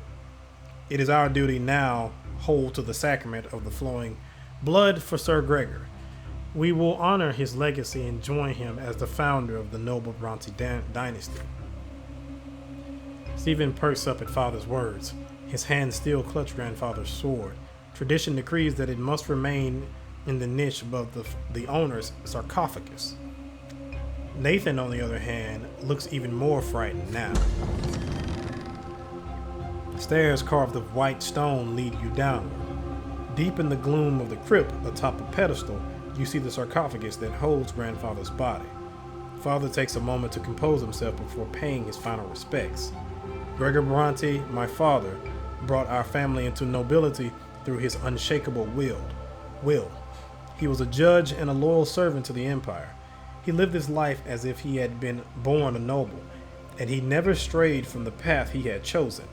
It is our duty now hold to the sacrament of the flowing blood for Sir Gregor. We will honor his legacy and join him as the founder of the noble Brante dynasty. Stephen perks up at Father's words. His hands still clutch grandfather's sword. Tradition decrees that it must remain in the niche above the owner's sarcophagus. Nathan, on the other hand, looks even more frightened now. Stairs carved of white stone lead you downward. Deep in the gloom of the crypt, atop a pedestal, you see the sarcophagus that holds grandfather's body. Father takes a moment to compose himself before paying his final respects. Gregor Brante, my father, brought our family into nobility through his unshakable will. He was a judge and a loyal servant to the empire. He lived his life as if he had been born a noble, and he never strayed from the path he had chosen.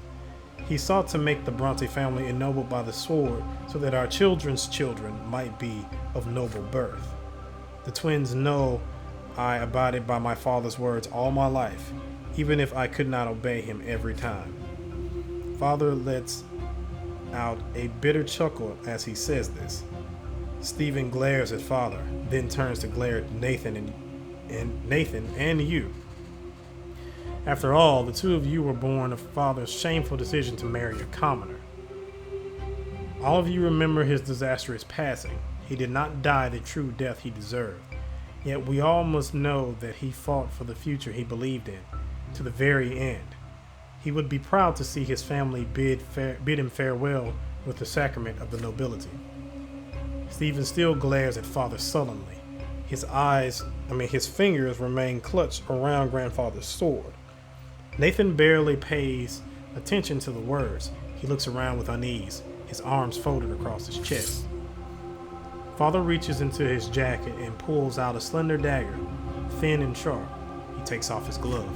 He sought to make the Brante family ennobled by the sword so that our children's children might be of noble birth. The twins know I abided by my father's words all my life, even if I could not obey him every time. Father lets out a bitter chuckle as he says this. Stephen glares at Father, then turns to glare at Nathan and you. After all, the two of you were born of Father's shameful decision to marry a commoner. All of you remember his disastrous passing. He did not die the true death he deserved. Yet we all must know that he fought for the future he believed in, to the very end. He would be proud to see his family bid him farewell with the sacrament of the nobility. Stephen still glares at Father sullenly. His fingers remain clutched around grandfather's sword. Nathan barely pays attention to the words. He looks around with unease, his arms folded across his chest. Father reaches into his jacket and pulls out a slender dagger, thin and sharp. He takes off his glove.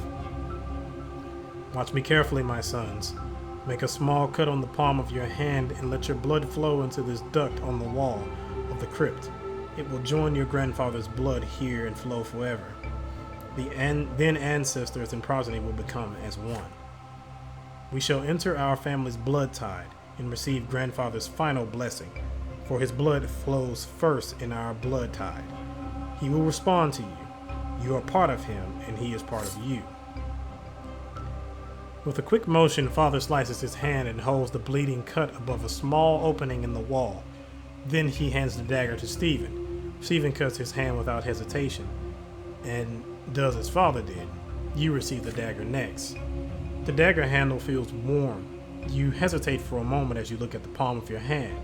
Watch me carefully, my sons. Make a small cut on the palm of your hand and let your blood flow into this duct on the wall of the crypt. It will join your grandfather's blood here and flow forever. then ancestors and progeny will become as one. We shall enter our family's blood tide and receive grandfather's final blessing, for his blood flows first in our blood tide. He will respond to you. You are part of him, and he is part of you. With a quick motion, Father slices his hand and holds the bleeding cut above a small opening in the wall. Then he hands the dagger to Stephen. Stephen cuts his hand without hesitation and does as Father did. You receive the dagger next. The dagger handle feels warm. You hesitate for a moment as you look at the palm of your hand.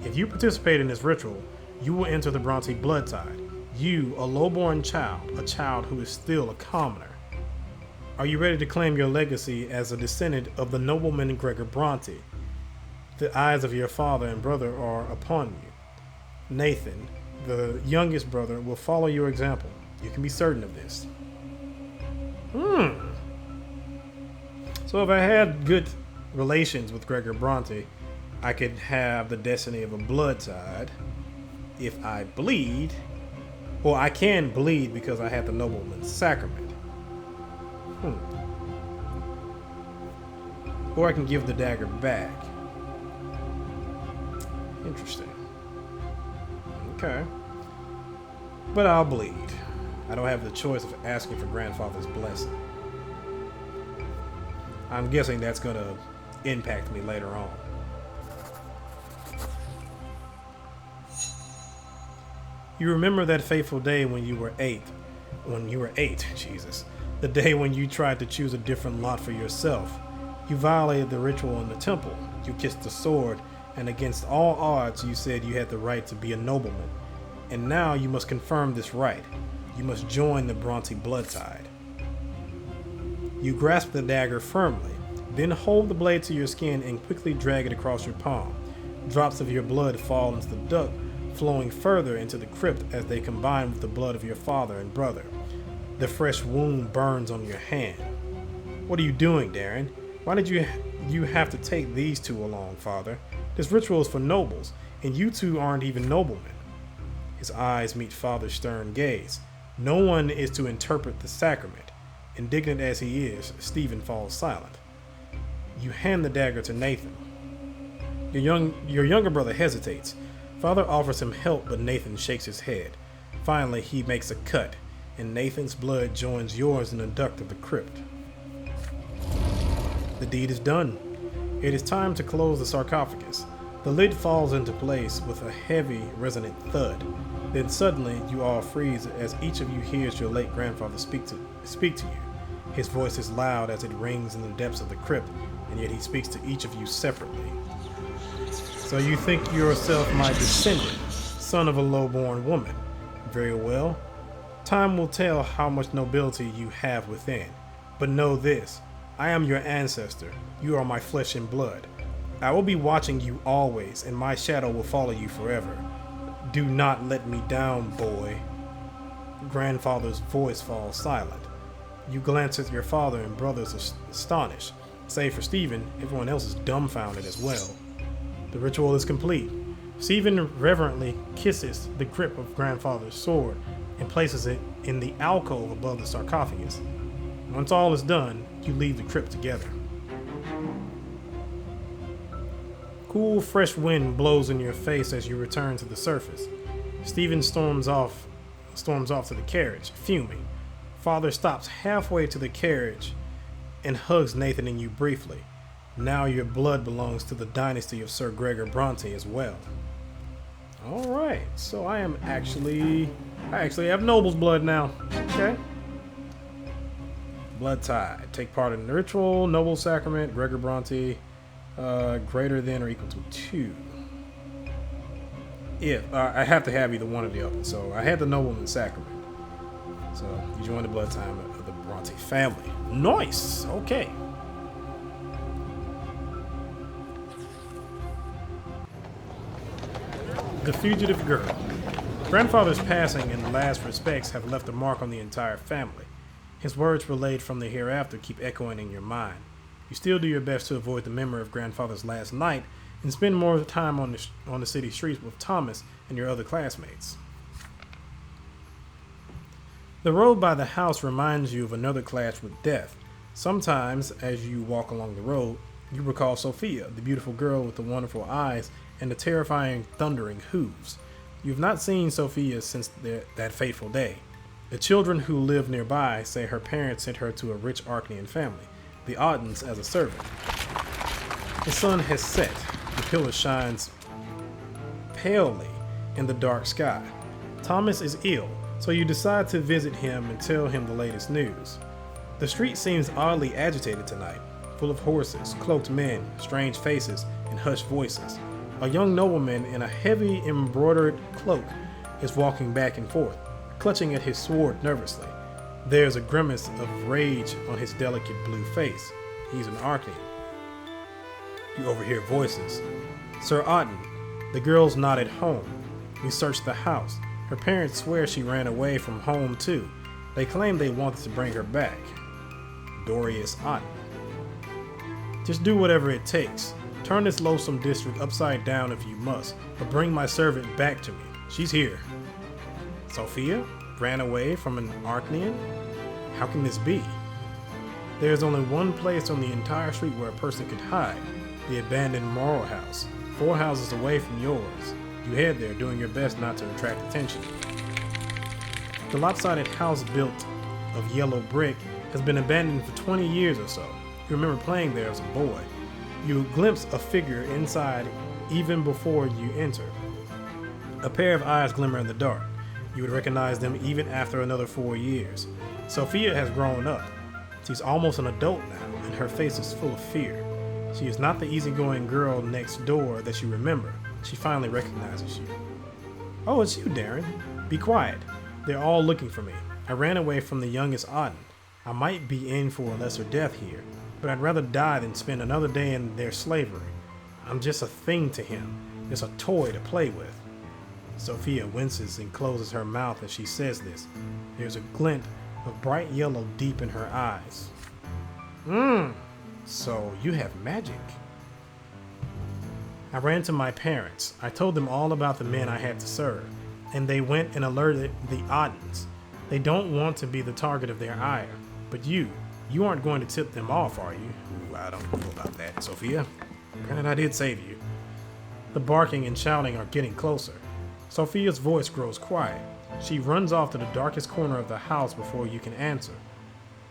If you participate in this ritual, you will enter the Brante blood tide. You, a lowborn child, a child who is still a commoner. Are you ready to claim your legacy as a descendant of the nobleman Gregor Brante? The eyes of your father and brother are upon you. Nathan, the youngest brother, will follow your example. You can be certain of this. So if I had good relations with Gregor Brante, I could have the destiny of a blood tide. If I bleed, or I can bleed because I have the nobleman's sacrament. Or I can give the dagger back. Interesting. Okay. But I'll bleed. I don't have the choice of asking for grandfather's blessing. I'm guessing that's going to impact me later on. You remember that fateful day when you were eight. Jesus. The day when you tried to choose a different lot for yourself. You violated the ritual in the temple. You kissed the sword, and against all odds you said you had the right to be a nobleman. And now you must confirm this right. You must join the Brante blood tide. You grasp the dagger firmly, then hold the blade to your skin and quickly drag it across your palm. Drops of your blood fall into the duct, flowing further into the crypt as they combine with the blood of your father and brother. The fresh wound burns on your hand. What are you doing, Daeron? Why did you have to take these two along, Father? This ritual is for nobles, and you two aren't even noblemen. His eyes meet Father's stern gaze. No one is to interpret the sacrament. Indignant as he is, Stephen falls silent. You hand the dagger to Nathan. Your younger brother hesitates. Father offers him help, but Nathan shakes his head. Finally, he makes a cut, and Nathan's blood joins yours in the duct of the crypt. The deed is done. It is time to close the sarcophagus. The lid falls into place with a heavy, resonant thud. Then suddenly, you all freeze as each of you hears your late grandfather speak to you. His voice is loud as it rings in the depths of the crypt, and yet he speaks to each of you separately. So you think yourself my descendant, son of a low-born woman. Very well. Time will tell how much nobility you have within. But know this, I am your ancestor. You are my flesh and blood. I will be watching you always, and my shadow will follow you forever. Do not let me down, boy. Grandfather's voice falls silent. You glance at your father and brothers astonished. Save for Stephen, everyone else is dumbfounded as well. The ritual is complete. Stephen reverently kisses the grip of grandfather's sword and places it in the alcove above the sarcophagus. Once all is done, you leave the crypt together. Cool, fresh wind blows in your face as you return to the surface. Stephen storms off to the carriage, fuming. Father stops halfway to the carriage and hugs Nathan and you briefly. Now your blood belongs to the dynasty of Sir Gregor Brante as well. Alright, so I actually have noble's blood now. Okay. Blood tide. Take part in the ritual, noble sacrament, Gregor Brante, greater than or equal to 2. Yeah, I have to have either one or the other. So I had the nobleman's sacrament. So you join the blood tide of the Brante family. Nice. Okay. The fugitive girl. Grandfather's passing and last respects have left a mark on the entire family. His words relayed from the hereafter keep echoing in your mind. You still do your best to avoid the memory of grandfather's last night and spend more time on the city streets with Thomas and your other classmates. The road by the house reminds you of another clash with death. Sometimes, as you walk along the road, you recall Sophia, the beautiful girl with the wonderful eyes and the terrifying thundering hooves. You've not seen Sophia since that fateful day. The children who live nearby say her parents sent her to a rich Arcane family, the Audens, as a servant. The sun has set. The pillar shines palely in the dark sky. Thomas is ill, so you decide to visit him and tell him the latest news. The street seems oddly agitated tonight, full of horses, cloaked men, strange faces, and hushed voices. A young nobleman in a heavy embroidered cloak is walking back and forth, clutching at his sword nervously. There's a grimace of rage on his delicate blue face. He's an Arcane. You overhear voices. Sir Auden, the girl's not at home. We searched the house. Her parents swear she ran away from home too. They claim they wanted to bring her back. Dorius Auden. Just do whatever it takes. Turn this loathsome district upside down if you must, but bring my servant back to me. She's here. Sophia? Ran away from an Arcane? How can this be? There's only one place on the entire street where a person could hide. The abandoned Morrow House, 4 houses away from yours. You head there, doing your best not to attract attention. The lopsided house built of yellow brick has been abandoned for 20 years or so. You remember playing there as a boy. You glimpse a figure inside even before you enter. A pair of eyes glimmer in the dark. You would recognize them even after another 4 years. Sophia has grown up. She's almost an adult now, and her face is full of fear. She is not the easygoing girl next door that you remember. She finally recognizes you. Oh, it's you, Daeron. Be quiet. They're all looking for me. I ran away from the youngest Auden. I might be in for a lesser death here, but I'd rather die than spend another day in their slavery. I'm just a thing to him, just a toy to play with. Sophia winces and closes her mouth as she says this. There's a glint of bright yellow deep in her eyes. So you have magic. I ran to my parents. I told them all about the men I had to serve, and they went and alerted the Audens. They don't want to be the target of their ire, but you aren't going to tip them off, are you? Ooh, I don't know about that, Sophia. Granted, I did save you. The barking and shouting are getting closer. Sophia's voice grows quiet. She runs off to the darkest corner of the house before you can answer.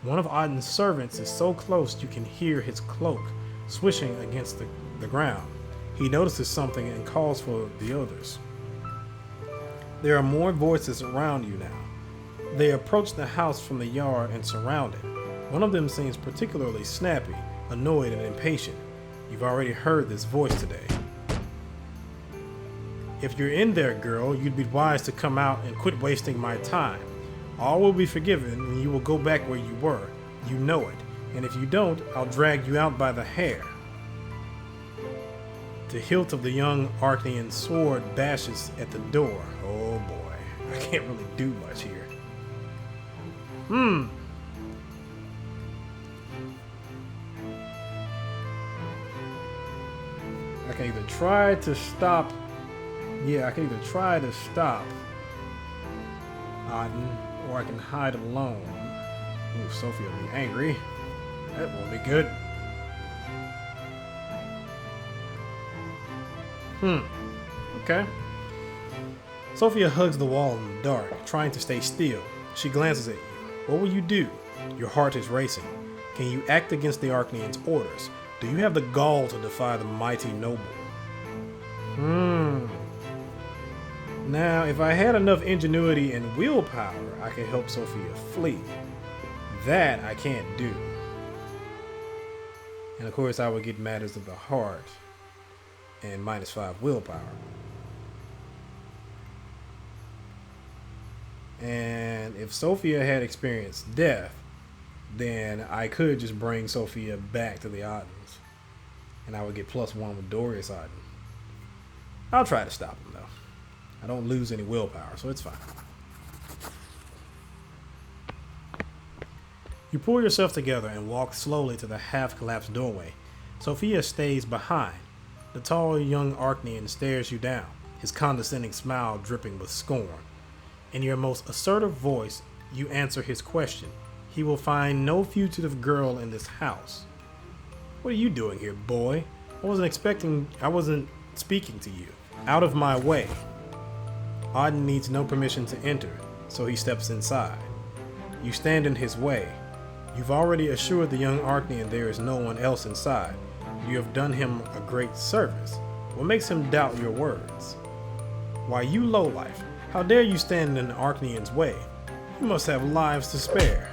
One of Auden's servants is so close you can hear his cloak swishing against the ground. He notices something and calls for the others. There are more voices around you now. They approach the house from the yard and surround it. One of them seems particularly snappy, annoyed, and impatient. You've already heard this voice today. If you're in there, girl, you'd be wise to come out and quit wasting my time. All will be forgiven and you will go back where you were. You know it. And if you don't, I'll drag you out by the hair. The hilt of the young Arcane sword bashes at the door. Oh boy, I can't really do much here. I can either try to stop. Yeah, I can either try to stop Auden, or I can hide alone. Ooh, Sophia will be angry. That won't be good. Okay. Sophia hugs the wall in the dark, trying to stay still. She glances at you. What will you do? Your heart is racing. Can you act against the Arcane's orders? Do you have the gall to defy the mighty noble? Now, if I had enough ingenuity and willpower, I could help Sophia flee. That I can't do. And of course, I would get matters of the heart and -5 willpower. And if Sophia had experienced death, then I could just bring Sophia back to the Audens. And I would get +1 with Dorius Auden. I'll try to stop him though. I don't lose any willpower, so it's fine. You pull yourself together and walk slowly to the half-collapsed doorway. Sophia stays behind. The tall young Arcane stares you down, his condescending smile dripping with scorn. In your most assertive voice, you answer his question. He will find no fugitive girl in this house. What are you doing here, boy? I wasn't speaking to you. Out of my way. Auden needs no permission to enter, so he steps inside. You stand in his way. You've already assured the young Arcane there is no one else inside. You have done him a great service. What makes him doubt your words? Why, you lowlife, how dare you stand in the Arcanean's way? You must have lives to spare.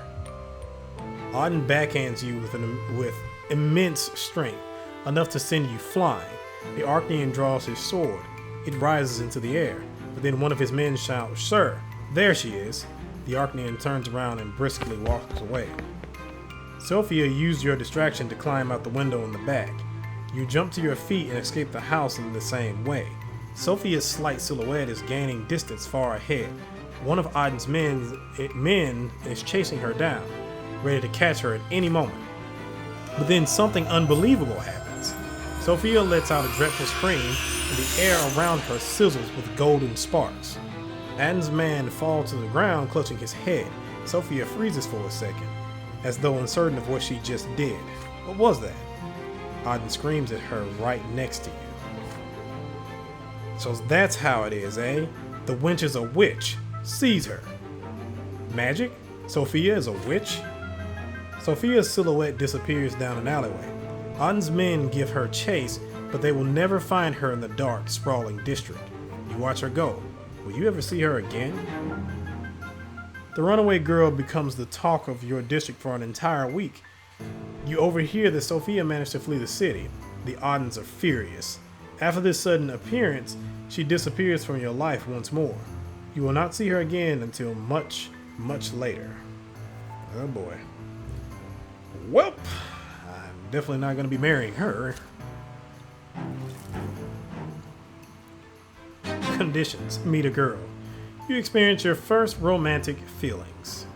Auden backhands you with immense strength, enough to send you flying. The Arcanean draws his sword. It rises into the air, but then one of his men shouts, "Sir, there she is." The Arcanean turns around and briskly walks away. Sophia used your distraction to climb out the window in the back. You jump to your feet and escape the house in the same way. Sophia's slight silhouette is gaining distance far ahead. One of Auden's men is chasing her down, ready to catch her at any moment. But then something unbelievable happens. Sophia lets out a dreadful scream, and the air around her sizzles with golden sparks. Auden's man falls to the ground, clutching his head. Sophia freezes for a second, as though uncertain of what she just did. What was that? Auden screams at her right next to you. So that's how it is, eh? The wench is a witch. Seize her. Magic? Sophia is a witch? Sophia's silhouette disappears down an alleyway. Auden's men give her chase, but they will never find her in the dark, sprawling district. You watch her go. Will you ever see her again? The runaway girl becomes the talk of your district for an entire week. You overhear that Sophia managed to flee the city. The Audens are furious. After this sudden appearance, she disappears from your life once more. You will not see her again until much, much later. Oh boy. Well, I'm definitely not going to be marrying her. Conditions. Meet a girl. You experience your first romantic feelings.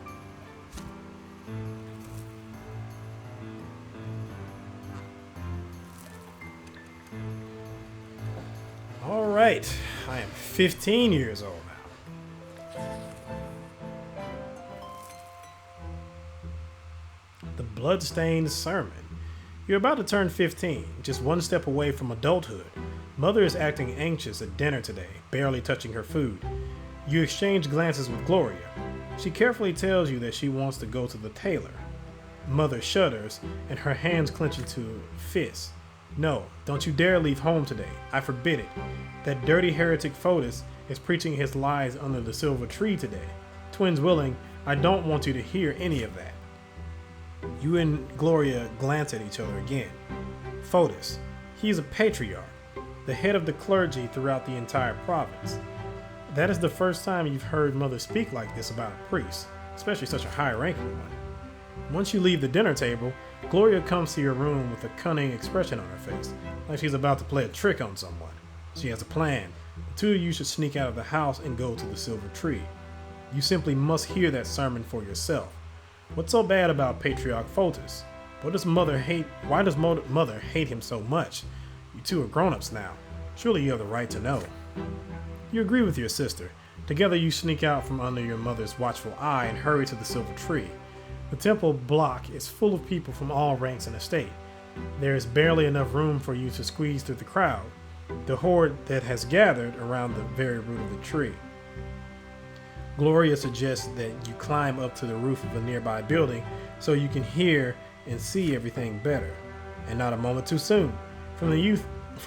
Alright, I am 15 years old now. The Bloodstained Sermon. You're about to turn 15, just one step away from adulthood. Mother is acting anxious at dinner today, barely touching her food. You exchange glances with Gloria. She carefully tells you that she wants to go to the tailor. Mother shudders, and her hands clench into fists. No, don't you dare leave home today. I forbid it. That dirty heretic Fotis is preaching his lies under the silver tree today. Twins willing, I don't want you to hear any of that. You and Gloria glance at each other again. Fotis, he is a patriarch, the head of the clergy throughout the entire province. That is the first time you've heard Mother speak like this about a priest, especially such a high-ranking one. Once you leave the dinner table, Gloria comes to your room with a cunning expression on her face, like she's about to play a trick on someone. She has a plan. The two of you should sneak out of the house and go to the silver tree. You simply must hear that sermon for yourself. What's so bad about Patriarch Fotis? Why does Mother hate him so much? You two are grown-ups now. Surely you have the right to know. You agree with your sister. Together you sneak out from under your mother's watchful eye and hurry to the silver tree. The temple block is full of people from all ranks and estate. There is barely enough room for you to squeeze through the crowd, the horde that has gathered around the very root of the tree. Gloria suggests that you climb up to the roof of a nearby building so you can hear and see everything better. And not a moment too soon. From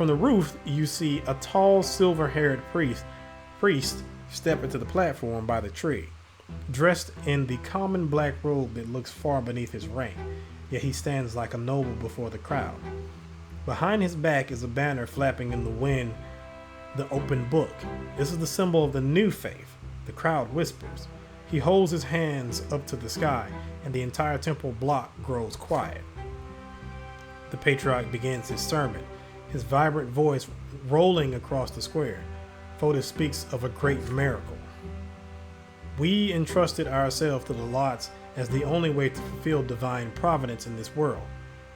the roof, you see a tall, silver-haired priest step into the platform by the tree. Dressed in the common black robe that looks far beneath his rank, yet he stands like a noble before the crowd. Behind his back is a banner flapping in the wind, the open book. This is the symbol of the new faith. The crowd whispers. He holds his hands up to the sky, and the entire temple block grows quiet. The patriarch begins his sermon, his vibrant voice rolling across the square. Fotis speaks of a great miracle. We entrusted ourselves to the lots as the only way to fulfill divine providence in this world.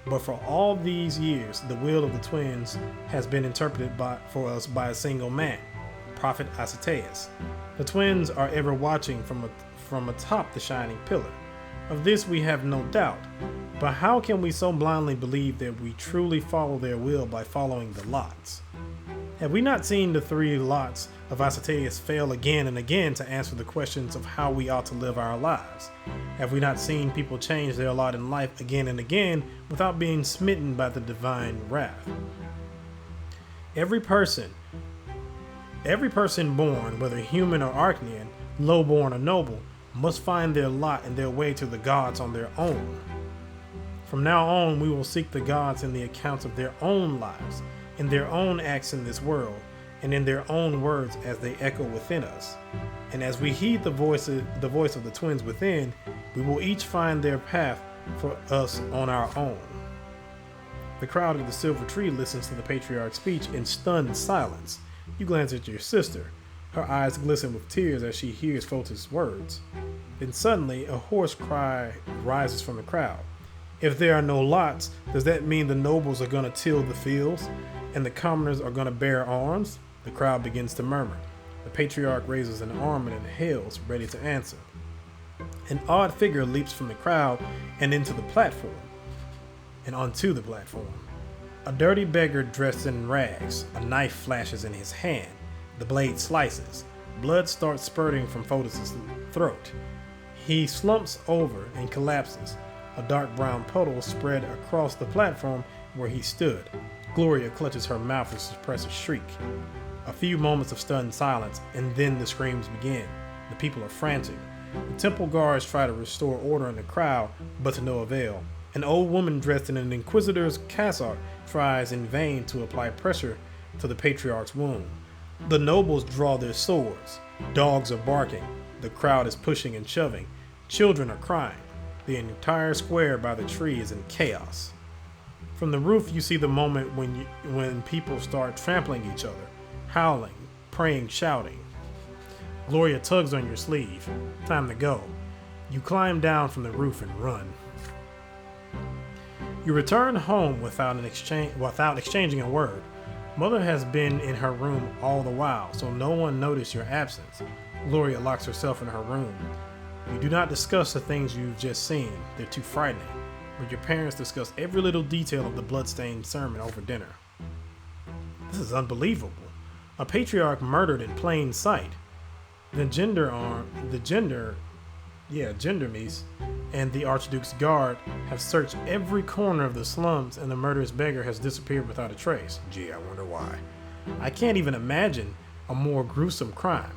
But for all these years, the will of the twins has been interpreted for us by a single man, Prophet Aceteus. The twins are ever watching from atop the shining pillar. Of this we have no doubt, but how can we so blindly believe that we truly follow their will by following the lots? Have we not seen the 3 lots of Asataeus fail again and again to answer the questions of how we ought to live our lives? Have we not seen people change their lot in life again and again without being smitten by the divine wrath? Every person born, whether human or Arcane, low-born or noble, must find their lot and their way to the gods on their own. From now on, we will seek the gods in the accounts of their own lives, in their own acts in this world, and in their own words as they echo within us. And as we heed the voice of the twins within, we will each find their path for us on our own. The crowd at the Silver Tree listens to the patriarch's speech in stunned silence. You glance at your sister. Her eyes glisten with tears as she hears Photis' words. Then suddenly, a hoarse cry rises from the crowd. If there are no lots, does that mean the nobles are going to till the fields, and the commoners are going to bear arms? The crowd begins to murmur. The patriarch raises an arm and inhales, ready to answer. An odd figure leaps from the crowd and onto the platform. A dirty beggar dressed in rags. A knife flashes in his hand. The blade slices. Blood starts spurting from Photis' throat. He slumps over and collapses. A dark brown puddle spread across the platform where he stood. Gloria clutches her mouth to suppress a shriek. A few moments of stunned silence, and then the screams begin. The people are frantic. The temple guards try to restore order in the crowd, but to no avail. An old woman dressed in an inquisitor's cassock tries in vain to apply pressure to the patriarch's wound. The nobles draw their swords. Dogs are barking. The crowd is pushing and shoving. Children are crying. The entire square by the tree is in chaos. From the roof, you see the moment when people start trampling each other, howling, praying, shouting. Gloria tugs on your sleeve. Time to go. You climb down from the roof and run. You return home without exchanging a word. Mother has been in her room all the while, so no one noticed your absence. Gloria locks herself in her room. You do not discuss the things you've just seen. They're too frightening. But your parents discuss every little detail of the bloodstained sermon over dinner. This is unbelievable. A patriarch murdered in plain sight. The Demise and the Archduke's guard have searched every corner of the slums, and the murderous beggar has disappeared without a trace. Gee, I wonder why. I can't even imagine a more gruesome crime.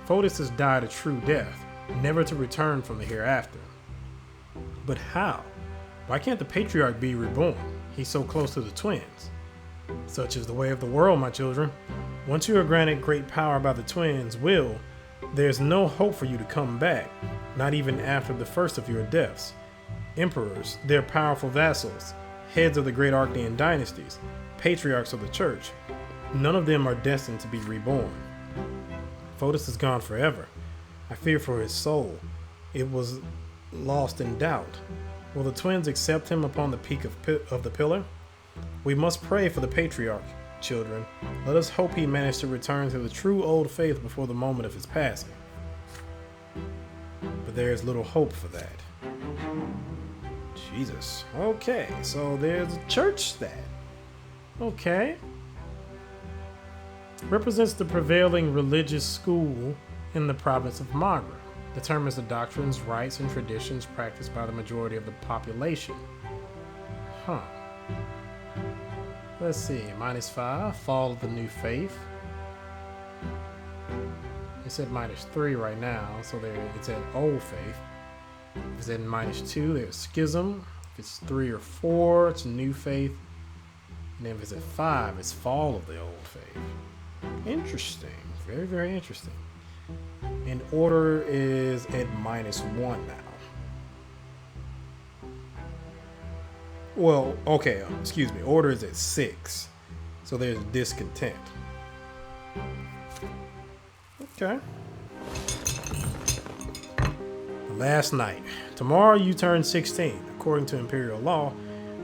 Photis has died a true death, never to return from the hereafter. But how? Why can't the patriarch be reborn? He's so close to the twins. Such is the way of the world, my children. Once you are granted great power by the twins' will, there's no hope for you to come back, not even after the first of your deaths. Emperors, their powerful vassals, heads of the great Arcane dynasties, patriarchs of the church, none of them are destined to be reborn. Photis is gone forever. I fear for his soul. It was lost in doubt. Will the twins accept him upon the peak of the pillar? We must pray for the patriarch, children. Let us hope he managed to return to the true old faith before the moment of his passing. But there is little hope for that. Jesus. Okay, so there's a church stat. Okay. Represents the prevailing religious school in the province of Magra. Determines the doctrines, rites, and traditions practiced by the majority of the population. Huh. Let's see. -5. Fall of the New Faith. It said -3 right now, so it's at Old Faith. If it's at -2, there's Schism. If it's 3 or 4, it's New Faith. And then if it's at 5, it's Fall of the Old Faith. Interesting. Very, very interesting. And order is at -1 now. Well, okay, excuse me. Order is at 6. So there's discontent. Okay. Last night. Tomorrow you turn 16. According to Imperial law,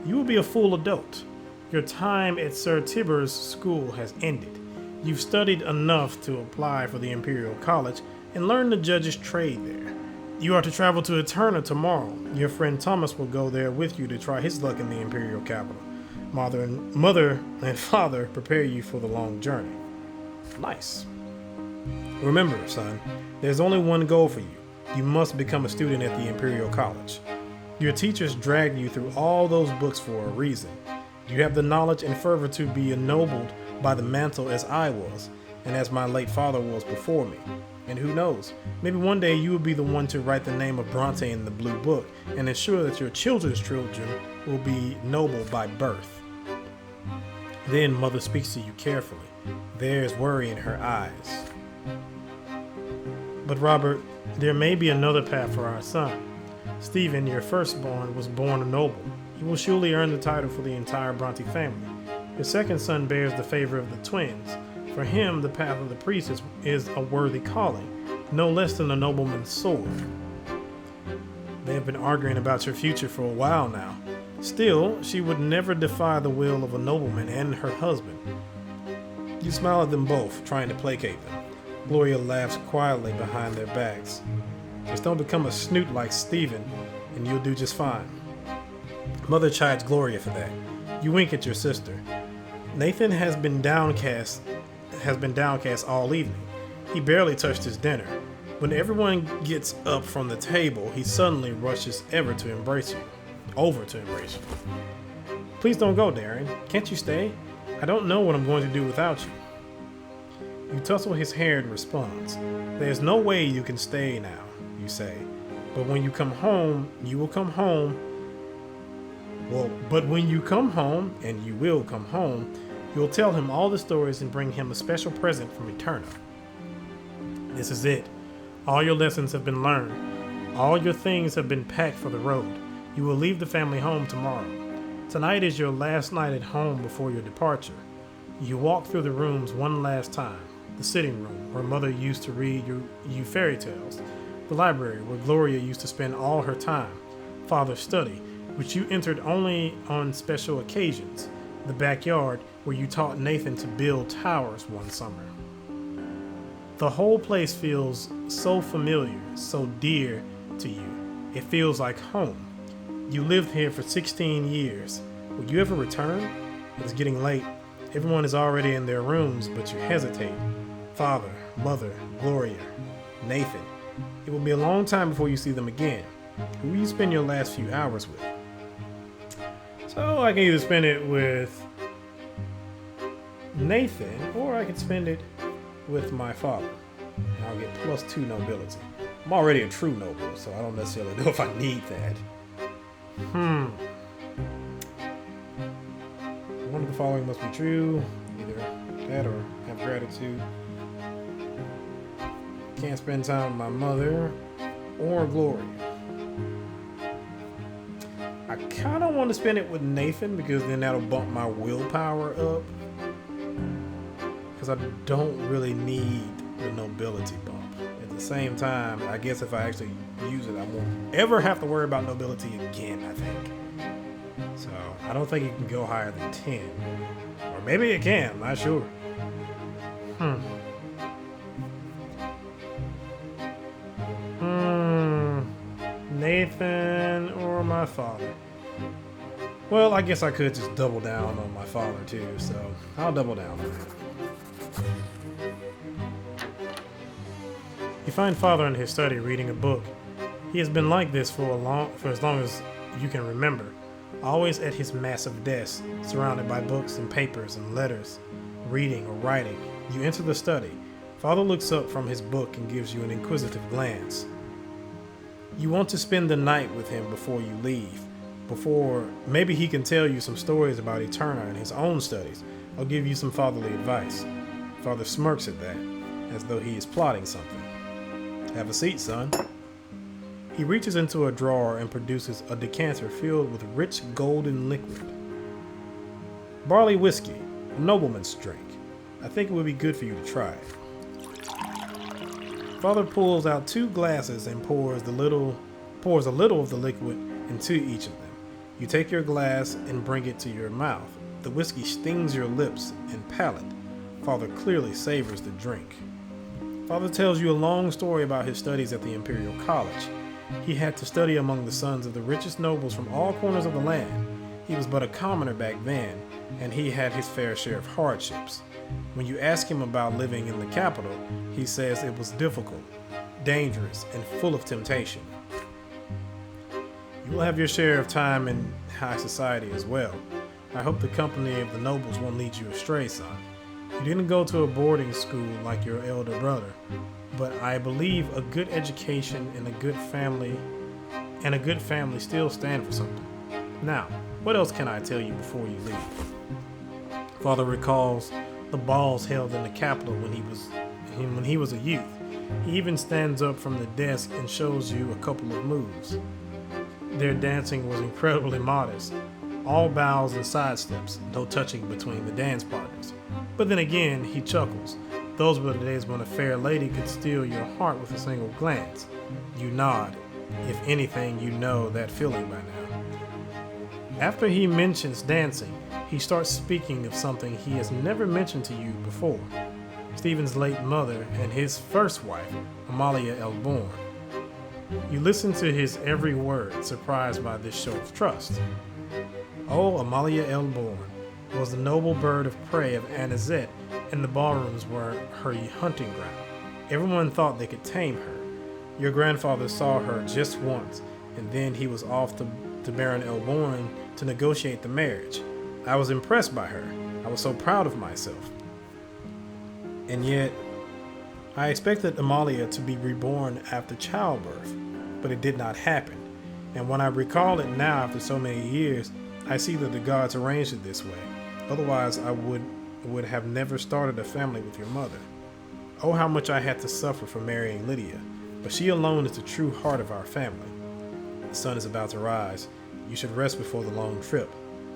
you will be a full adult. Your time at Sir Tibur's school has ended. You've studied enough to apply for the Imperial College and learn the judge's trade there. You are to travel to Eterna tomorrow. Your friend Thomas will go there with you to try his luck in the Imperial capital. Mother and father prepare you for the long journey. Nice. Remember, son, there's only one goal for you. You must become a student at the Imperial College. Your teachers dragged you through all those books for a reason. You have the knowledge and fervor to be ennobled by the mantle as I was, and as my late father was before me. And who knows, maybe one day you will be the one to write the name of Brante in the Blue Book and ensure that your children's children will be noble by birth. Then Mother speaks to you carefully. There's worry in her eyes. But Robert, there may be another path for our son. Stephen, your firstborn, was born a noble. He will surely earn the title for the entire Brante family. Your second son bears the favor of the twins. For him, the path of the priest is a worthy calling, no less than a nobleman's sword. They have been arguing about your future for a while now. Still, she would never defy the will of a nobleman and her husband. You smile at them both, trying to placate them. Gloria laughs quietly behind their backs. Just don't become a snoot like Stephen, and you'll do just fine. Mother chides Gloria for that. You wink at your sister. Nathan has been downcast all evening. He barely touched his dinner. When everyone gets up from the table, he suddenly rushes over to embrace you. Please don't go, Daeron. Can't you stay? I don't know what I'm going to do without you. You tussle his hair in response. There's no way you can stay now, you say. But when you come home, you will come home. But when you come home, and you will come home, you'll tell him all the stories and bring him a special present from Eterna. This is it. All your lessons have been learned. All your things have been packed for the road. You will leave the family home tomorrow. Tonight is your last night at home before your departure. You walk through the rooms one last time. The sitting room, where Mother used to read you fairy tales. The library, where Gloria used to spend all her time. Father's study, which you entered only on special occasions. The backyard, where you taught Nathan to build towers one summer. The whole place feels so familiar, so dear to you. It feels like home. You lived here for 16 years. Will you ever return? It's getting late. Everyone is already in their rooms, but you hesitate. Father, Mother, Gloria, Nathan. It will be a long time before you see them again. Who will you spend your last few hours with? So I can either spend it with Nathan, or I can spend it with my father. And I'll get +2 nobility. I'm already a true noble, so I don't necessarily know if I need that. One of the following must be true. Either that or have gratitude. Can't spend time with my mother or Gloria. I kind of want to spend it with Nathan because then that'll bump my willpower up. Because I don't really need the nobility bump. At the same time, I guess if I actually use it, I won't ever have to worry about nobility again, I think. So I don't think it can go higher than 10. Or maybe it can, I'm not sure. Nathan or my father? Well, I guess I could just double down on my father too, so I'll double down on it. You find father in his study reading a book. He has been like this for as long as you can remember, always at his massive desk, surrounded by books and papers and letters, reading or writing. You enter the study. Father looks up from his book and gives you an inquisitive glance. You want to spend the night with him before you leave. Maybe he can tell you some stories about Eterna and his own studies, or give you some fatherly advice. Father smirks at that, as though he is plotting something. Have a seat, son. He reaches into a drawer and produces a decanter filled with rich golden liquid. Barley whiskey, a nobleman's drink. I think it would be good for you to try it. Father pulls out 2 glasses and pours a little of the liquid into each of them. You take your glass and bring it to your mouth. The whiskey stings your lips and palate. Father clearly savors the drink. Father tells you a long story about his studies at the Imperial College. He had to study among the sons of the richest nobles from all corners of the land. He was but a commoner back then, and he had his fair share of hardships. When you ask him about living in the capital, he says it was difficult, dangerous, and full of temptation. You will have your share of time in high society as well. I hope the company of the nobles won't lead you astray, son. You didn't go to a boarding school like your elder brother, but I believe a good education and a good family still stand for something. Now, what else can I tell you before you leave? Father recalls the balls held in the capital when he was a youth. He even stands up from the desk and shows you a couple of moves. Their dancing was incredibly modest. All bows and sidesteps, no touching between the dance partners. But then again, he chuckles. Those were the days when a fair lady could steal your heart with a single glance. You nod. If anything, you know that feeling by now. After he mentions dancing, he starts speaking of something he has never mentioned to you before. Stephen's late mother and his first wife, Amalia Elborn. You listen to his every word, surprised by this show of trust. Oh, Amalia Elborn was the noble bird of prey of Anointment, and the ballrooms were her hunting ground. Everyone thought they could tame her. Your grandfather saw her just once, and then he was off to Baron Elborn to negotiate the marriage. I was impressed by her. I was so proud of myself. And yet, I expected Amalia to be reborn after childbirth, but it did not happen. And when I recall it now after so many years, I see that the gods arranged it this way. Otherwise, I would have never started a family with your mother. Oh, how much I had to suffer for marrying Lydia, but she alone is the true heart of our family. The sun is about to rise. You should rest before the long trip.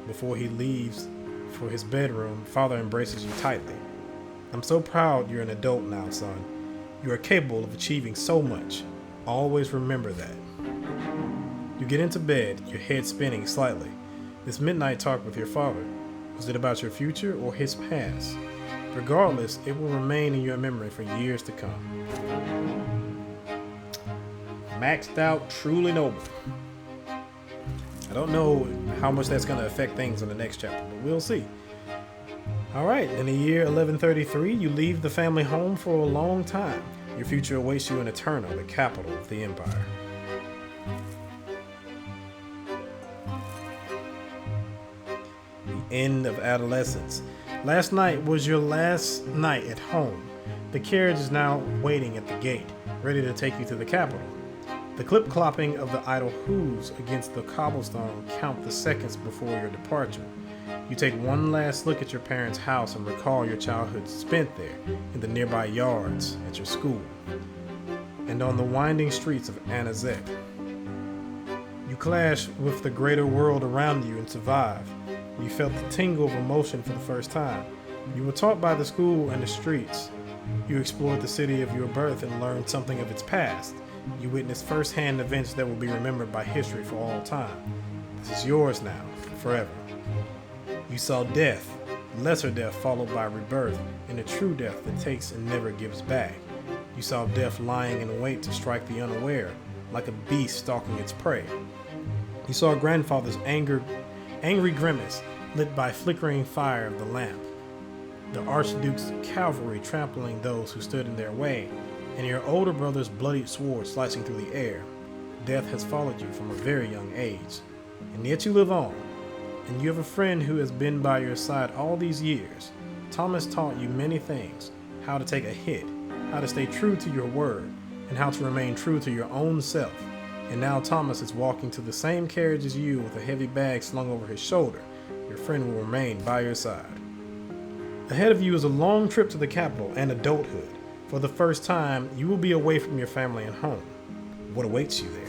Before he leaves for his bedroom, Father embraces you tightly. I'm so proud you're an adult now, son. You are capable of achieving so much. Always remember that. You get into bed, your head spinning slightly. This midnight talk with your father, was it about your future or his past? Regardless, it will remain in your memory for years to come. Maxed out, truly noble. I don't know how much that's going to affect things in the next chapter, but we'll see. Alright, in the year 1133, you leave the family home for a long time. Your future awaits you in Eterna, the capital of the empire. The end of Adolescence. Last night was your last night at home. The carriage is now waiting at the gate, ready to take you to the capital. The clip-clopping of the idle hooves against the cobblestone count the seconds before your departure. You take one last look at your parents' house and recall your childhood spent there, in the nearby yards, at your school, and on the winding streets of Anointment. You clash with the greater world around you and survive. You felt the tingle of emotion for the first time. You were taught by the school and the streets. You explored the city of your birth and learned something of its past. You witnessed firsthand events that will be remembered by history for all time. This is yours now, forever. You saw death, lesser death followed by rebirth, and a true death that takes and never gives back. You saw death lying in wait to strike the unaware, like a beast stalking its prey. You saw grandfather's angry grimace lit by flickering fire of the lamp, the Archduke's cavalry trampling those who stood in their way, and your older brother's bloodied sword slicing through the air. Death has followed you from a very young age, and yet you live on, and you have a friend who has been by your side all these years. Thomas taught you many things, how to take a hit, how to stay true to your word, and how to remain true to your own self. And now Thomas is walking to the same carriage as you with a heavy bag slung over his shoulder. Your friend will remain by your side. Ahead of you is a long trip to the capital and adulthood. For the first time, you will be away from your family and home. What awaits you there?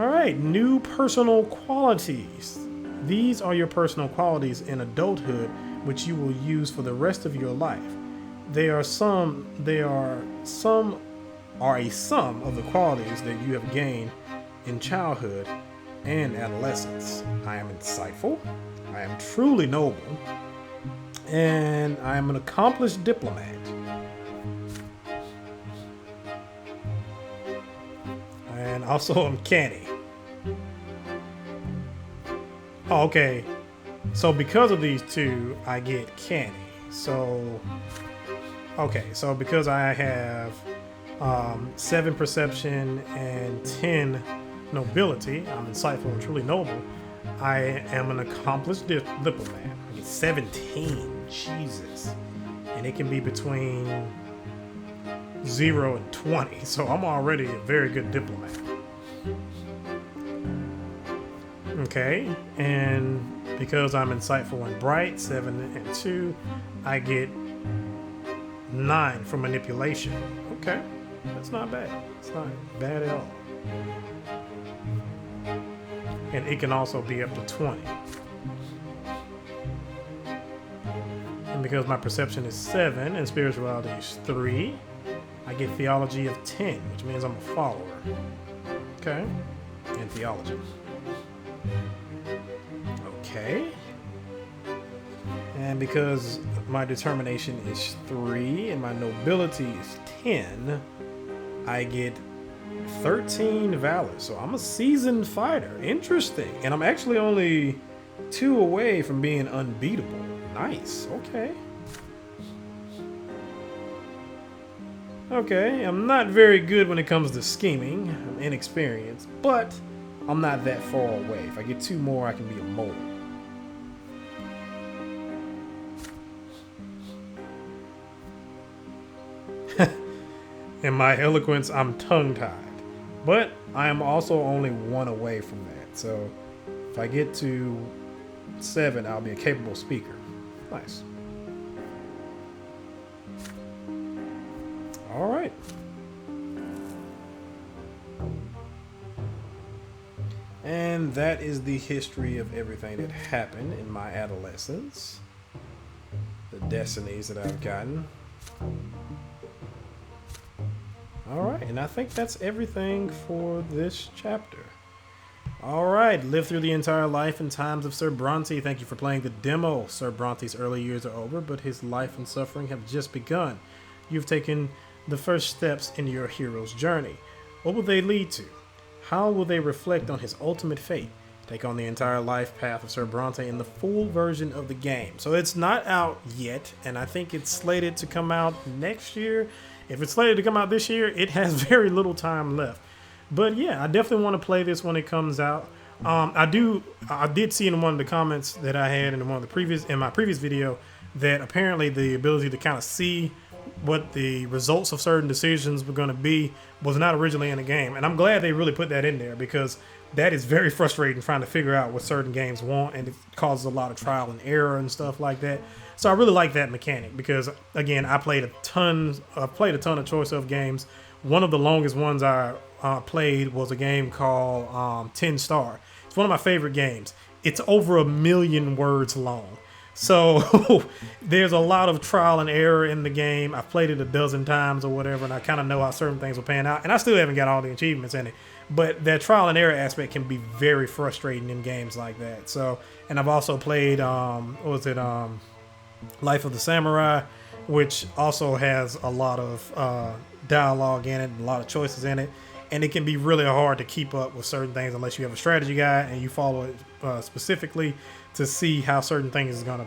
Alright, new personal qualities. These are your personal qualities in adulthood which you will use for the rest of your life. They are a sum of the qualities that you have gained in childhood and adolescence. I am insightful, I am truly noble, and I am an accomplished diplomat. and also I'm canny. Oh, okay. So because of these two, I get canny. So, okay. So because I have 7 perception and 10 nobility, I'm insightful and truly noble. I am an accomplished diplomat. I get 17. Jesus. And it can be between 0 and 20. So I'm already a very good diplomat. Okay, and because I'm insightful and bright, 7 and 2, I get 9 for manipulation. Okay, that's not bad. It's not bad at all. And it can also be up to 20. And because my perception is 7 and spirituality is 3, I get theology of 10, which means I'm a follower. Okay, and theology. Okay. And because my determination is 3 and my nobility is 10, I get 13 valor. So I'm a seasoned fighter. Interesting. And I'm actually only 2 away from being unbeatable. Nice. Okay. Okay, I'm not very good when it comes to scheming. I'm inexperienced, but I'm not that far away. If I get 2 more, I can be a mole. In my eloquence, I'm tongue-tied. But I am also only 1 away from that. So if I get to 7, I'll be a capable speaker. Nice. All right. And that is the history of everything that happened in my adolescence. The destinies that I've gotten. Alright, and I think that's everything for this chapter. Alright, live through the entire life and times of Sir Brante. Thank you for playing the demo. Sir Brante's early years are over, but his life and suffering have just begun. You've taken the first steps in your hero's journey. What will they lead to? How will they reflect on his ultimate fate? Take on the entire life path of Sir Brante in the full version of the game. So it's not out yet, and I think it's slated to come out next year. If it's slated to come out this year, it has very little time left. But yeah, I definitely want to play this when it comes out. I did see in one of the comments that I had in my previous video that apparently the ability to kind of see what the results of certain decisions were going to be was not originally in the game. And I'm glad they really put that in there, because that is very frustrating trying to figure out what certain games want, and it causes a lot of trial and error and stuff like that. So I really like that mechanic, because again, I've played a ton of choice of games. One of the longest ones I played was a game called 10 Star. It's one of my favorite games. It's over 1 million words long. So there's a lot of trial and error in the game. I've played it a dozen times or whatever, and I kind of know how certain things will pan out. And I still haven't got all the achievements in it. But that trial and error aspect can be very frustrating in games like that. So, and I've also played, Life of the Samurai, which also has a lot of dialogue in it, a lot of choices in it. And it can be really hard to keep up with certain things unless you have a strategy guide and you follow it specifically to see how certain things is gonna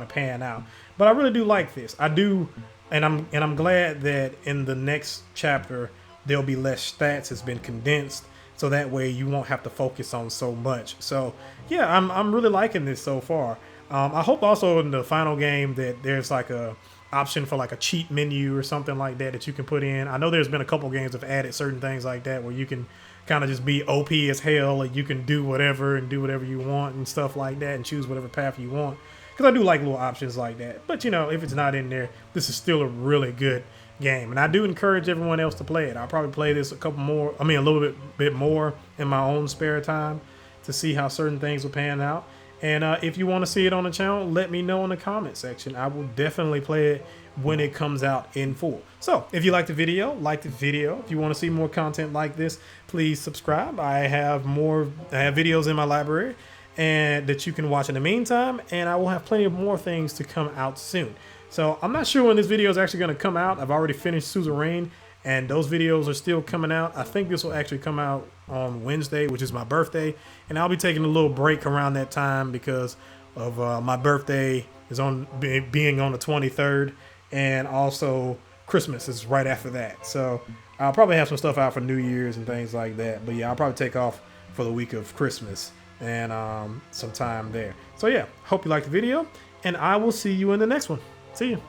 pan out. But I really do like this. I do, and I'm glad that in the next chapter there'll be less stats. It's been condensed, so that way you won't have to focus on so much. So yeah, I'm really liking this so far. I hope also in the final game that there's like a option for like a cheat menu or something like that you can put in. I know there's been a couple games that have added certain things like that where you can kind of just be OP as hell and you can do whatever you want and stuff like that and choose whatever path you want. Because I do like little options like that. But you know, if it's not in there, this is still a really good game. And I do encourage everyone else to play it. I'll probably play this a little bit more in my own spare time to see how certain things will pan out. And if you want to see it on the channel, let me know in the comment section. I will definitely play it when it comes out in full. So if you like the video, like the video. If you want to see more content like this, please subscribe. I have videos in my library and that you can watch in the meantime, and I will have plenty of more things to come out soon. So I'm not sure when this video is actually going to come out. I've already finished Suzerain, and those videos are still coming out. I think this will actually come out on Wednesday, which is my birthday, and I'll be taking a little break around that time because of my birthday is on being on the 23rd, and also Christmas is right after that. So I'll probably have some stuff out for New Year's and things like that. But yeah, I'll probably take off for the week of Christmas and some time there. So yeah, hope you liked the video, and I will see you in the next one. See you.